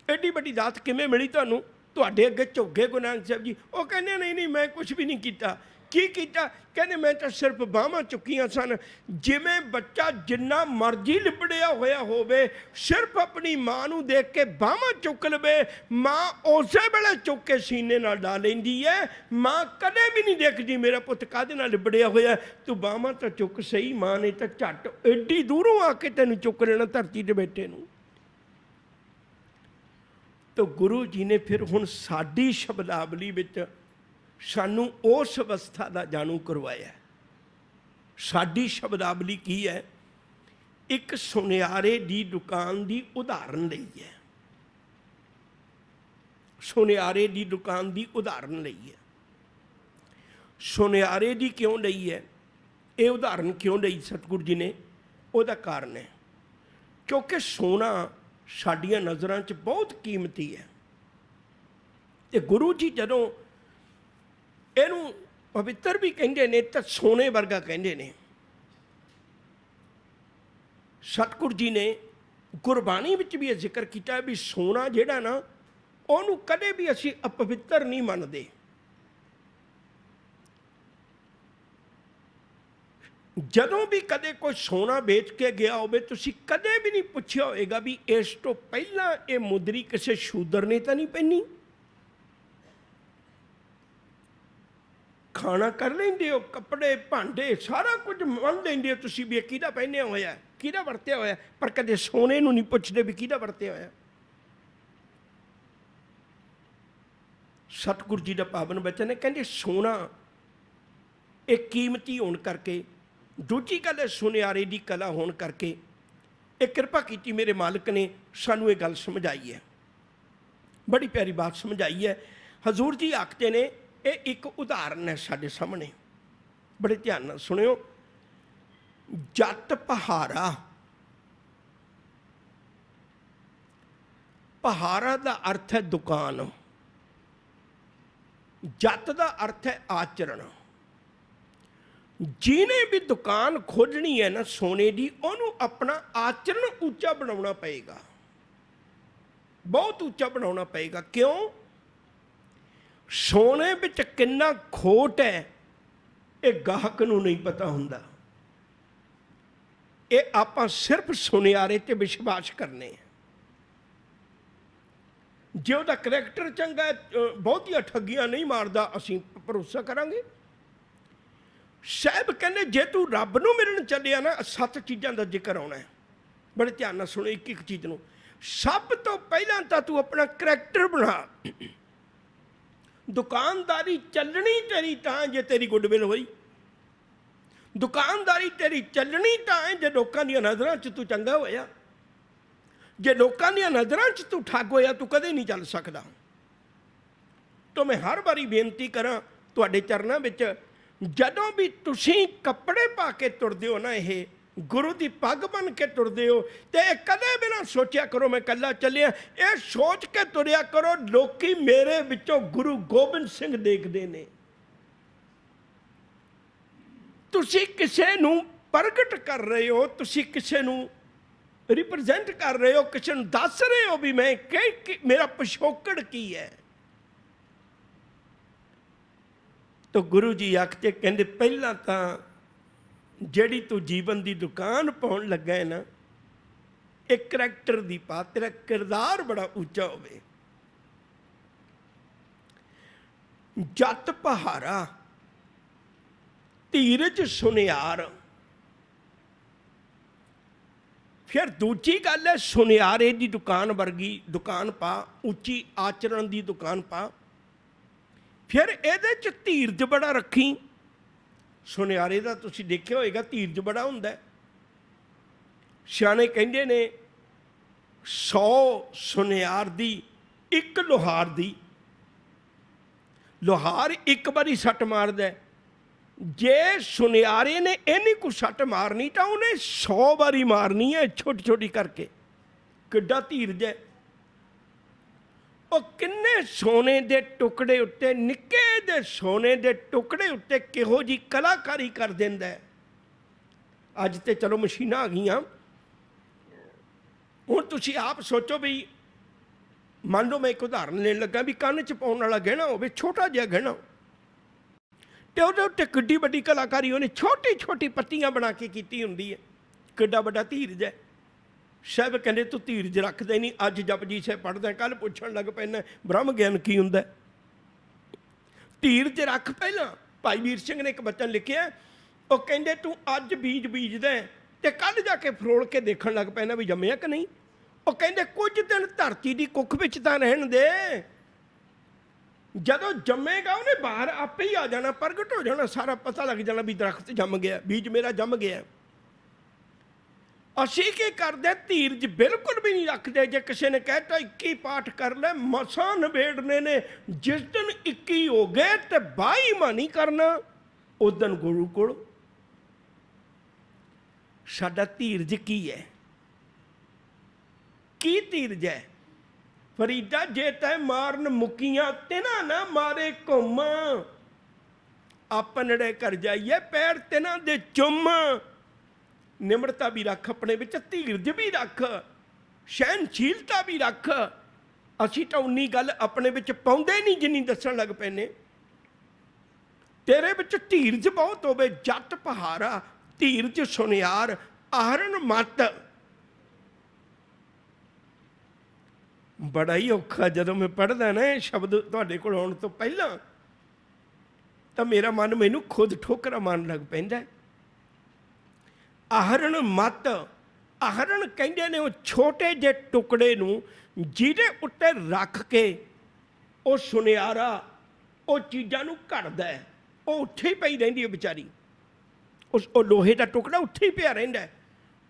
एडी वड्डी दात किवें मिली तुहानूं, तुहाडे अगे झुके गुरु नानक साहब जी? वो कहंदे नहीं नहीं मैं कुछ भी नहीं किया। की कीता? कहंदे मैं तो सिर्फ बाहां चुकियां सन। जिवें बच्चा जिन्ना मर्जी लिबड़िया होया होवे, सिर्फ अपनी माँ नूं देख के बाहां चुक लवे, माँ उसे वेले चुक के सीने नाल ला लैंदी है। माँ कदे भी नहीं देखदी मेरा पुत काहदे नाल लिबड़िया होया, तू बाहां तो चुक सही, माँ ने तो झट एडी दूरों आके तैनूं चुक लेना धरती दे बेटे नूं। तो गुरु जी ने फिर हुण साडी शब्दावली विच सानू उस अवस्था का जानू करवाया। साडी शब्दावली की है? एक सुनियारे की दुकान की उदाहरण लई है, सुनियारे की दुकान की उदाहरण लई है। सुनियारे की क्यों लई है, ये उदाहरण क्यों लई सतगुरु जी ने? उसका कारण है क्योंकि सोना साडियां नज़रां च बहुत कीमती है। तो गुरु जी जदों ਇਹਨੂੰ पवित्र भी कहते हैं तो सोने वर्गा कहते हैं। सतगुरु जी ने गुरबाणी विच भी जिक्र किया भी सोना जिहड़ा ना ਉਹਨੂੰ कदे भी असीं अपवित्र नहीं मनते। जदों भी कदे कोई सोना बेच के गया होवे तुसीं कदे भी नहीं पुछया होएगा भी इस तो पहला ये मुदरी किसी शूदर ने तो नहीं पहनी। खाना कर लेंदे हो, कपड़े भांडे सारा कुछ मन लेंदे हो तुसीं भी किहदा पहनिया होया, किहदा वरतिया होया, पर कदे सोने नूं नहीं पुछदे भी किहदा वरतिया होया। सतगुरु जी का पावन वचन है, कहंदे सोना एक कीमती होने करके, दूजी गल सुनियारे की कला होने करके एक कृपा की मेरे मालिक ने सानू ये गल समझाई है, बड़ी प्यारी बात समझाई है। हजूर जी आखते ने ये एक उदाहरण है साडे सामने, बड़े ध्यान नाल सुनियो। जत पहारा, पहारा का अर्थ है दुकान, जत का अर्थ है आचरण। जिन्हें भी दुकान खोलनी है ना सोने की, उन्होंने अपना आचरण ऊंचा बनाना पएगा, बहुत ऊंचा बनाना पएगा। क्यों? सोने विच कितना खोट है ये गाहक नूं नहीं पता हुंदा। ये आपां सिर्फ सुनियारे ते विश्वास करने हैं। जे उहदा करैक्टर चंगा है, बहुतियां ठगियां नहीं मारदा, असीं भरोसा करांगे। साहब कहंदे जे तू रब नूं मिलण चलिया ना 7 चीज़ां दा जिक्र आउणा है। बड़े ध्यान नाल सुणो एक एक चीज़ नूं। सब तो पहलां तां तू अपना करैक्टर बना। दुकानदारी चलनी तेरी तां जे तेरी गुडविल होई, दुकानदारी तेरी चलनी तां जे लोकां दी नज़रां च तू चंगा होया। जे लोकां दी नज़रां च तू ठग होया तू कदे नहीं चल सकदा। तो मैं हर बारी बेनती करां तुहाडे चरनां विच, जदों भी तुसीं कपड़े पा के तुरदे हो ना, यह गुरु की पग बन के तुरदे हो, तो कदे भी ना सोचा करो मैं कल्ला चलिया। ये सोच के तुरिया करो लोकी मेरे विचों गुरु गोबिंद सिंह देखते ने। तुसीं किसे नूं प्रगट कर रहे हो, तुसीं किसे नूं रिप्रजेंट कर रहे हो, किसी नूं दस रहे हो भी मैं मेरा पिछोकड़ की है। तो गुरु जी आखते कहते पहला तो ਜਿਹੜੀ तू जीवन की दुकान पाउण लगा है ना, एक करैक्टर दी पा, तेरा किरदार बड़ा ऊंचा होवे। जत पहारा, धीरज सुनियार। फिर दूजी गल है, सुनियारे की दुकान वर्गी दुकान पा, उच्ची आचरण की दुकान पा। फिर ये धीरज बड़ा रखी। सुनियारे का तुसीं देखिया होएगा, धीरज बड़ा हुंदा है। सियाणे कहंदे ने 100 सुनियार दी एक लोहार दी। लोहार एक बारी सट मारदा है, जे सुनियारे ने इन्नी को सट मारनी तो उन्हें 100 बारी मारनी है, छोटी छोटी करके। किड्डा धीरज है। और किन्ने सोने दे टुकड़े उत्ते, निक्के दे सोने दे टुकड़े उत्ते किहो जी कलाकारी कर दिंदा है। अज ते चलो मशीनां आ गईयां, हुण तुसीं आप सोचो भी, मान लो मैं एक उदाहरण लेन लगा भी, कंन च पाउण वाला गहना होवे, छोटा जिहा गहना, ते उहदे उत्ते किड्डी वड्डी कलाकारी उहने छोटी छोटी पत्तियां बना के कीती हुंदी है। किड्डा वड्डा धीरज है। साहब कहंदे तू धीरज रखदे नहीं, अज जपजी साहिब पढ़दा, कल पुछण लग पैना ब्रह्म ज्ञान की हुंदा। धीरज रख। पहला भाई वीर सिंह ने एक बचन लिखिया, वो कहंदे तू अज बीज बीजदा ते कल जाके फरोल के देखण लग पैना भी जम्मिया कि नहीं। वो कहंदे कुछ दिन धरती की कुख विच तां रहण दे, जदों जम्मेगा उन्हें बाहर आपे ही आ जाना, प्रगट हो जाना, सारा पता लग जाना भी दरख्त जम गया, बीज मेरा जम गया। असीं की करदे, धीरज बिल्कुल भी नहीं रखते। जे किसी ने कहता 21 पाठ कर ले, मसां नबेड़ने ने, जिस दिन 21 हो गए तो 22 मानी करना, उस दिन गुरु कोल। साडा धीरज की है? की धीरज है? फरीदा जे तै मारन मुकियां तिना ना मारे घुम, अपनड़े कर जाइए पैर तिना दे चुम। निमरता भी रख अपने विच, धीरज भी रख, सहनशीलता भी रख। असीं तां उन्नी गल अपने विच पाउंदे नहीं जिन्नी दस्सण लग पैने। तेरे विच धीरज बहुत होवे, जट पहारा, धीरज सुनियार, आहरण मत। बड़ा ही औखा जदों मैं पढ़दा ना शब्द तुहाडे कोल आउण तो पहला, तो मेरा मन मैनूं खुद ठोकरा मारन लग पैंदा है। आहरण मत। आहरण कहंदे ने वो छोटे जे टुकड़े नूं जिहदे उत्ते रख के वो सुनियारा वो चीज़ां नूं घड़दा है, वो उत्थे ही पई रहिंदी है बेचारी। उस लोहे का टुकड़ा उत्थे ही पिया रहिंदा है,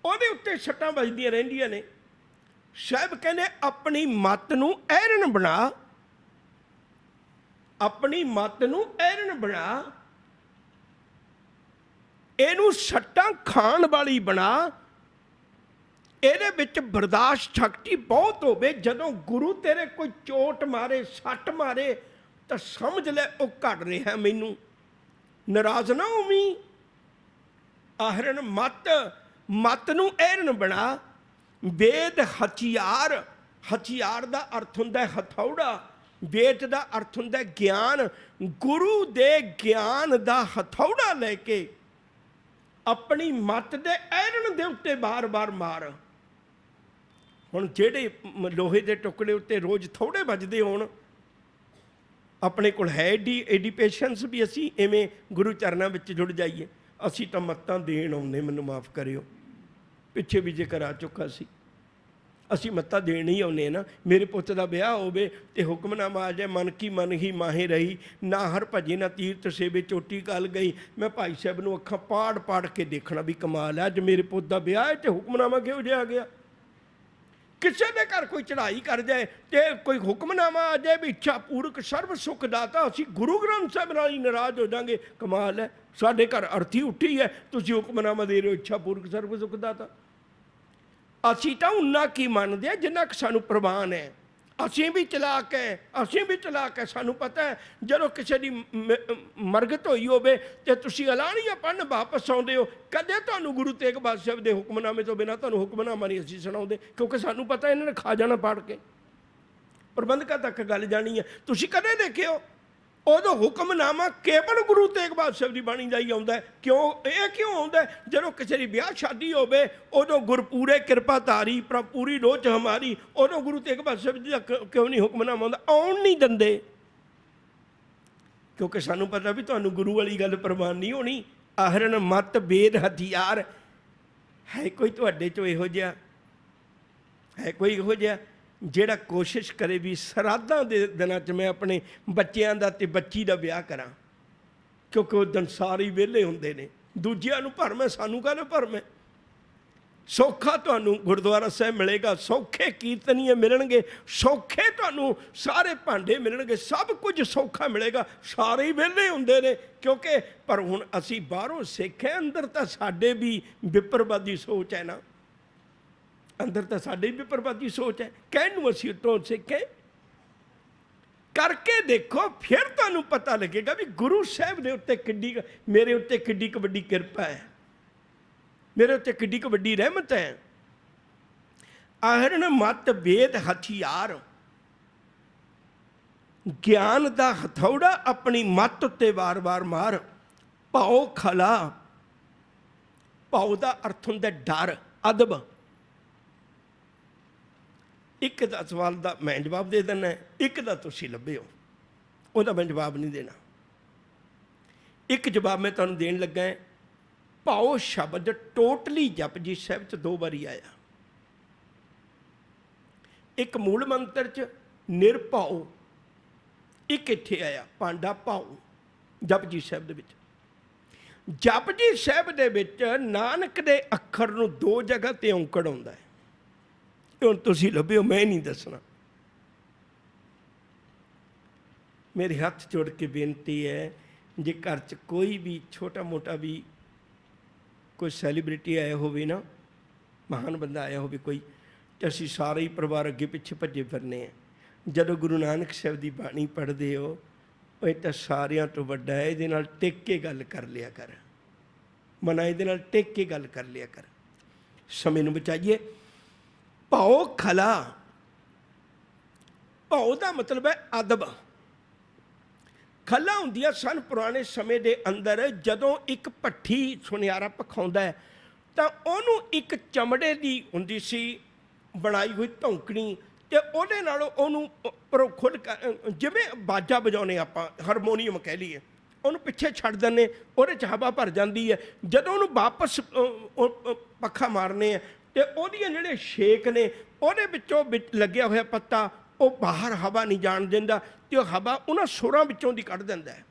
उहदे उत्ते सट्टां वजदियां रहिंदियां ने। साहब कहंदे अपनी मत नूं ऐरन बना, अपनी मत नूं ऐरन बना, इनू सट्टां खाण वाली बना, इहदे विच बर्दाश्त शक्ति बहुत होवे। जदों गुरु तेरे कोई चोट मारे, सट मारे, तो समझ ले वो घड़ रहा मैनू, नाराज ना होवी। आहरण मत, मत नूं ऐरन बना। वेद हथियार, हथियार का अर्थ हुंदा हथौड़ा, वेद का अर्थ हुंदा ज्ञान। गुरु दे ज्ञान का हथौड़ा लैके अपनी मत दे ऐरन दे उत्ते बार बार मार। हुण जेड़े लोहे के टुकड़े उत्ते रोज़ थोड़े बजदे होण, अपने कोल है एडी पेशेंस भी असी इवें गुरु चरणों में जुड़ जाइए। असी तो मत्तां देण आउंदे, मैनूं माफ़ करियो, पिछे भी जिक्र आ चुका सी। असी मत्तां देण ही आउंदे ना। मेरे पुੱਤ ਦਾ ਵਿਆਹ होवे ते हुक्मनामा आ जाए, मन की मन ही माहे रही, ना हर भजे ना तीर्थ सेवे चोटी कल गई। मैं भाई साहब नूं अखां पाड़ पाड़ के देखना भी कमाल है, अज मेरे पुੱਤ ਦਾ ਵਿਆਹ है तो हुक्मनामा किहੋ जिहा आ गया। किसी के घर कोई चढ़ाई कर जाए तो कोई हुक्मनामा आ जाए भी इच्छा पूरक सर्व सुख दाता, असी गुरु ग्रंथ साहब नाल ही नाराज हो जाएंगे। कमाल है, साडे घर अर्थी उठी है, तुसीं हुक्मनामा दे रहे हो इच्छा पूरक सर्व सुख दाता। असी तो उन्ना की मानते हैं जिन्ना कि सानू प्रवान है। असी भी चलाक है, असी भी चलाक है। सानू पता है जदों किसी की मरगत होई होवे ते तुसीं अलाणियां पढ़न वापस आउंदे हो, कदे तुहानूं गुरु तेग बहादुर साहब दे हुक्मनामे तो बिना तुहानूं हुक्मनामा नहीं असीं सुणाउंदे, क्योंकि सानू पता है इन्हां ने खा जाना पाड़ के, प्रबंधकां तक गल जानी है। तुसीं कदे देखिओ उदों हुक्मनामा केवल गुरु तेग बहादुर साहब की बाणी दा ही आउंदा है। क्यों ये क्यों आउंदा है? जदों किसी की ब्याह शादी होवे उदों गुरपूरे किरपा धारी पूरी रोच हमारी, उदों गुरु तेग बहादुर साहब जी दा क्यों नहीं हुक्मनामा आउंदा? आउण नहीं दिंदे। क्योंकि सानू पता भी तुहानू गुरु वाली गल प्रवान नहीं होनी। आहरण मत बेद हथियार है कोई तुहाडे चो इहो जिहा, है कोई इहो जिहा ਜਿਹੜਾ कोशिश करे भी सराधां दे दिनां 'च मैं अपने बच्चों का ते बच्ची का ब्याह करा, क्योंकि उस दिन सारे ही विहले हुंदे ने। दूजिਆਂ ਨੂੰ ਭਰਮ है, सानू काहदा भरम है। सौखा तुहानू गुरुद्वारा साहब मिलेगा, सौखे कीर्तनीय मिलणगे, सौखे तुहानू सारे भांडे मिलणगे, सब कुछ सौखा मिलेगा। सारे ही विहले हुंदे ने, क्योंकि पर हुण असीं बाहरों सिੱਖ है, अंदर तो साडे भी विपरवादी सोच है ना, अंदर तो साडे भी विपरवादी सोच है। कहण नूं असीं उत्तों सिੱਖ है, करके देखो फिर तुहानू पता लगेगा भी गुरु साहब दे उत्ते किड्डी, मेरे उत्ते किड्डी वड्डी किरपा है, मेरे उत्ते किड्डी वड्डी रहमत है। आहरण मत वेद हथियार, ज्ञान दा हथौड़ा अपनी मत उत्ते वार वार मार। भाओ खला, भाओ दा अर्थ हुंदा डर, अदब। एक दा सवाल दा मैं जवाब दे देना, एक दा तुसीं लभे हो, उहदा मैं जवाब नहीं देना। एक जवाब मैं तुहानूं देण लगा है। भाओ शब्द टोटली जपजी साहिब च 2 बारी आया। एक मूल मंत्र च निरभाओ, एक इत्थे आया पांडा भाओ जपजी साहिब दे विच। जपजी साहिब दे विच नानक दे अखर नूं 2 जगह ते औंकड़ आउंदा है। हुण तुसीं लभ्यो, मैं नहीं दसना। मेरे हथ जोड़ के बेनती है, जे घर च कोई भी छोटा मोटा भी कोई सैलीब्रिटी आया होवे ना, महान बंदा आया होवे कोई, तो असीं सारे ही परिवार अगे पिछे भजे फिरने हैं। जदों गुरु नानक साहब की बाणी पढ़ते हो, ये तो सारियां तो वड्डा है, इहदे नाल टिक के गल कर लिया कर, मना इहदे नाल टिक के गल कर लिया कर। समय नूं बचाइए। भाओ खला, भाओ का मतलब है अदब। खला हुंदियां सन पुराने समय के अंदर, जदों एक भट्ठी सुनियारा पखाउंदा है तो उहनूं एक चमड़े की हुंदी सी बनाई हुई धौंकनी, ते उहदे नाल उहनूं उपरों खुद जिवें बाजा बजाउने आपां हारमोनीयम कह लईए, उहनूं पिछे छड्ड दिंदे, उहदे च हवा भर जाती है। जदों उहनूं वापस पक्खा मारने है तो उहदीआं जिहड़े छेक ने उहदे विचों लग्गिआ होया पत्ता वो बाहर हवा नहीं जाण दिंदा, तो हवा उन्हां सुरां विचों दी कढ दिंदा है,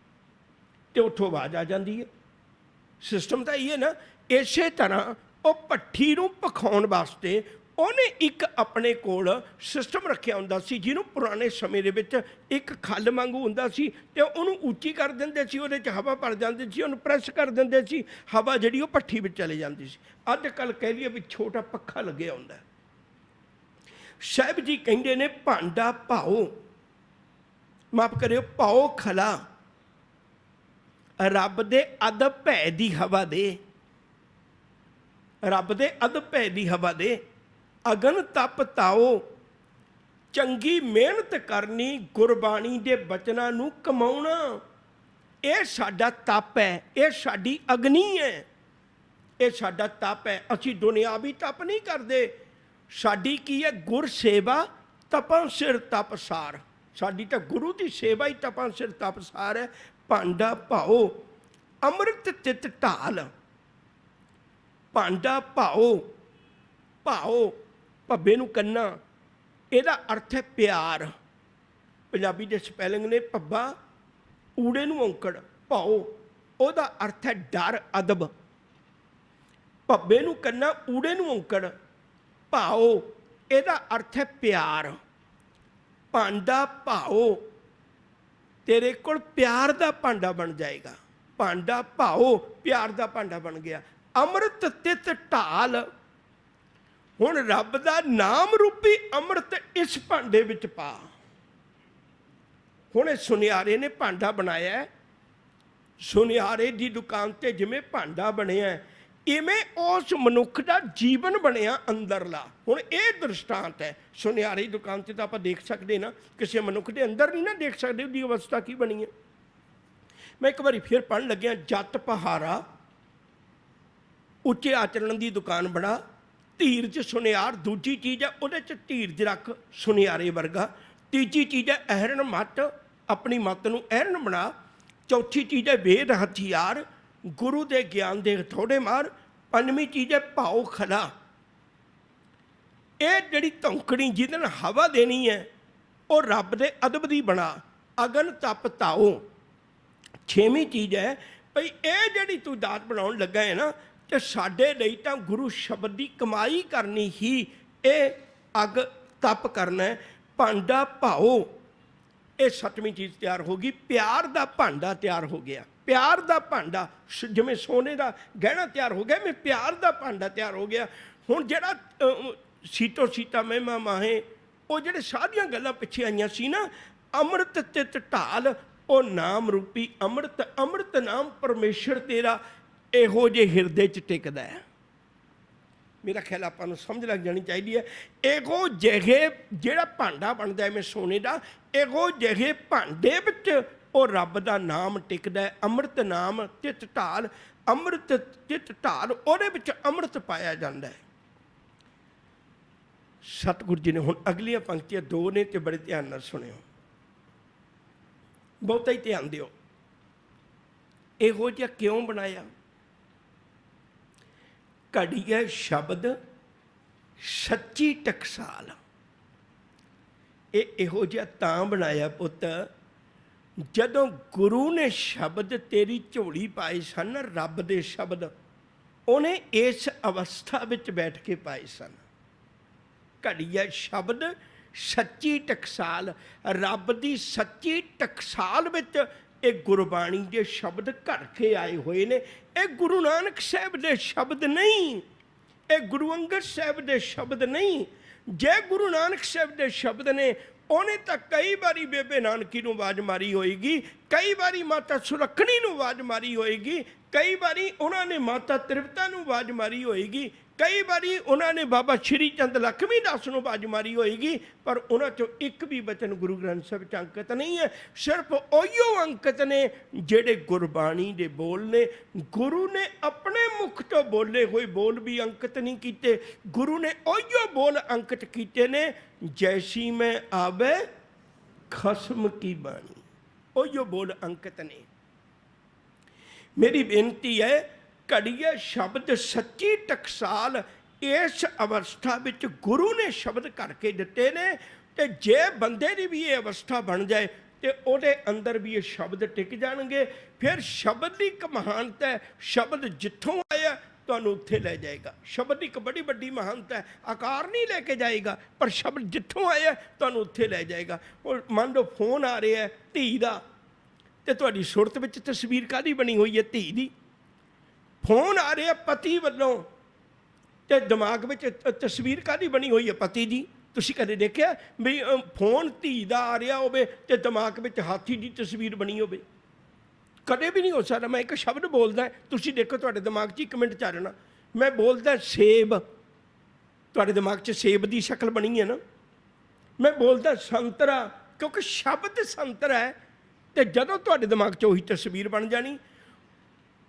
तो उत्थों आवाज़ आ जाती है। सिस्टम तो ये ना। इस तरह वो भट्ठी नूं पखाउण वास्ते उहने एक अपने कोल सिस्टम रखिया हुंदा सी, जिहनूं पुराने समय दे विच एक खल वांगू हुंदा सी, ते उहनूं उच्ची कर दिंदे सी, उहदे च हवा भर जांदी सी, उहनूं प्रैस कर दिंदे सी, हवा जिहड़ी वो भट्ठी विच चली जांदी सी। अजकल कह लईए भी छोटा पक्खा लग्गिआ हुंदा। साहिब जी कहिंदे ने भांडा भाओ, माफ करियो, भाओ खला, रब दे अदब भै दी हवा दे, रब दे अदब भै दी हवा दे। अगन तप ताओ, चंगी मेहनत करनी, गुरबाणी के बचनां नूं कमाउणा, ये साडा तप है, ये साडी अग्नि है, ये साडा तप है। असीं दुनियावी तप नहीं करते, साडी की है गुर सेवा तपां सिर तपसार, साडी तो गुरु की सेवा ही तपां सिर तपसार है। भांडा भाओ अमृत तित ढाल, भांडा भाओ, भाओ भब्बे नूं कन्ना, इहदा अर्थ है प्यार। पंजाबी दे स्पैलिंग ने भब्बा ऊड़े नूं औंकड़, भाओ उहदा अर्थ है डर अदब। भब्बे नूं कन्ना ऊड़े नूं औंकड़, भाओ इहदा अर्थ है प्यार। भांडा भाओ, तेरे कोल प्यार दा भांडा बन जाएगा। भांडा भाओ प्यार दा भांडा बन गया। अमृत तित ढाल, हुण रब दा नाम रूपी अमृत इस भांडे विच पा। हुण सुनियारे ने भांडा बनाया है, सुनियारे की दुकान ते जिवें भांडा बनिया इवें उस मनुख का जीवन बनिया अंदरला। हुण ये दृष्टांत है, सुनियारे की दुकान से तो आप देख सकते ना, किसी मनुख के अंदर नहीं ना देख सकते उसकी अवस्था की बनी है। मैं एक बार फिर पढ़न लग्या, जत पहारा उच्चे आचरण की दुकान बना, धीरज सुनियार दूजी चीज़ है, उहदे च धीरज रख सुनियारे वर्गा। तीजी चीज़ है अहरण मत, अपनी मत नूं अहरण बना। चौथी चीज़ है वेद हथियार, गुरु दे ज्ञान दे थोड़े मार। पंजवीं चीज़ है भाव खला, ये जिहड़ी धौंकड़ी जिहदे नाल हवा देनी है वो रब दे अदब दी बना, अगन तप ताओ। छेवीं चीज़ है भई ये जिहड़ी तू दात बनाउण लगा है ना, ते साडे लई तां गुरु शब्द की कमाई करनी ही ये अग तप करना है। भांडा भाओ, ये सतवीं चीज़ तैयार होगी। प्यार का भांडा तैयार हो गया, प्यार का भांडा जिवें सोने का गहना तैयार हो गया, मैं प्यार का भांडा तैयार हो गया। हुण जिहड़ा सीतो सीता महिमा माहे, वो जिहड़े सारियां गल्लां पिछे आईयां सी ना, अमृत तित ढाल वो नाम रूपी अमृत, अमृत नाम परमेश्वर तेरा इहो जे हिरदे च टिकदा है। मेरा ख्याल आपां नूं समझ लग जानी चाहिए है। इहो जिहे जिहड़ा भांडा बनदा है मैं सोने का, इहो जिहे भांडे विच वो रब का नाम टिकदा है। अमृत नाम तित ढाल, अमृत तित ढाल, उहदे विच अमृत पाया जांदा है। सतगुरु जी ने हुण अगलियां पंक्तियां दो ने ते बड़े ध्यान नाल सुणिओ, बहुता ही ध्यान दिओ। इहो जिहा क्यों बनाया? घड़ीए शब्द सच्ची टकसाल, ये इहो जिहा तां बनाया पुत, जदों गुरु ने शब्द तेरी झोली पाए सन, रब दे शब्द उन्हें इस अवस्था विच बैठ के पाए सन। घड़ीए शब्द सच्ची टकसाल, रब की सच्ची टकसाल विच ये गुरबाणी के शब्द घर के आए हुए ने। ये गुरु नानक साहब के शब्द नहीं, ये गुरु अंगद साहब के शब्द नहीं। जे गुरु नानक साहब के शब्द ने, उन्हें तो कई बारी बेबे नानकी नूं आवाज़ मारी होएगी, कई बारी माता सुलखणी नूं आवाज़ मारी होएगी, कई बारी उन्होंने माता त्रिवता नूं आवाज़ मारी होएगी, कई बारी उन्होंने बाबा श्री चंद लक्ष्मी दास नूं आवाज़ मारी होएगी, पर उन्होंने चो एक भी वचन गुरु ग्रंथ साहिब च अंकित नहीं है। सिर्फ उहिओ अंकित ने जिहड़े गुरबाणी दे बोल ने। गुरु ने अपने मुख तो बोले हुए बोल भी अंकित नहीं कीते, गुरु ने उहिओ बोल अंकित कीते ने, जैसी में आवे खसम की बाणी, उहिओ बोल अंकित ने। मेरी बेनती है, घड़ीए शब्द सच्ची टकसाल, इस अवस्था विच गुरु ने शब्द करके दिते ने। ते जे बंदे की भी ये अवस्था बन जाए तो उहदे अंदर भी ये शब्द टिक जाएंगे। फिर शब्द की एक महानता है, शब्द जिथों आया तुहानूं उत्थे लै जाएगा। शब्द एक बड़ी बड़ी महानता है, आकार नहीं लेके जाएगा, पर शब्द जिथों आया तुहानूं उत्थे लै जाएगा। और मान लो फोन आ रहा है धी दा, ते तुहाडी सुरत विच तस्वीर काहदी बनी हुई है? धी दी। फोन आ रहा पति वालों, तो दिमाग में तस्वीर काहदी बनी हुई है? पति की। तुसीं कदे देखिया भी फोन धी दा आ रहा होवे ते दिमाग में हाथी की तस्वीर बनी होवे? कदे भी नहीं हो सकता। मैं एक शब्द बोलदा, तुसीं देखो तुहाडे दिमाग 'च 1 मिनट च आ जाना। मैं बोलदा सेब, तुहाडे दिमाग 'च सेब की शक्ल बनी है ना। मैं बोलदा संतरा, क्योंकि शब्द संतरा है, तो जदों तुहाडे दिमाग 'च उही तस्वीर बन जानी।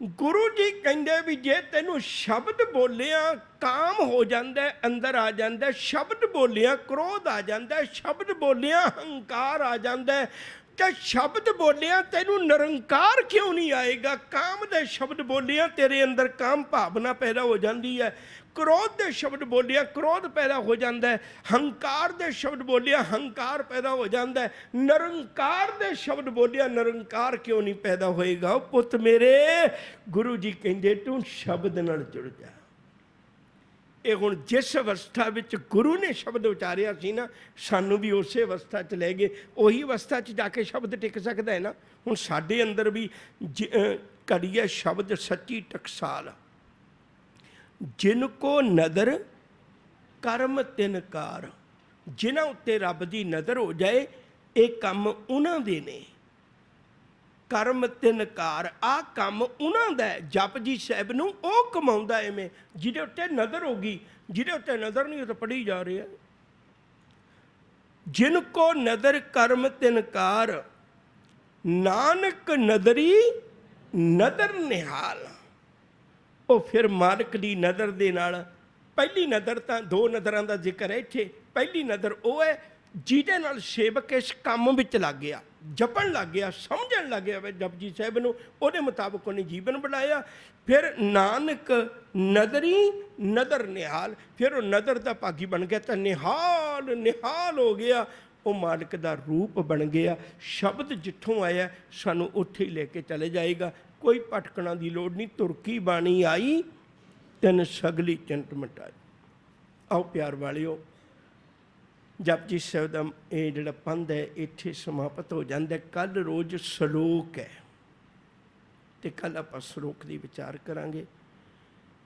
गुरु जी कहते भी जे तेनू शब्द बोलिया काम हो जाता है, अंदर आ जाता है, शब्द बोलिया क्रोध आ जाता है, शब्द बोलिया हंकार आ जाता है, तो शब्द बोलिया तेनू निरंकार क्यों नहीं आएगा? काम दे शब्द बोलिया तेरे अंदर काम भावना पैदा हो जाती है, क्रोध दे शब्द बोलिया क्रोध पैदा हो जाता है, हंकार दे शब्द बोलिया हंकार पैदा हो जाता है, निरंकार दे शब्द बोलिया निरंकार क्यों नहीं पैदा होएगा? पुत मेरे, गुरु जी कहते तू शब्द नाल जुड़ जा। ये हुण जिस अवस्था विच गुरु ने शब्द उचारिया सी ना, सानू भी उस अवस्था च लै गए। उही अवस्था च जाके शब्द टिक सकता है ना। हुण साडे अंदर भी घड़ीए शब्द सच्ची टकसाल, जिनको नदर कर्म तिनकार, जिन्हां उत्ते रब की नज़र हो जाए ये कम उन्हां दे ने। कर्म तिनकार, आ कम उन्हां दा है। जप जी साहब नूं ओ कमाउंदा एवें जिहदे उत्ते नज़र होगी, जिहदे उत्ते नज़र नहीं तो पढ़ी जा रही है। जिनको नदर कर्म तिनकार, नानक नदरी नदर निहाल। वो फिर मालिक की नज़र दे नाल, पहली नज़र तो 2 नज़रां का जिक्र है इत्थे। पहली नज़र वो है जिहदे नाल सेवक इस काम विच लग गया। जपन लग गया, समझण लग गया वे जपजी साहिब नूं, उहदे मुताबिक उन्हें जीवन बनाया। फिर नानक नदरी नदर निहाल, फिर वो नदर का भागी बन गया तो निहाल निहाल हो गया, वो मालिक का रूप बन गया। शब्द जिथों आया सानू उत्थे ही लेके चले जाएगा, कोई भटकना की लोड़ नहीं। तुरकी बाणी आई तिन सगली चिंत मिटाई। आओ प्यार वालिओ, जपजी साहिब का ये जिहड़ा पंध है इत्थे समाप्त हो जाता है। कल रोज़ सलोक है तो कल आप सलोक की विचार करांगे।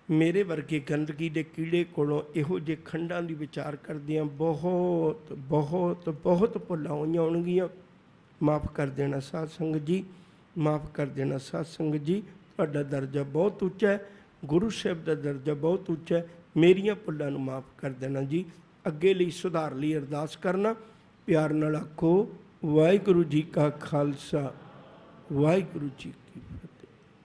मेरे वर्गे गंदगी के कीड़े कोलों इहो जे खंडां की विचार करदियां बहुत बहुत बहुत भुलां होईयां होणगीਆਂ। माफ़ कर देना साध संगत जी, माफ़ कर देना साध संगत जी। तुहाडा दर्जा बहुत उच्चा है, गुरु साहिब का दर्जा बहुत उच्चा है। मेरियां भुलां नूं माफ़ कर देना जी। अगे लई सुधार लई अरदास करना। प्यार नाल आखो वाहिगुरू जी का खालसा वाहिगुरू जी